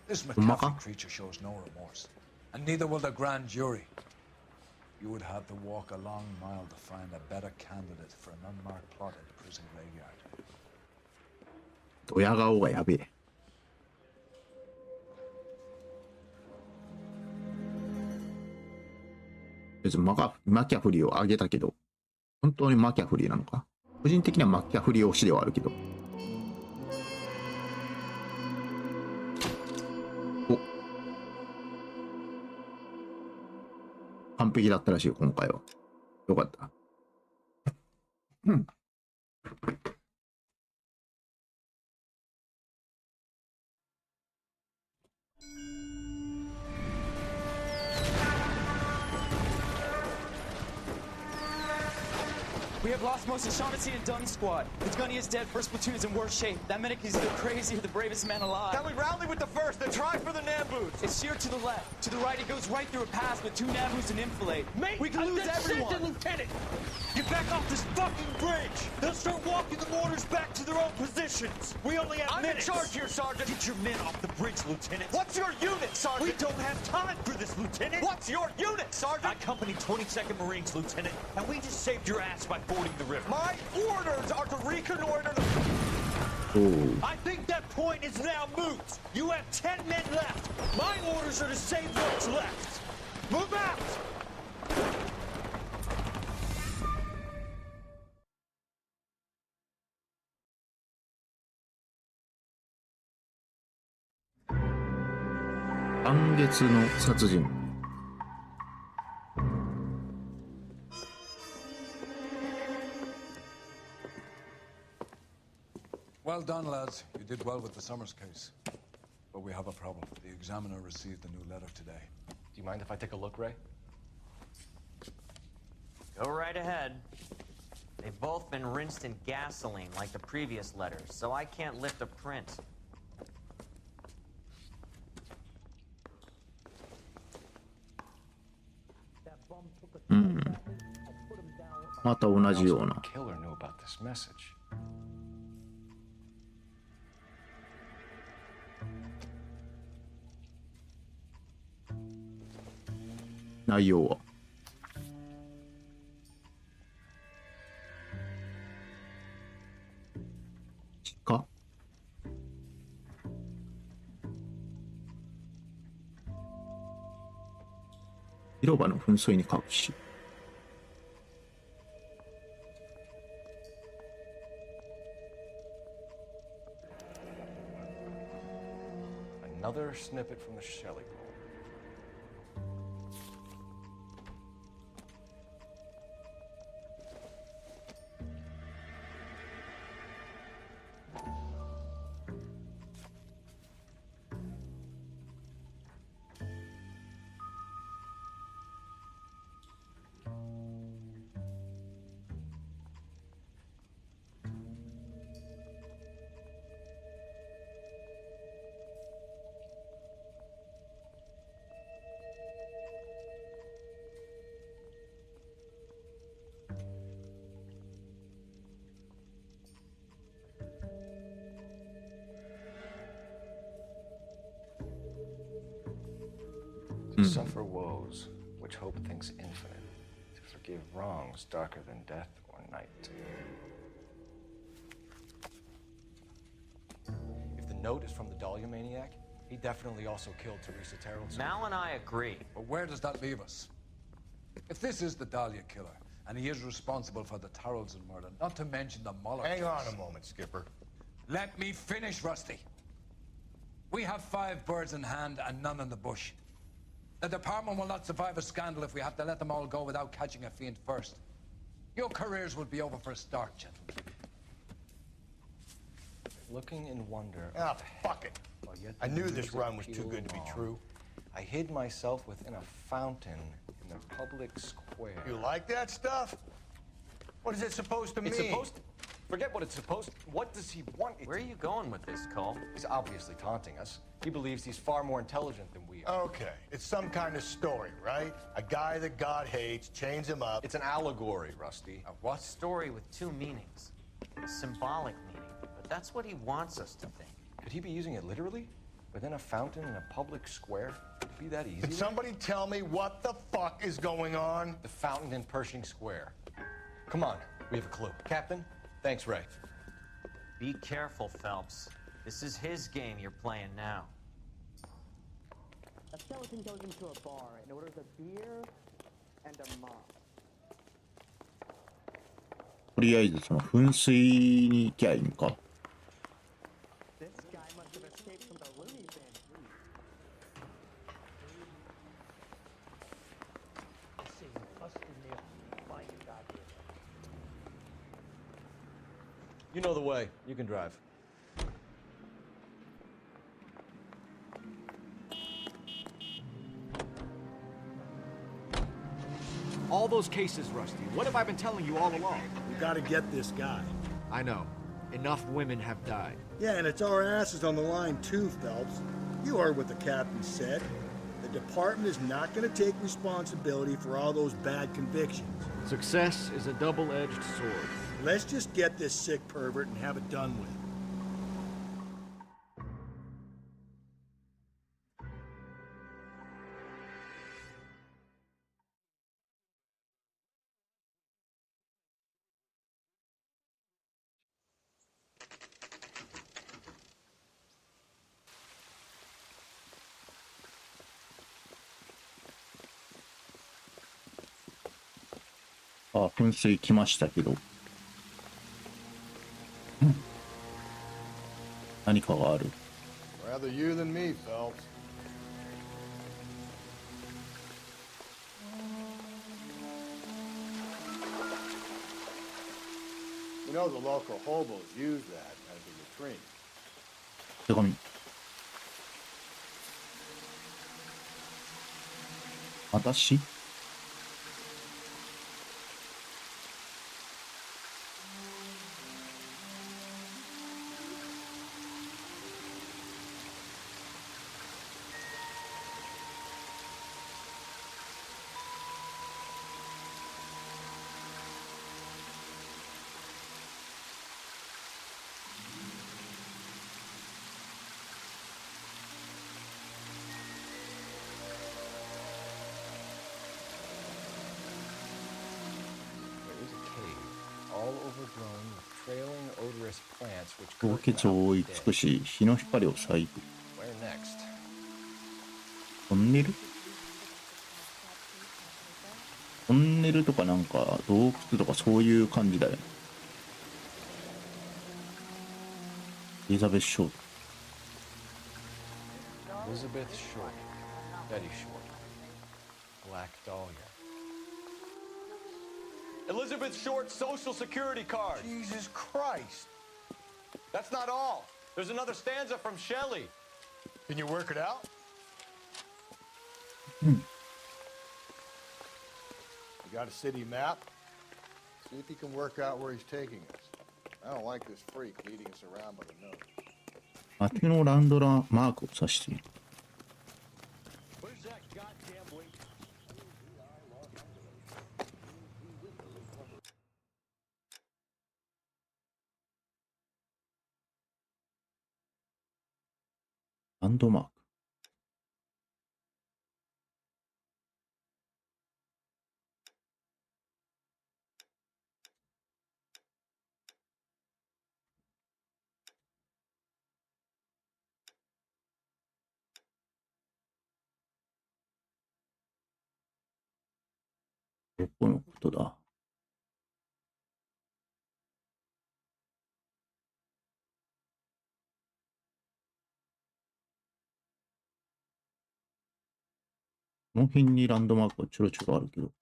This McCaffrey creature shows no remorse. And neither will the grand jury. You would have to walk a long mile to find a better candidate for an unmarked plot at the prison graveyard. ドヤ顔がやべえ。別にマキャフリーをあげたけど、本当にマキャフリーなのか？個人的にはマキャフリー推しではあるけど。お、完璧だったらしいよ今回は。よかった。うん。We have lost most of Shaughnessy and Dunn's squad. If Gunny is dead, first platoon is in worse shape. That medic is either crazy or the bravest man alive. Then we rally with the first and try for the Nambus. It's sheer to the left. To the right, it goes right through a pass with two Nambus and enfilade. Mate, we can lose everyone. Lieutenant, get back off this fucking bridge. They'll start walking the mortars back to their own positions. We only have minutes. I'm in charge here, Sergeant. Get your men off the bridge, Lieutenant. What's your unit, Sergeant? We don't have time for this, Lieutenant. What's your unit, Sergeant? I company 22nd Marines, Lieutenant, and we just saved your ass by fording the river. My orders are to reconnoiter the... Ooh. I think that point is now moot. You have 10 men left. My orders are to save what's left. Move out!暗月の殺人。Well done, lads. You did well with the Summers case. But we have a problem. The examiner received a new letter today. Do you mind if I take a look, Ray? Go right ahead. They've both been rinsed in gasoline like the previous letters, so I can't lift a print. Hmm. また同じような。 Killer knew about this message. 内容はか広場の紛争に隠し Another snippet from the Shelley roll. To suffer woes, which hope thinks infinite, to forgive wrongs darker than death or night. If the note is from the Dahlia maniac, he definitely also killed Teresa Terrell. Mal and I agree. But where does that leave us? If this is the Dahlia killer, and he is responsible for the Tarrelson murder, not to mention the Muller Hang case. on a moment, Skipper. Let me finish, Rusty. We have 5 birds in hand and none in the bush. The department will not survive a scandal if we have to let them all go without catching a fiend first. Your careers would be over for a start, gentlemen. Looking in wonder. Ah, fuck it. I knew this run was too good to be true. I hid myself within a fountain in the public square. You like that stuff? What is it supposed to mean? It's supposed to... Forget what it's supposed to... What does he want it Where are you going with this, Cole? He's obviously taunting us. He believes he's far more intelligent than we are. Okay, it's some kind of story, right? A guy that God hates, chains him up. It's an allegory, Rusty. A what? Story with 2 meanings. A symbolic meaning. But that's what he wants us to think. Could he be using it literally? Within a fountain in a public square? Could it be that easy? Can somebody tell me what the fuck is going on? The fountain in Pershing Square. Come on, we have a clue. Captain, thanks, Ray. Be careful, Phelps. This is his game you're playing now. A skeleton goes into a bar and orders a beer and a mop. とりあえずその噴水に行きゃいいんか。 This guy must have escaped from the loony bin. This is busted near fine goddamn. You know the way. You can drive. All those cases, Rusty. What have I been telling you all along? We gotta get this guy. I know. Enough women have died. Yeah, and it's our asses on the line too, Phelps. You heard what the captain said. The department is not gonna take responsibility for all those bad convictions. Success is a double-edged sword. Let's just get this sick pervert and have it done with. あ、噴水来ましたけど。何かがある。Rather you than me, Phelps. You know the local hobos use that as a 手紙。私氷結を覆い尽くし、日の光を遮る。トンネル？トンネルとかなんか洞窟とかそういう感じだよね。エリザベス・ショート。Elizabeth Short, Betty Short, Black Dahlia. Elizabeth Short's social security card. Jesus Christ. That's not all. There's another stanza from Shelley. Can you work it out? Hmm. You got a city map? See if you can work out where he's taking us. I don't like this freak leading us around by the nose. 街のランドラマークを指している。ランドマーク。どこのことだ？この辺にランドマークがちょろちょろあるけど。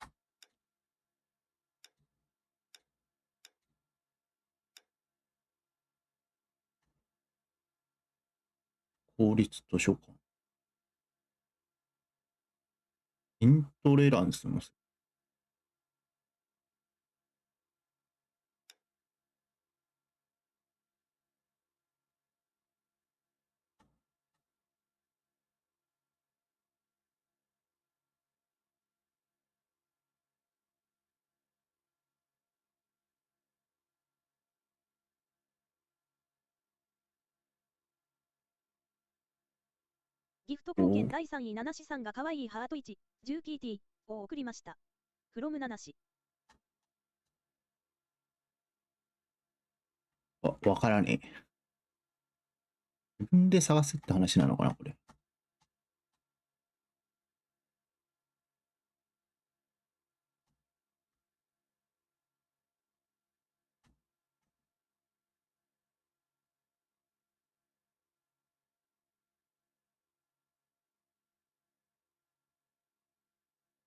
公立図書館。イントレランスのせ。ギフト貢献第3位ナナシさんが可愛いハート1、10キーティーを送りました。from ナナシ。わからねえ。自分で探すって話なのかな、これ。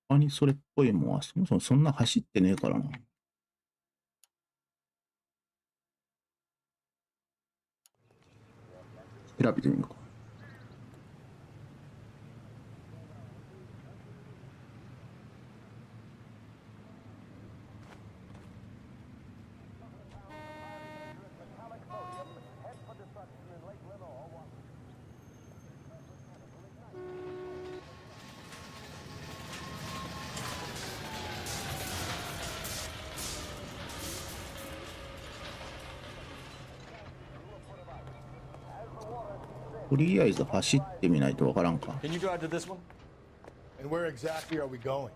他にそれっぽいもんはそもそもそんな走ってねえからな。調べてみるか。とりあえず走ってみないとわからんか。Can you drive to this one? And where exactly are we going?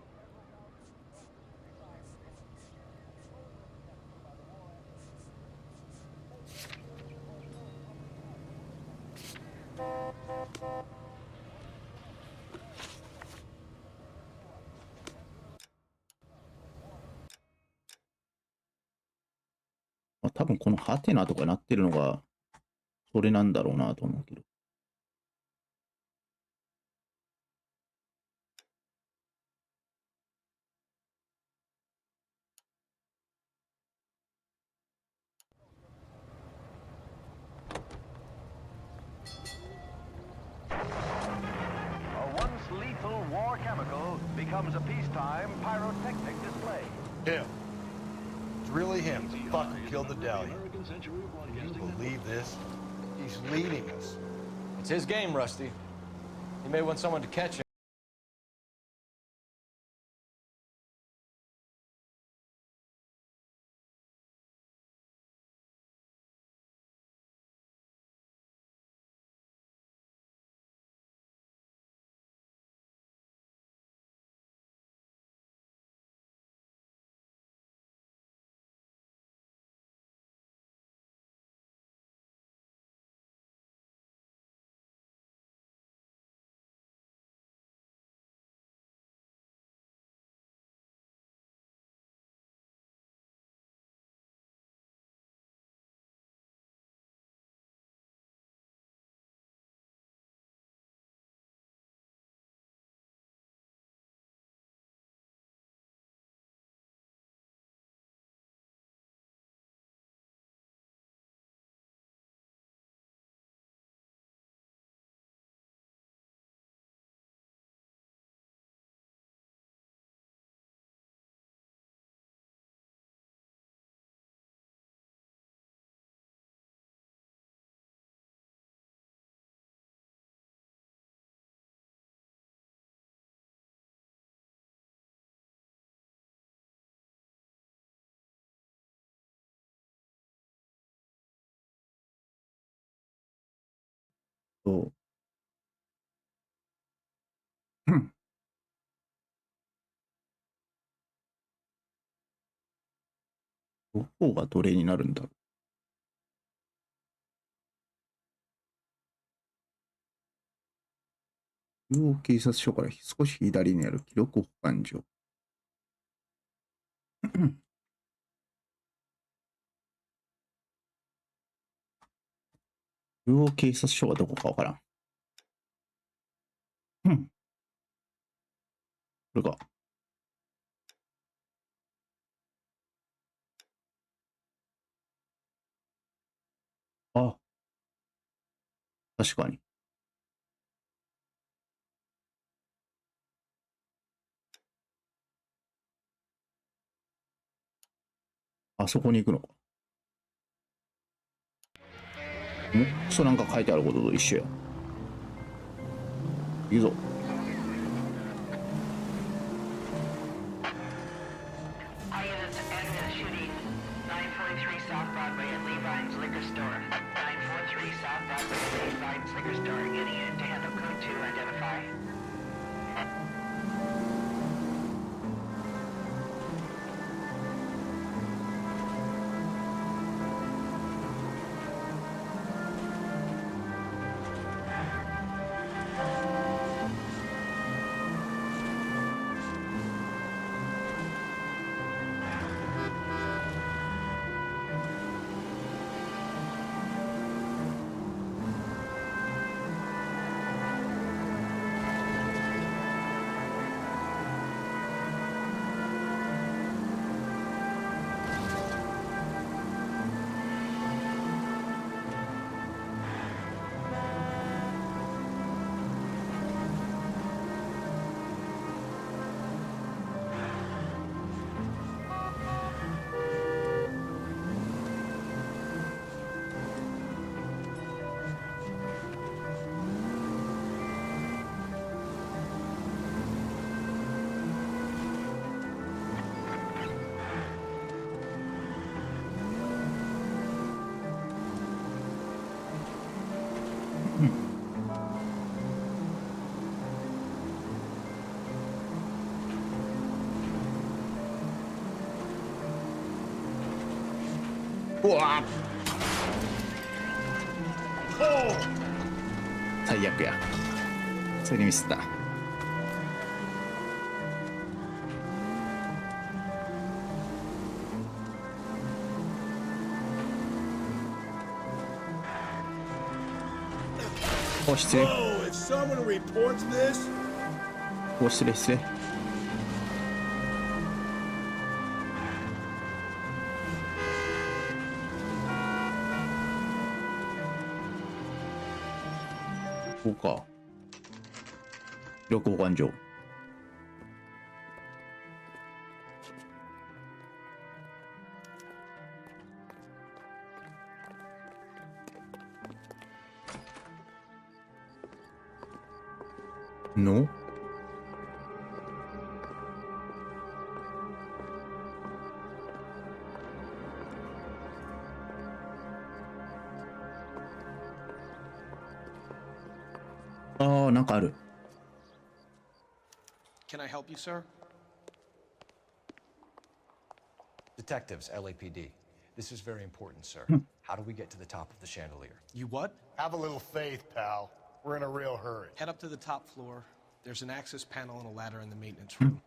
まあ、多分このハテナとかなってるのがそれなんだろうなと思うけど。lethal war chemical becomes a peacetime pyrotechnic display. Him. It's really him. The fucker killed the Dahlia. Can you believe this? He's leading us. It's his game, Rusty. He may want someone to catch him.どこがどれになるんだろう。中央警察署から少し左にある記録保管所。中央警察署はどこかわからん。これか。あ、確かに。あそこに行くのか。そうなんか書いてあることと一緒や。行くぞ。うわ最悪や。それにミスった。お、失礼。お、失礼失礼。こうか。力保管場。のああ、なんかある。Can I help you, sir? Detectives, LAPD. This is very important, sir. How do we get to the top of the chandelier? You what? Have a little faith, pal. We're in a real hurry. Head up to the top floor. There's an access panel and a ladder in the maintenance room.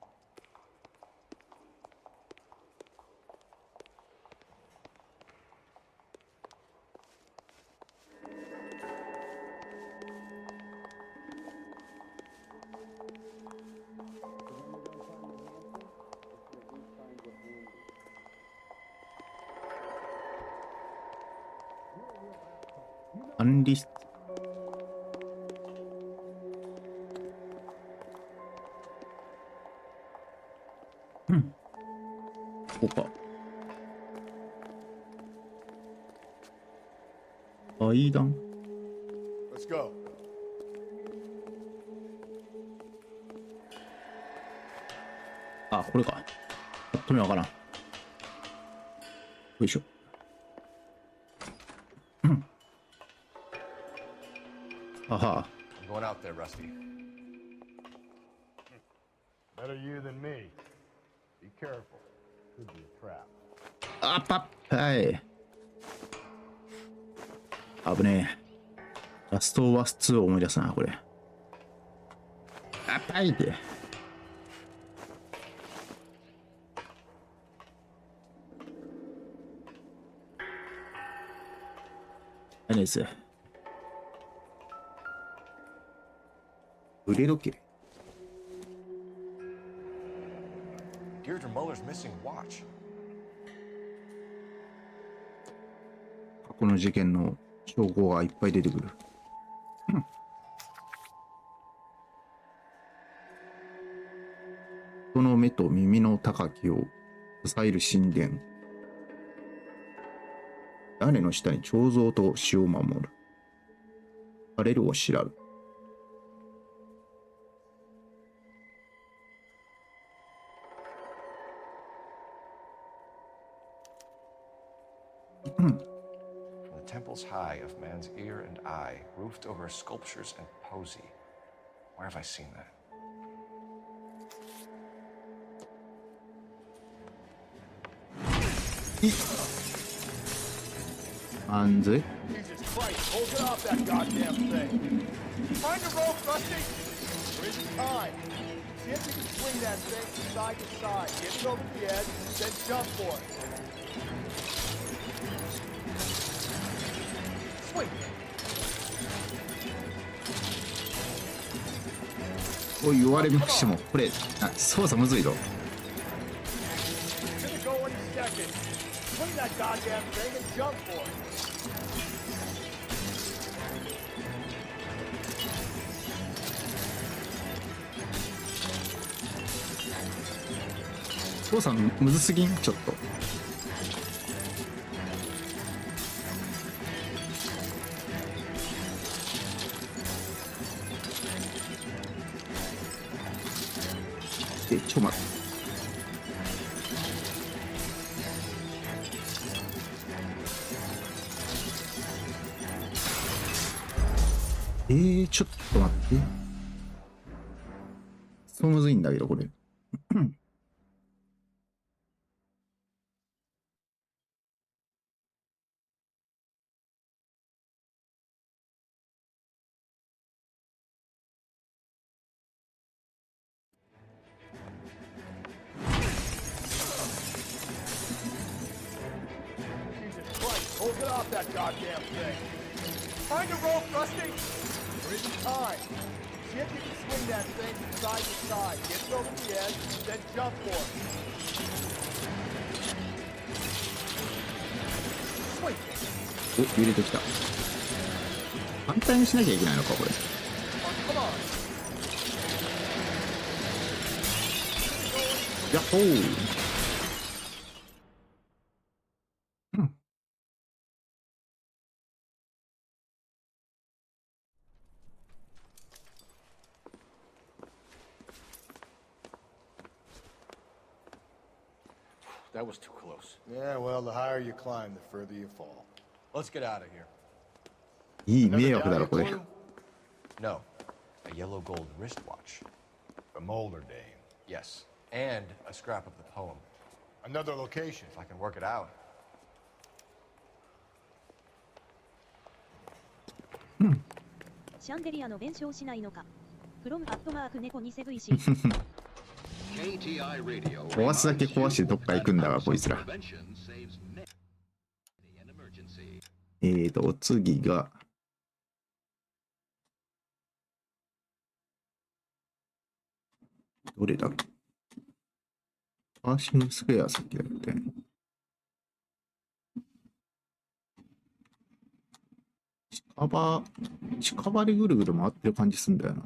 管理室。うん。ここか。階段。Let's go. あ、これか。止めなあかんな。よいしょ。Aha. I'm going out there, Rusty. Better you than me. Be careful. Could be a trap. あっぱっはい。危ねえ。ラストワス2を思い出すな、これ。あっぱいって。何です。腕時計。Deirdre Muller's missing watch. 過去の事件の証拠がいっぱい出てくる。人の目と耳の高きを支える神殿。屋根の下に彫像と死を守る。バレルを知らる。From the temple's high of man's ear and eye, roofed over sculptures and poesy. Where have I seen that? Anze. Jesus Christ, hold it off that goddamn thing. Find a rope, Rusty. There isn't time. See if you can swing that thing from side to side. Get it over the edge, then jump for it. Swing. こう言われましても、これ、操作むずいぞ。It's gonna go any second. Swing that goddamn thing and jump for it. 操作むずすぎん、ちょっと。ちょ待って。ちょっと待って。そうむずいんだけど、これ。Hold it off that goddamn thing. Find a rope, Rusty. There isn't time. See if you can swing that thing from side to side. Get it over the edge, then jump for it. Swing. お、揺れてきた。反対にしなきゃいけないのか、これ。Come on. やっほー。That was too close. Yeah, well, the higher you climb, the further you fall. Let's get out of here. いい迷惑だろこれ。 No, a yellow gold wristwatch. A Molder Dame. Yes, and a scrap of the poem. Another location. If I can work it out. シャンデリアの弁償しないのか。from アットマーク猫にセブイシ。壊すだけ壊してどっか行くんだわこいつら。お次がどれだっけ。パーシングスクエアさっきだったよね。近場でぐるぐる回ってる感じすんだよな。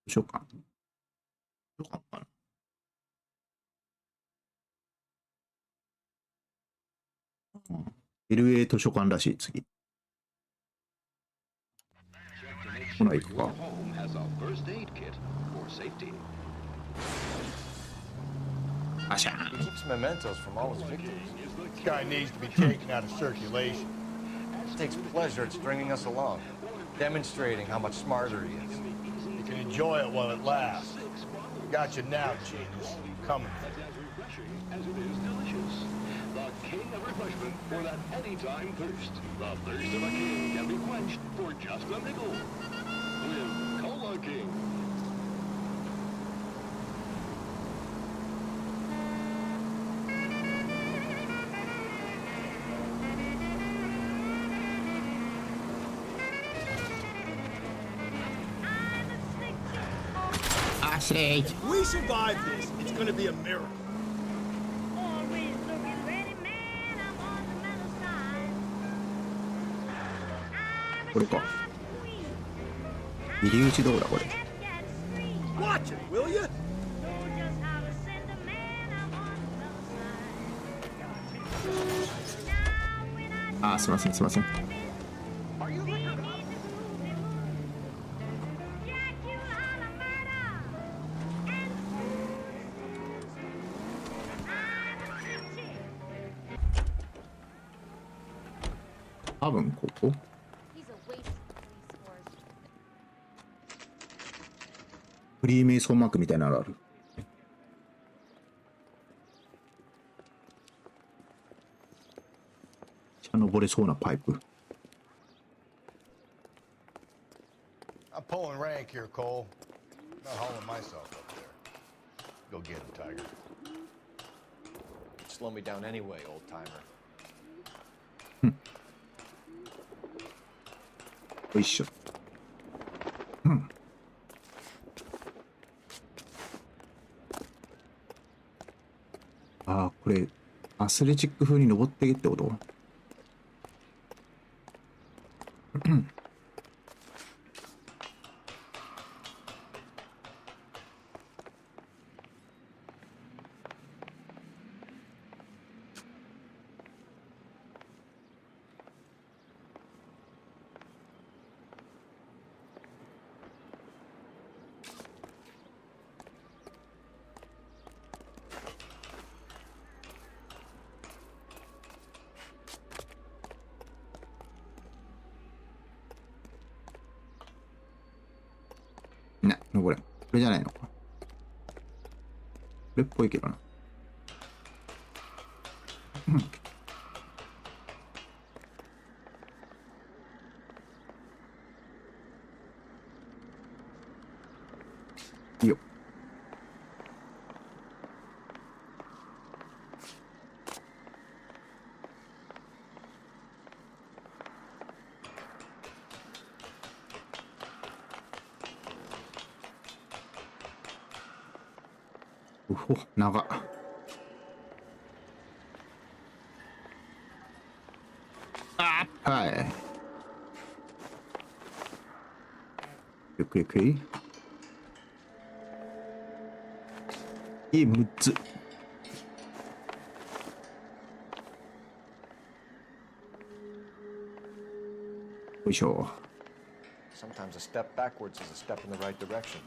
図書館かな。LA 図書館らしい次。ほな行くか。あしゃー。 He keeps mementos from all his victims. This guy needs to be taken out of circulation. He takes pleasure at stringing us along, demonstrating how much smarter he is. You can enjoy it while it lasts. Got you now, genius. Coming. As it is delicious. The king of refreshment for that anytime thirst. The thirst of a king can be quenched for just a nickel. With Cola King. We survive this. It's gonna be a miracle. これか。入り口どうだこれ。Watch it, will you? あー、すいませんすいません。多分ここ。フリーメイソンマークみたいなのある。登れそうなパイプ。I'm pulling rank here, Cole. Not hauling myself up there. Go get him, Tiger. Slow me down anyway, old timer. よいしょ。ああ、これアスレチック風に登っていけってこと？ね、これ。これじゃないのか。これっぽいけどな。いいよ。うほ、長っ。はい。ゆっくりゆっくり。6つ。よいしょ。Sometimes a step backwards is a step in the right direction.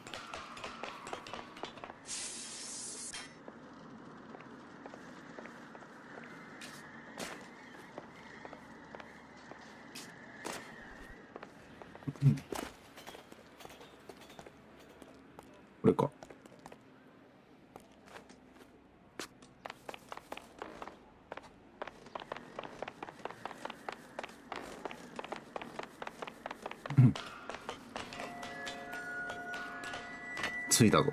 これか。着いたぞ。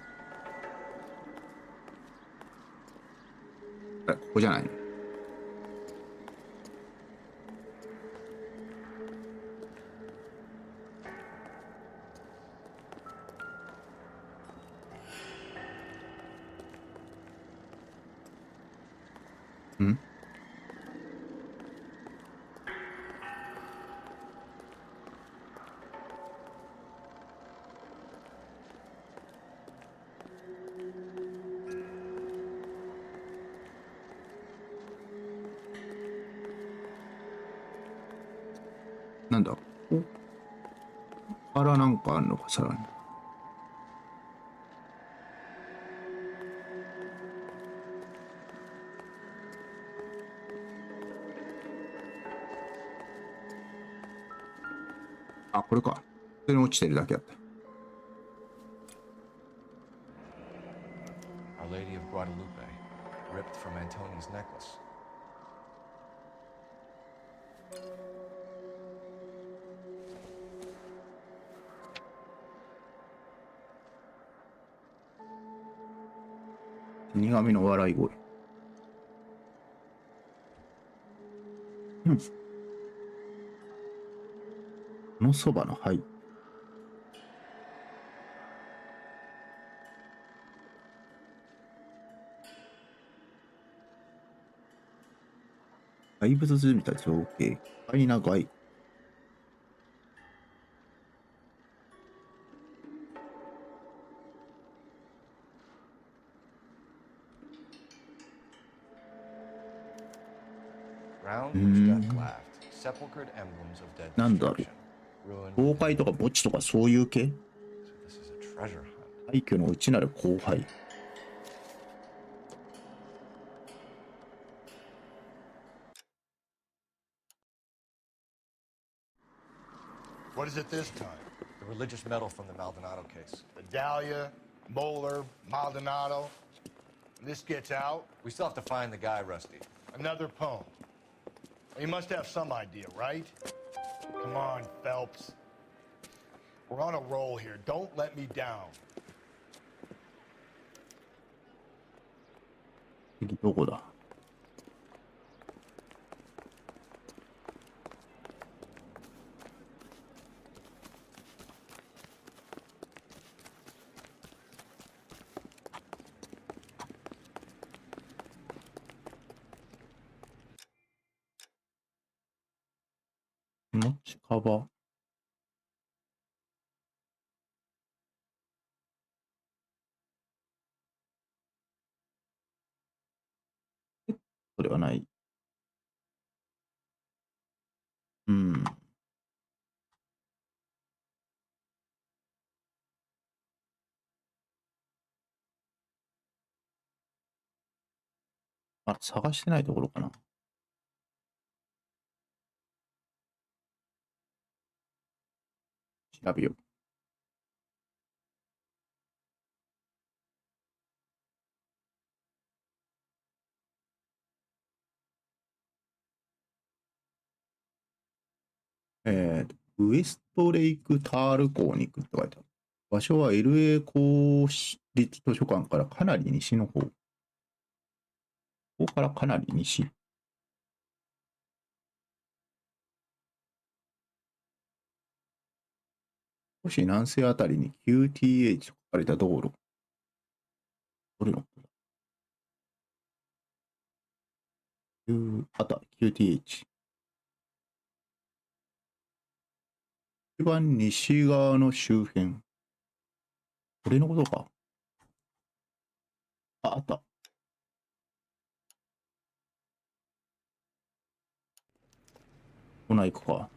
ここじゃないの？ん？なんだ？お？あら、なんかあんのか、さらに。あ、これか。それに落ちてるだけだった。Our Lady of Guadalupe, ripped from Antoni's necklace. 死神の笑い声。うん。このそばの灰。怪物じみた造形、巨大な骸骨。なんだろう。崩壊とか墓地とかそういう系？廃墟の内なる荒廃。What is it this time? The religious medal from the Maldonado case. The Dahlia, Moeller, Maldonado. This gets out. We still have to find the guy, Rusty. Another poem. You must have some idea, right? Come on, Phelps. We're on a roll here. Don't let me down. 次どこだ？近場。それはない。うん。あ、探してないところかな。調べよう。ウエストレイクタール港に行くって書いてある。場所は LA 公立図書館からかなり西の方。ここからかなり西。少し南西あたりに QTH と書かれた道路。どれのことだ？あった、QTH。一番西側の周辺。これのことか。あった。ほな、行くか。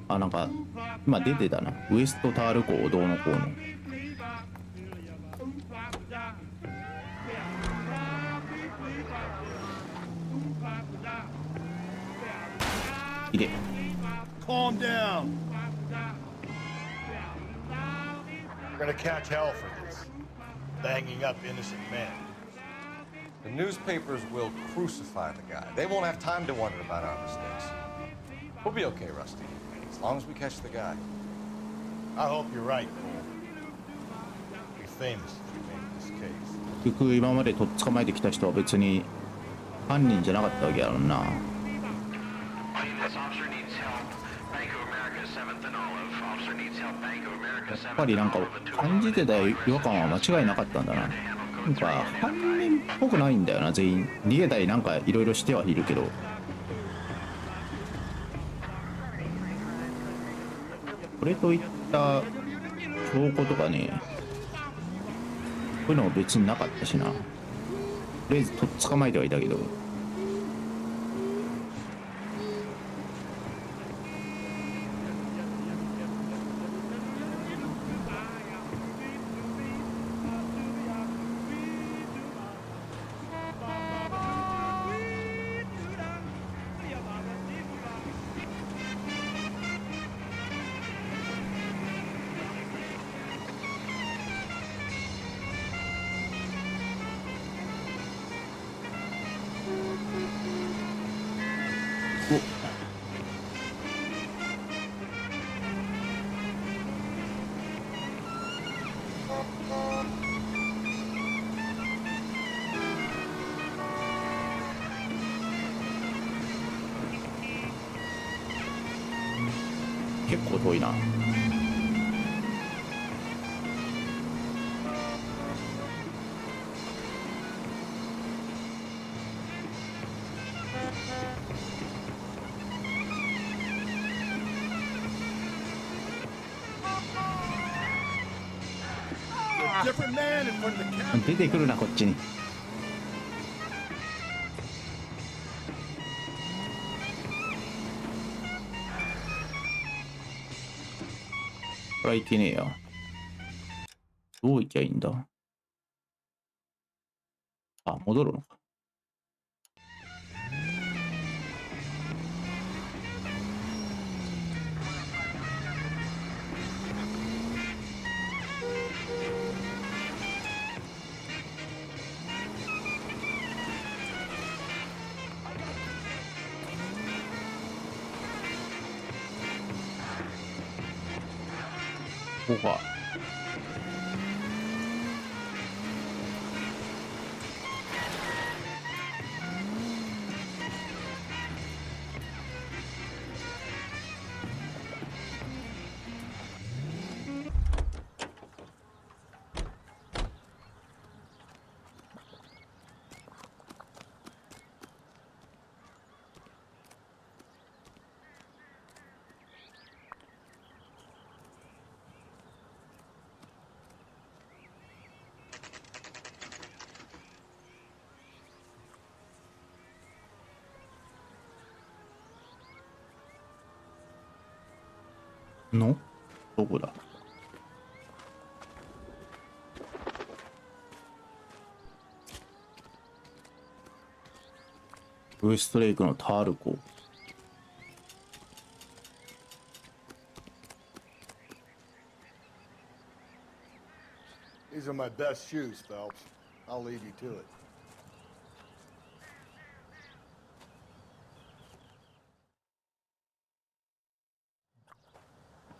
あ、なんか、今出てたな。ウエストタール港どうのこうの。いけ。Calm down. We're gonna catch hell for this. Banging up innocent men. The newspapers will crucify the guy. They won't have time to wonder about our mistakes. We'll be okay, Rusty. As long as we catch the guy. I hope you're right, Cole. We'll be famous if we make this case. 結局今までとっ捕まえてきた人は別に犯人じゃなかったわけやろな。やっぱりなんか感じてた違和感は間違いなかったんだな。なんか犯人っぽくないんだよな、全員。逃げたりなんかいろいろしてはいるけど。これといった証拠とかね、こういうのも別になかったしな。とりあえずとっ捕まえてはいたけど。結構遠いな。出てくるな、こっちに。これはいけねえや。どう行きゃいいんだ。あ、戻るのか。ここか。のどこだ。ウエストレイクのタール湖。These are my best shoes, Phelps. I'll leave you to it.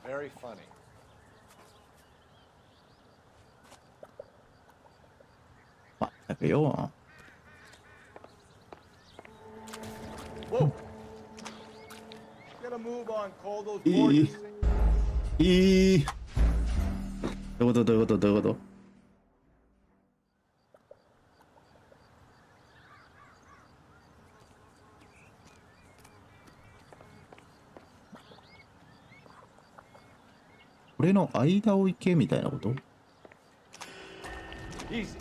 Very funny. まったくよ。Whoa! Gotta move on, Cole. Those boards. どういうことどういうことどういうこと。れの間を行けみたいなこと？ Easy.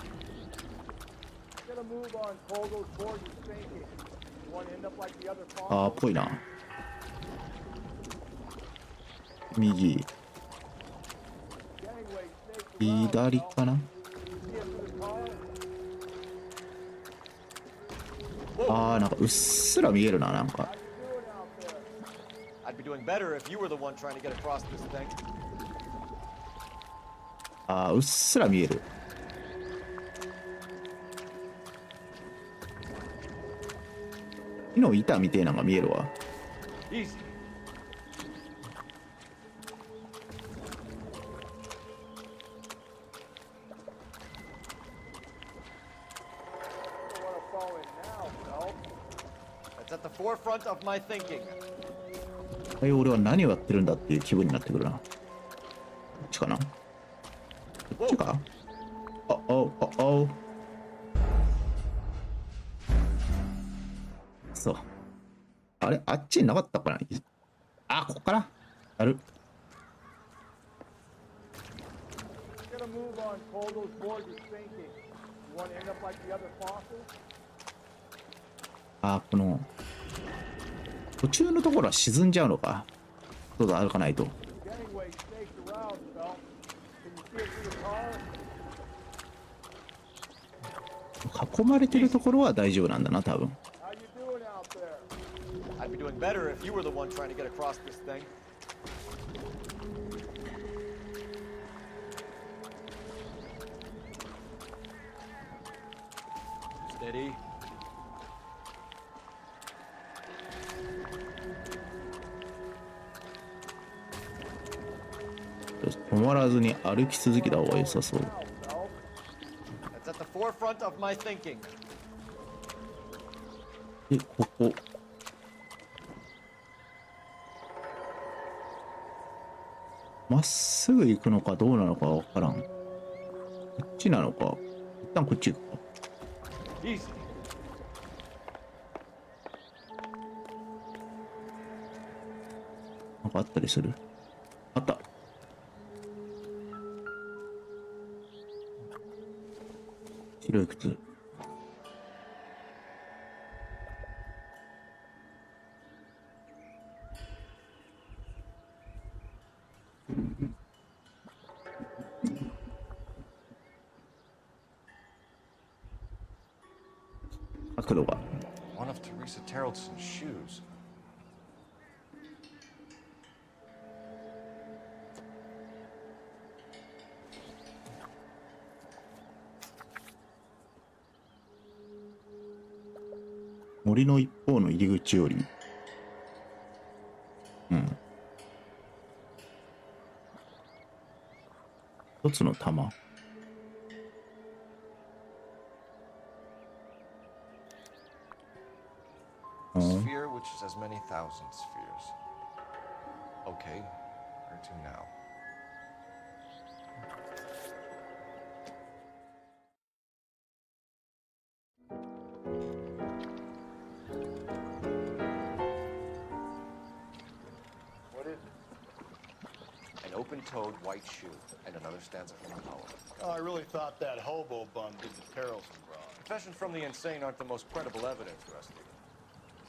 Gonna move on Kogo towards your thinking. You want to end up like the other あーっぽいな。右。左かな。あー、なんかうっすら見えるな、なんか。I'd be doing better if you were the one trying to get across this thing. あー、うっすら見える。木の板みてえなのが見えるわ。Easy. That's at the forefront of my thinking. はい、俺は何をやってるんだっていう気分になってくるな。こっちかな？こっちか？そう。あれ、あっちになかったかな？あ、ここかな？ある。Gonna move on Kogo towards your thinking. You want to end up like the other fossils? あ、この途中のところは沈んじゃうのか。どうだ、歩かないと。Gangway staked around, Phil. Can you see it through the car? 囲まれてるところは大丈夫なんだな、多分。How you doing out there? I'd be doing better if you were the one trying to get across this thing. Steady. 止まらずに歩き続けた方が良さそう。That's at the forefront of my thinking. で、ここ。まっすぐ行くのかどうなのかわからん。こっちなのか。一旦こっち行くか。Easy. なんかあったりする？あった。白い靴。角度が。One of Teresa Terrelson's shoes. 森の一方の入り口より、一つの玉。A sphere which is as many thousand spheres. Okay, where to now? What is it? An open-toed white shoe and another stanza from the poem. Oh, I really thought that hobo bum did the Terrelson broad. Confessions from the insane aren't the most credible evidence, Rusty.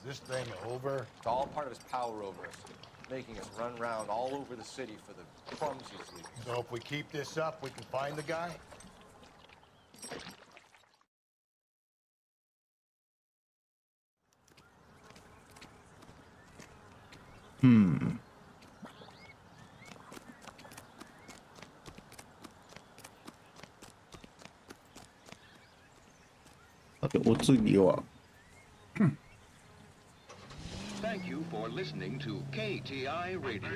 Is this thing over? It's all part of his power over us, making us run around all over the city for the crumbs he's leaving. So if we keep this up, we can find the guy?お次は Thank you for listening to KTI Radio,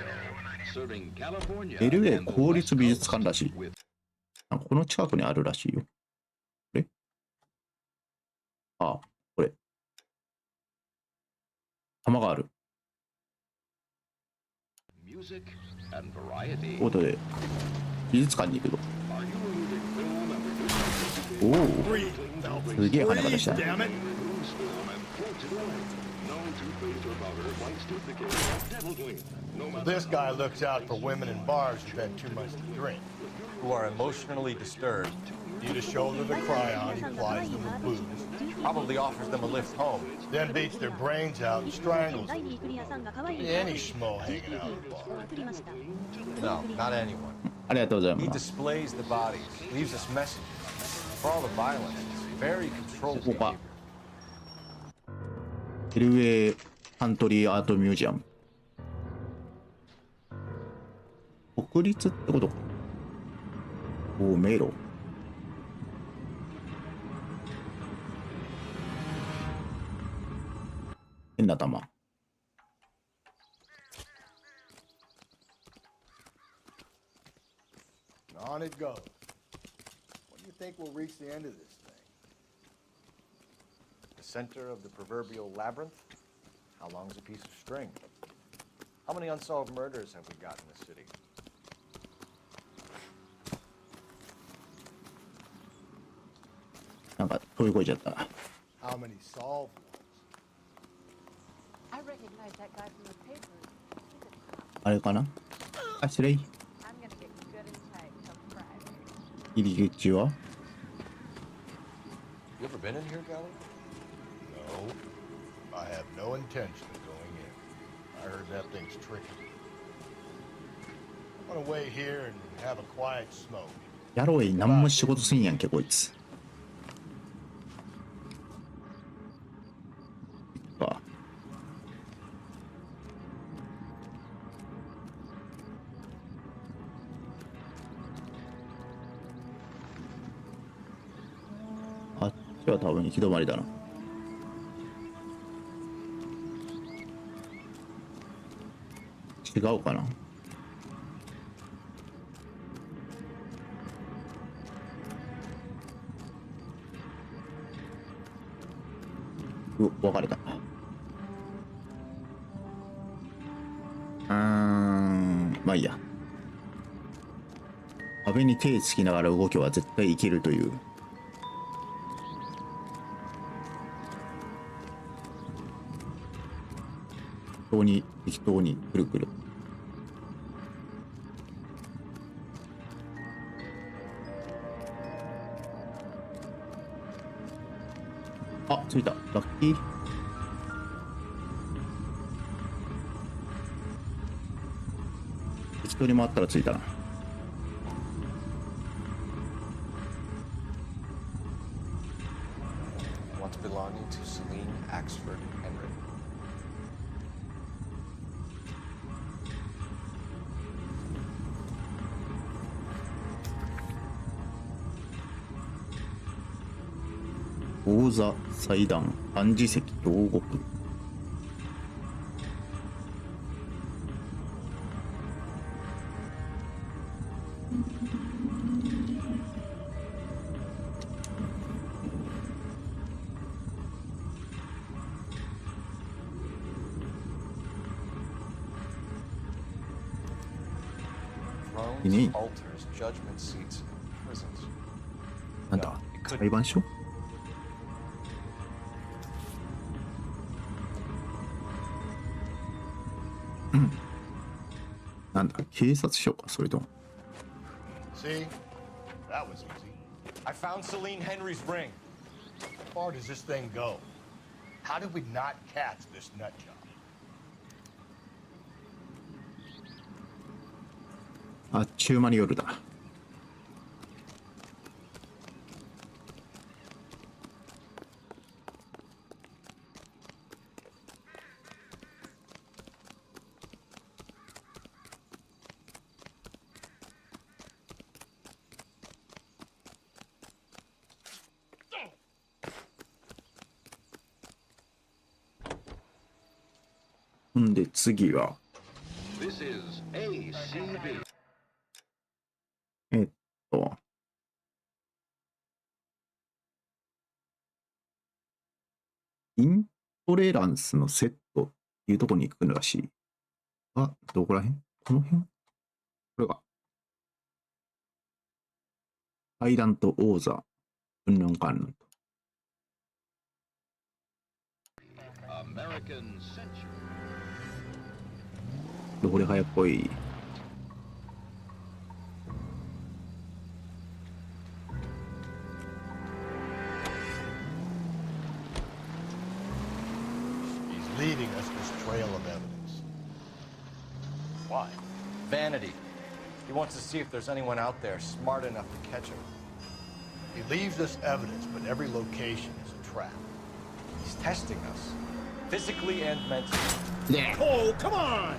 serving California. LA 公立美術館らしい。この近くにあるらしいよ。これ？あ、これ。玉がある。ということで、美術館に行くと。おお、すげえ跳ね方した。No two-faced or powder might stoop the king of devil clean. No matter This guy looks out for women in bars who've had too much to drink. Who are emotionally disturbed. Need a shoulder to cry on, he plies them with booze. Probably offers them a lift home. Then beats their brains out and strangles them. Any schmo hanging out at the bar. No, not anyone. ありがとうござい He ます。 displays the bodies, leaves us messages. For all the violence, it's very controlled ここか behavior. LA カントリーアートミュージアム。国立ってことか。おお、迷路。変な玉。On it goes. When do you think we'll reach the end of this thing? The center of the proverbial labyrinth? How long's a piece of string? How many unsolved murders have we got in the city? なんか飛び越えちゃった。 How many solved ones? I recognize that guy from the papers. あれかなあ、失礼。 I'm gonna get good and tight till Friday. 入り口は You ever been in here, Gally? No. I have no intention of going in. I heard that thing's tricky. I'm gonna wait here and have a quiet smoke. やろうい、何も仕事せんやんけ、こいつ。か。あっちは多分行き止まりだな。違うかな。分かれた。まあいいや。壁に手つきながら動けば絶対いけるという。適当にくるくる。あ、着いた。ラッキー。適当に回ったら着いたな。Once belonging to Celine, Axford, Henry.「王座祭壇暗示石牢獄」。Thrones, altars, judgment seats, prisons. なんだ裁判所。なんだ警察署かそれとも。 See? That was easy. I found Celine Henry's ring. How far does this thing go? How did we not catch this nut job? あっちゅう間に夜だ。ほんで次は This is ACB. イントレランスのセットっていうところに行くらしい。あ、どこら辺？この辺？これが。階段と王座、うんぬんかんぬんと。A American century. どれ早っぽい。He's leaving us this trail of evidence. Why? Vanity. He wants to see if there's anyone out there smart enough to catch him. He leaves us evidence, but every location is a trap. He's testing us, physically and mentally. Yeah. Oh, come on!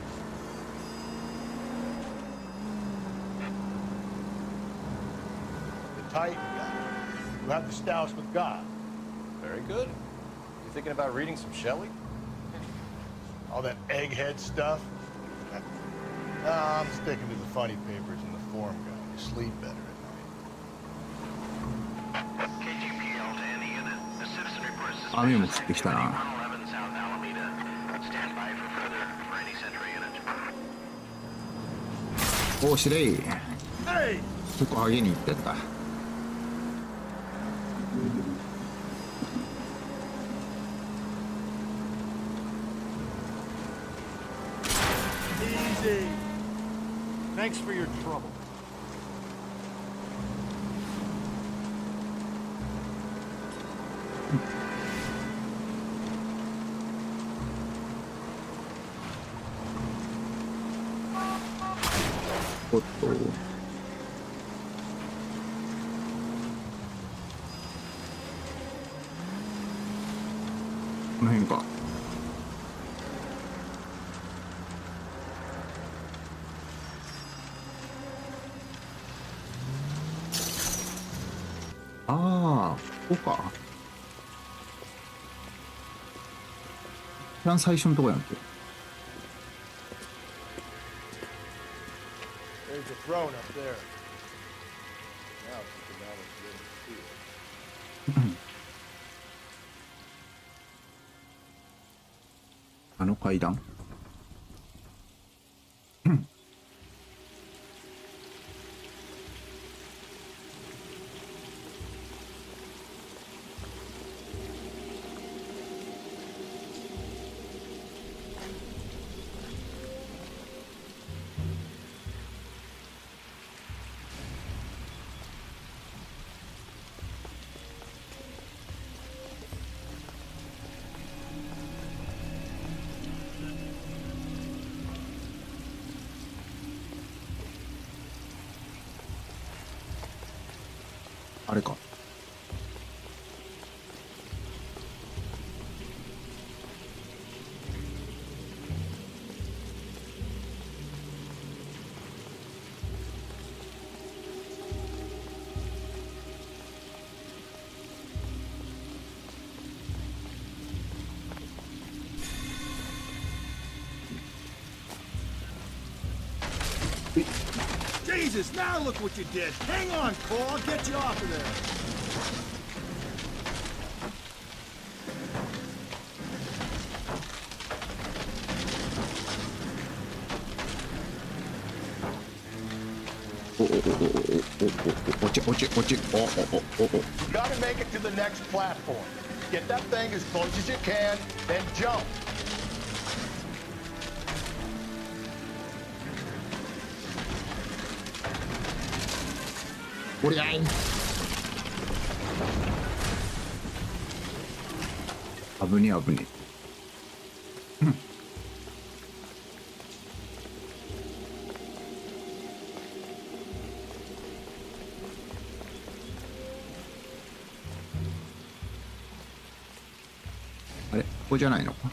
The Titan guy, who had the stouts with God. Very good. You thinking about reading some Shelley? All that egghead stuff? Nah, I'm sticking to the funny papers and the forum guy. You sleep better at night. KGPL to any unit. The citizen reports 雨も降ってきたな。 11 South Alameda. Stand by for further for any Sentry unit. おお、司令。結構上げに行ってた。Easy. Thanks for your trouble. おっと。この辺か。ああ、ここか。一番最初のとこやんけ。There's a throne up there. Now it's just a matter of getting to it. あの階段。あれか。Jesus, now look what you did. Hang on, Cole. I'll get you off of there. Gotta make it to the next platform. Get that thing as close as you can, then jump. What are you? 危ねえ危ねえ。あれ、ここじゃないのか。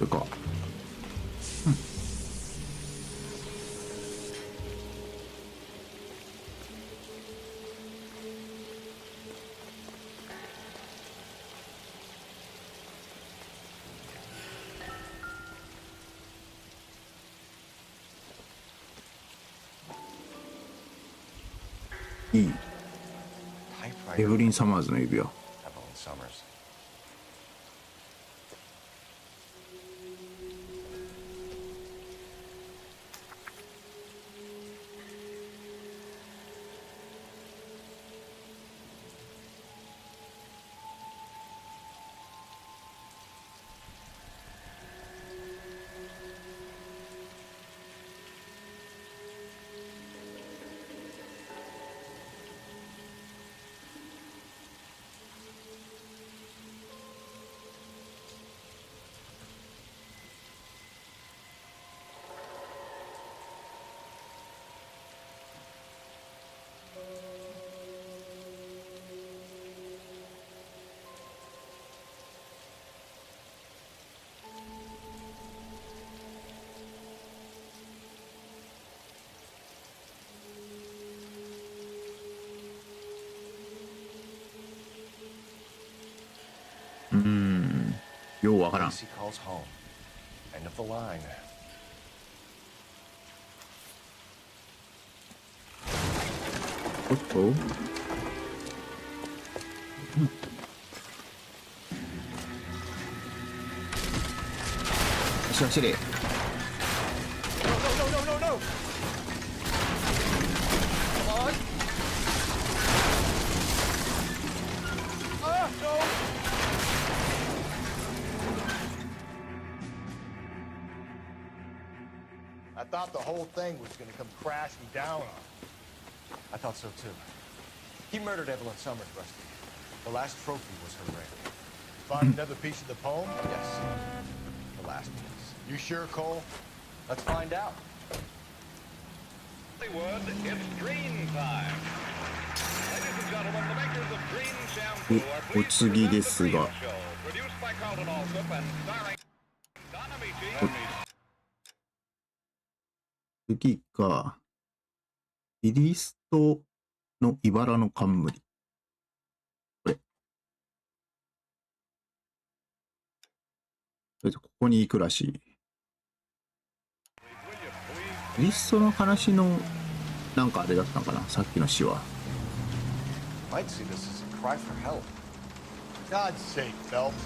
これか。いい。エブリン・サマーズの指輪。Evelyn Summers.ようわからん。 He calls home. End of the line. おっと、走れ。I thought the whole thing was going to come crashing down on him. I thought so too. He murdered Evelyn Summers, Rusty. The last trophy was her ring. Find another piece of the poem? Yes. The last piece. You sure, Cole? Let's find out. Hollywood, it's green time. Ladies and gentlemen, the makers of Green Shampoo are お次ですが、 produced by Carlton Alsop and starring Donna Michi. 次がキリストの茨の冠。これ。とりあえずここに行くらしい。キリストの話のなんかあれだったのかな、さっきの詩は。Might see this as a cry for help. God's sake, Phelps.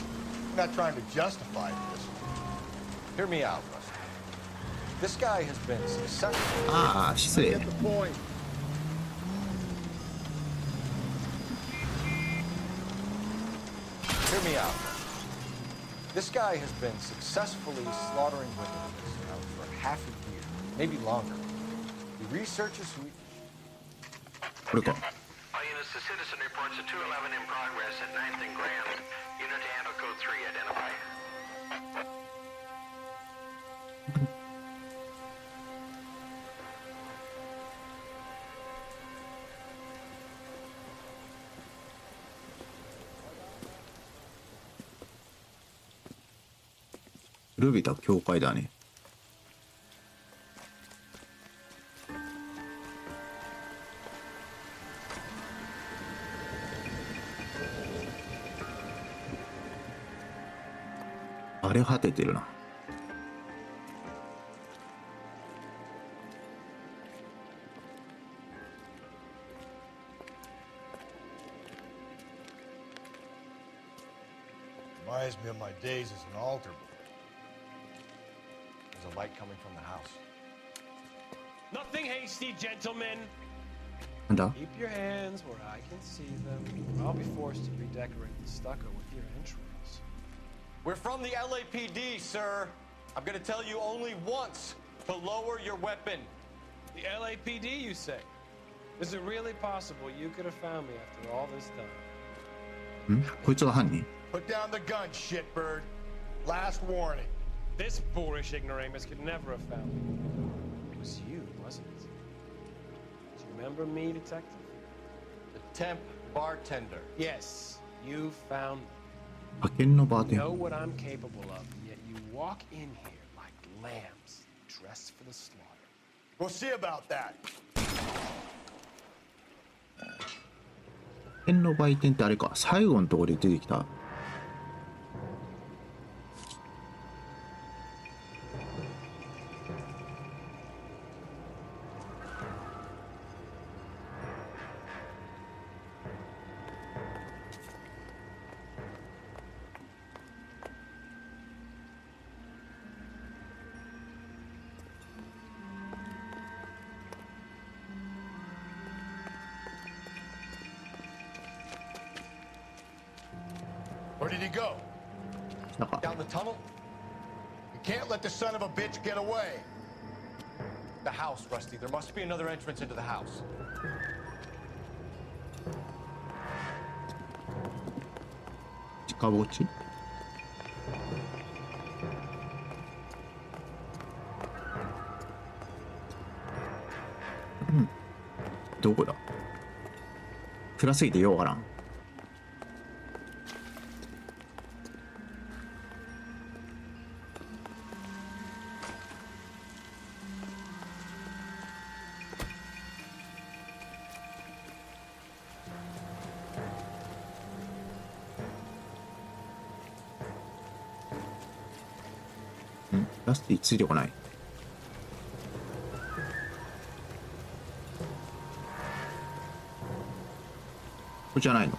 I'm not trying to justify this. Hear me out, Rusty. This guy has been successful. ああ、失礼。 Get the point. Hear me out. This guy has been successfully slaughtering women in this town for half a year, maybe longer. He researches who. これか。 All units, the citizen reports a 211 in progress at 9th and Grand. Unit to handle code 3, identify. 古びた教会だね。荒れ果ててるな。Reminds me of my days as an altar boy. There's a light coming from the house. Nothing hasty, gentlemen. なんだ？ Keep your hands where I can see them. I'll be forced to redecorate the stucco with your entrails. We're from the LAPD, sir. I'm gonna tell you only once to lower your weapon. The LAPD, you say? Is it really possible you could have found me after all this time? ん？こいつが犯人？ Put down the gun, shitbird. Last warning. This boorish ignoramus could never have found me. It was you, wasn't it? Do you remember me, detective? The temp bartender. Yes, you found me. 派遣のバーテ You ン。 know what I'm capable of, yet you walk in here like lambs, dressed for the slaughter. We'll see about that. 派遣の売店ってあれか、最後のところで出てきた。Where did he go? Down the tunnel? You can't let the son of a bitch get away. The house, Rusty. There must be another entrance into the house. Chikabochi? どこだ？暗すぎてようわからん。ラスティついてこない。これじゃないの？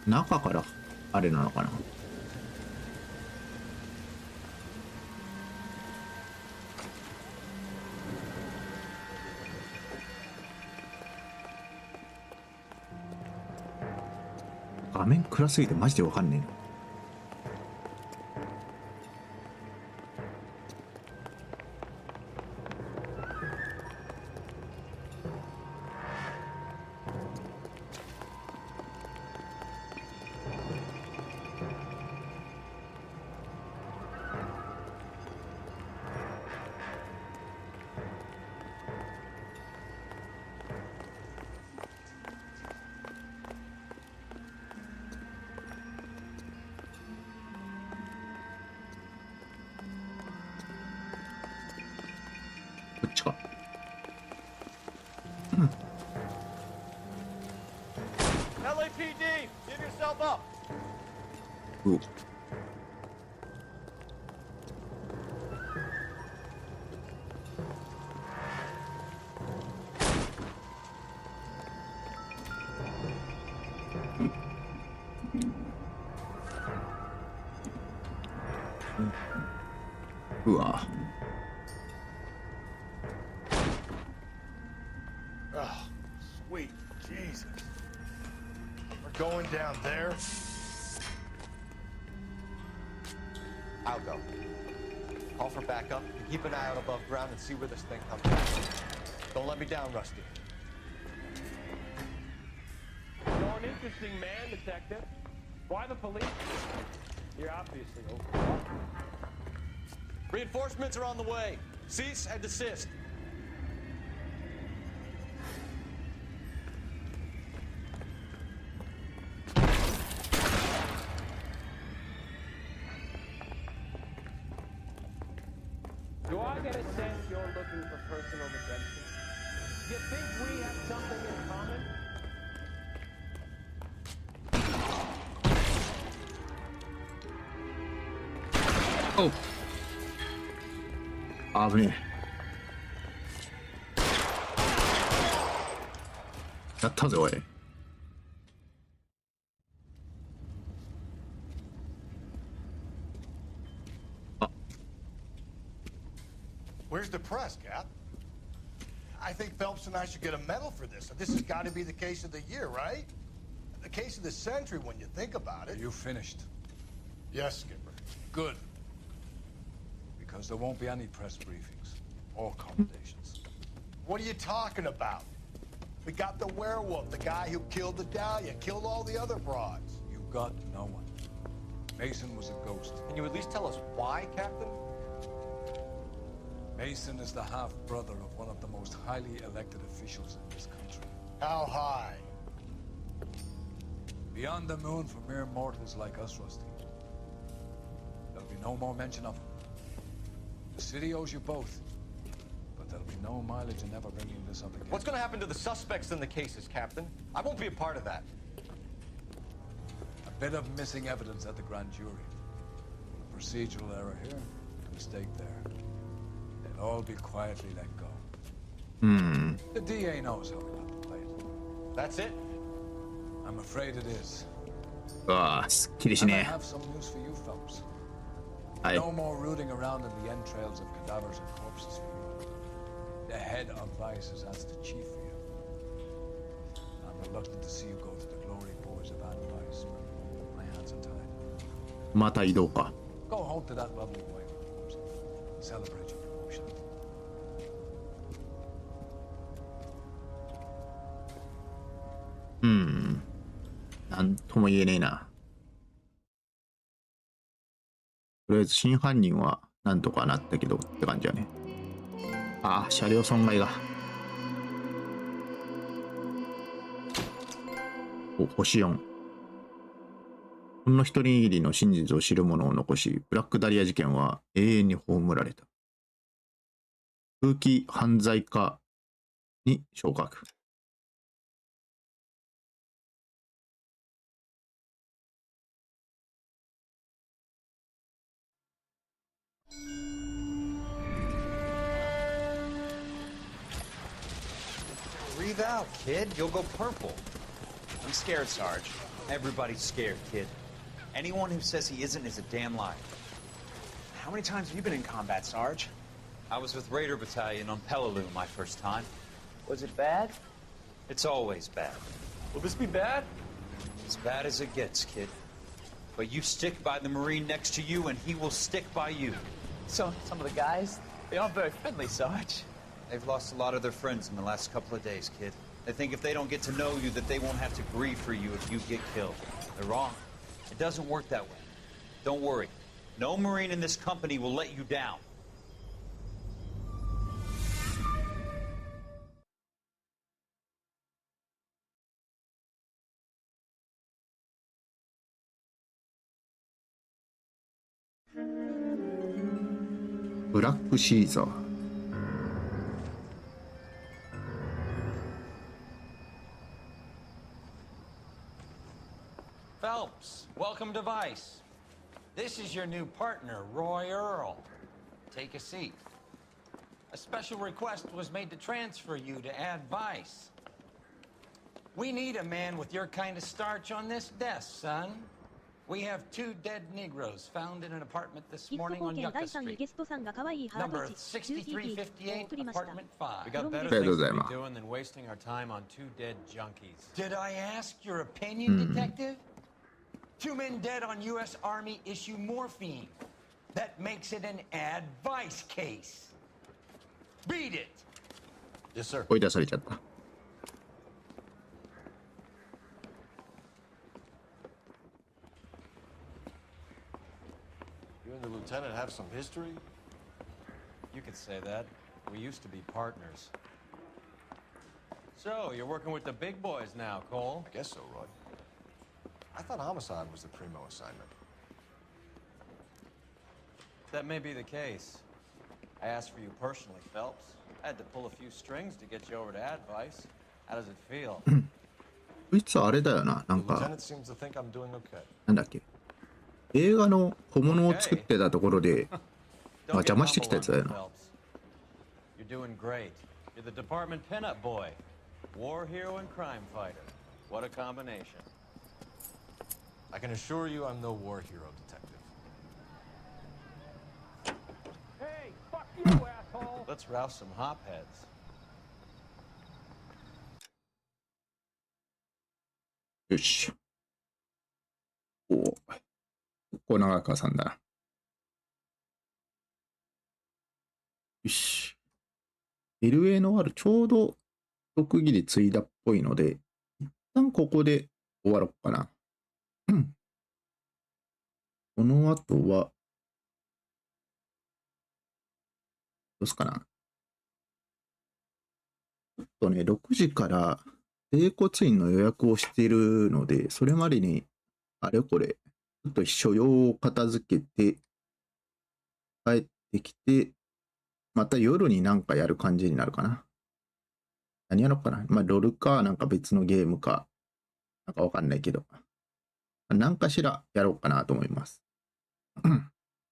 中からあれなのかな？画面暗すぎてマジでわかんねえの。こっちか。LAPD, give yourself up. ううわ。Oh, sweet Jesus. We're going down there? I'll go. Call for backup and keep an eye out above ground and see where this thing comes from. Don't let me down, Rusty. You're an interesting man, Detective. Why the police? You're obviously overwhelmed. Reinforcements are on the way. Cease and desist. Do I get a sense you're looking for personal redemption? You think we have something in common? Oh. 危ねえ。やったぜおい。Where's the press, Cap? I think Phelps and I should get a medal for this. This has got to be the case of the year, right? The case of the century when you think about it. You finished? Yes, Skipper. Good. Because there won't be any press briefings or commendations. What are you talking about? We got the werewolf, the guy who killed the Dahlia, killed all the other broads. You got no one. Mason was a ghost. Can you at least tell us why, Captain? Mason is the half-brother of one of the most highly elected officials in this country. How high? Beyond the moon for mere mortals like us, Rusty. There'll be no more mention of him. The city owes you both, but there'll be no mileage in ever bringing this up again. What's going to happen to the suspects in the cases, Captain? I won't be a part of that. A bit of missing evidence at the grand jury. A procedural error here, a mistake there. They'll all be quietly let go. The DA knows how we have to play it. That's it? I'm afraid it is. うわあ、すっきりし And I ね have some news for you, Phelps. はい。 No more rooting around in the entrails of cadavers and corpses for you. The head of Vice has asked the chief for you. I'm reluctant to see you go to the glory boys of Vice, but my hands are tied. また移動か。 Go home to that lovely wife of yours. Celebrate your promotion. なんとも言えねえな。とりあえず真犯人はなんとかなったけどって感じやね。ああ、車両損害が。お、星4。ほんの一握りの真実を知る者を残し、ブラックダリア事件は永遠に葬られた。風紀犯罪家に昇格。Breathe out, kid. You'll go purple. I'm scared, Sarge. Everybody's scared, kid. Anyone who says he isn't is a damn liar. How many times have you been in combat, Sarge? I was with Raider Battalion on Peleliu my first time. Was it bad? It's always bad. Will this be bad? As bad as it gets, kid. But you stick by the Marine next to you, and he will stick by you. So, some of the guys, they aren't very friendly, Sarge. They've lost a lot of their friends in the last couple of days, kid. They think if they don't get to know you, that they won't have to grieve for you if you get killed. They're wrong. It doesn't work that way. Don't worry. No Marine in this company will let you down. Black Caesar. Phelps, welcome to Vice. This is your new partner, Roy Earl. Take a seat. A special request was made to transfer you to Ad Vice. We need a man with your kind of starch on this desk, son. We have 2 dead Negroes found in an apartment this morning on Yucca Street. Number 6358, apartment 5. We got better Pedro things to Zema. be doing than wasting our time on 2 dead junkies. Did I ask your opinion, detective? 2 men dead on U.S. Army issue morphine. That makes it an Ad Vice case. Beat it! Yes, sir. 追い出されちゃった。You and the lieutenant have some history? You could say that. We used to be partners. So, you're working with the big boys now, Cole? I guess so, Roy. I thought homicide was the primo assignment. That may be the case. I asked for you personally, Phelps. I had to pull a few strings to get you over to Advice. How does it feel? こいつあれだよな。なん The か、 lieutenant seems to think I'm doing okay. なんだっけ。映画の小物を作ってたところで、邪魔してきたやつだよな。 You're doing great. You're the department pinup boy. War hero and crime fighter. What a combination. I can assure you I'm no war hero, detective. Hey, fuck you, asshole! Let's rouse some hopheads. よし。おお。結構長く挟んだな。よし。L.A. ノワールちょうど特切りついだっぽいので、一旦ここで終わろうかな。この後は、どうすかな。ちょっとね、6時から整骨院の予約をしているので、それまでに、あれこれ、ちょっと所要を片付けて、帰ってきて、また夜になんかやる感じになるかな。何やろうかな。まあ、ロルか、なんか別のゲームか、なんかわかんないけど、何かしらやろうかなと思います。と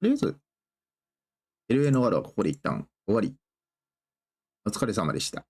りあえず、L.A. ノワールはここで一旦終わり。お疲れ様でした。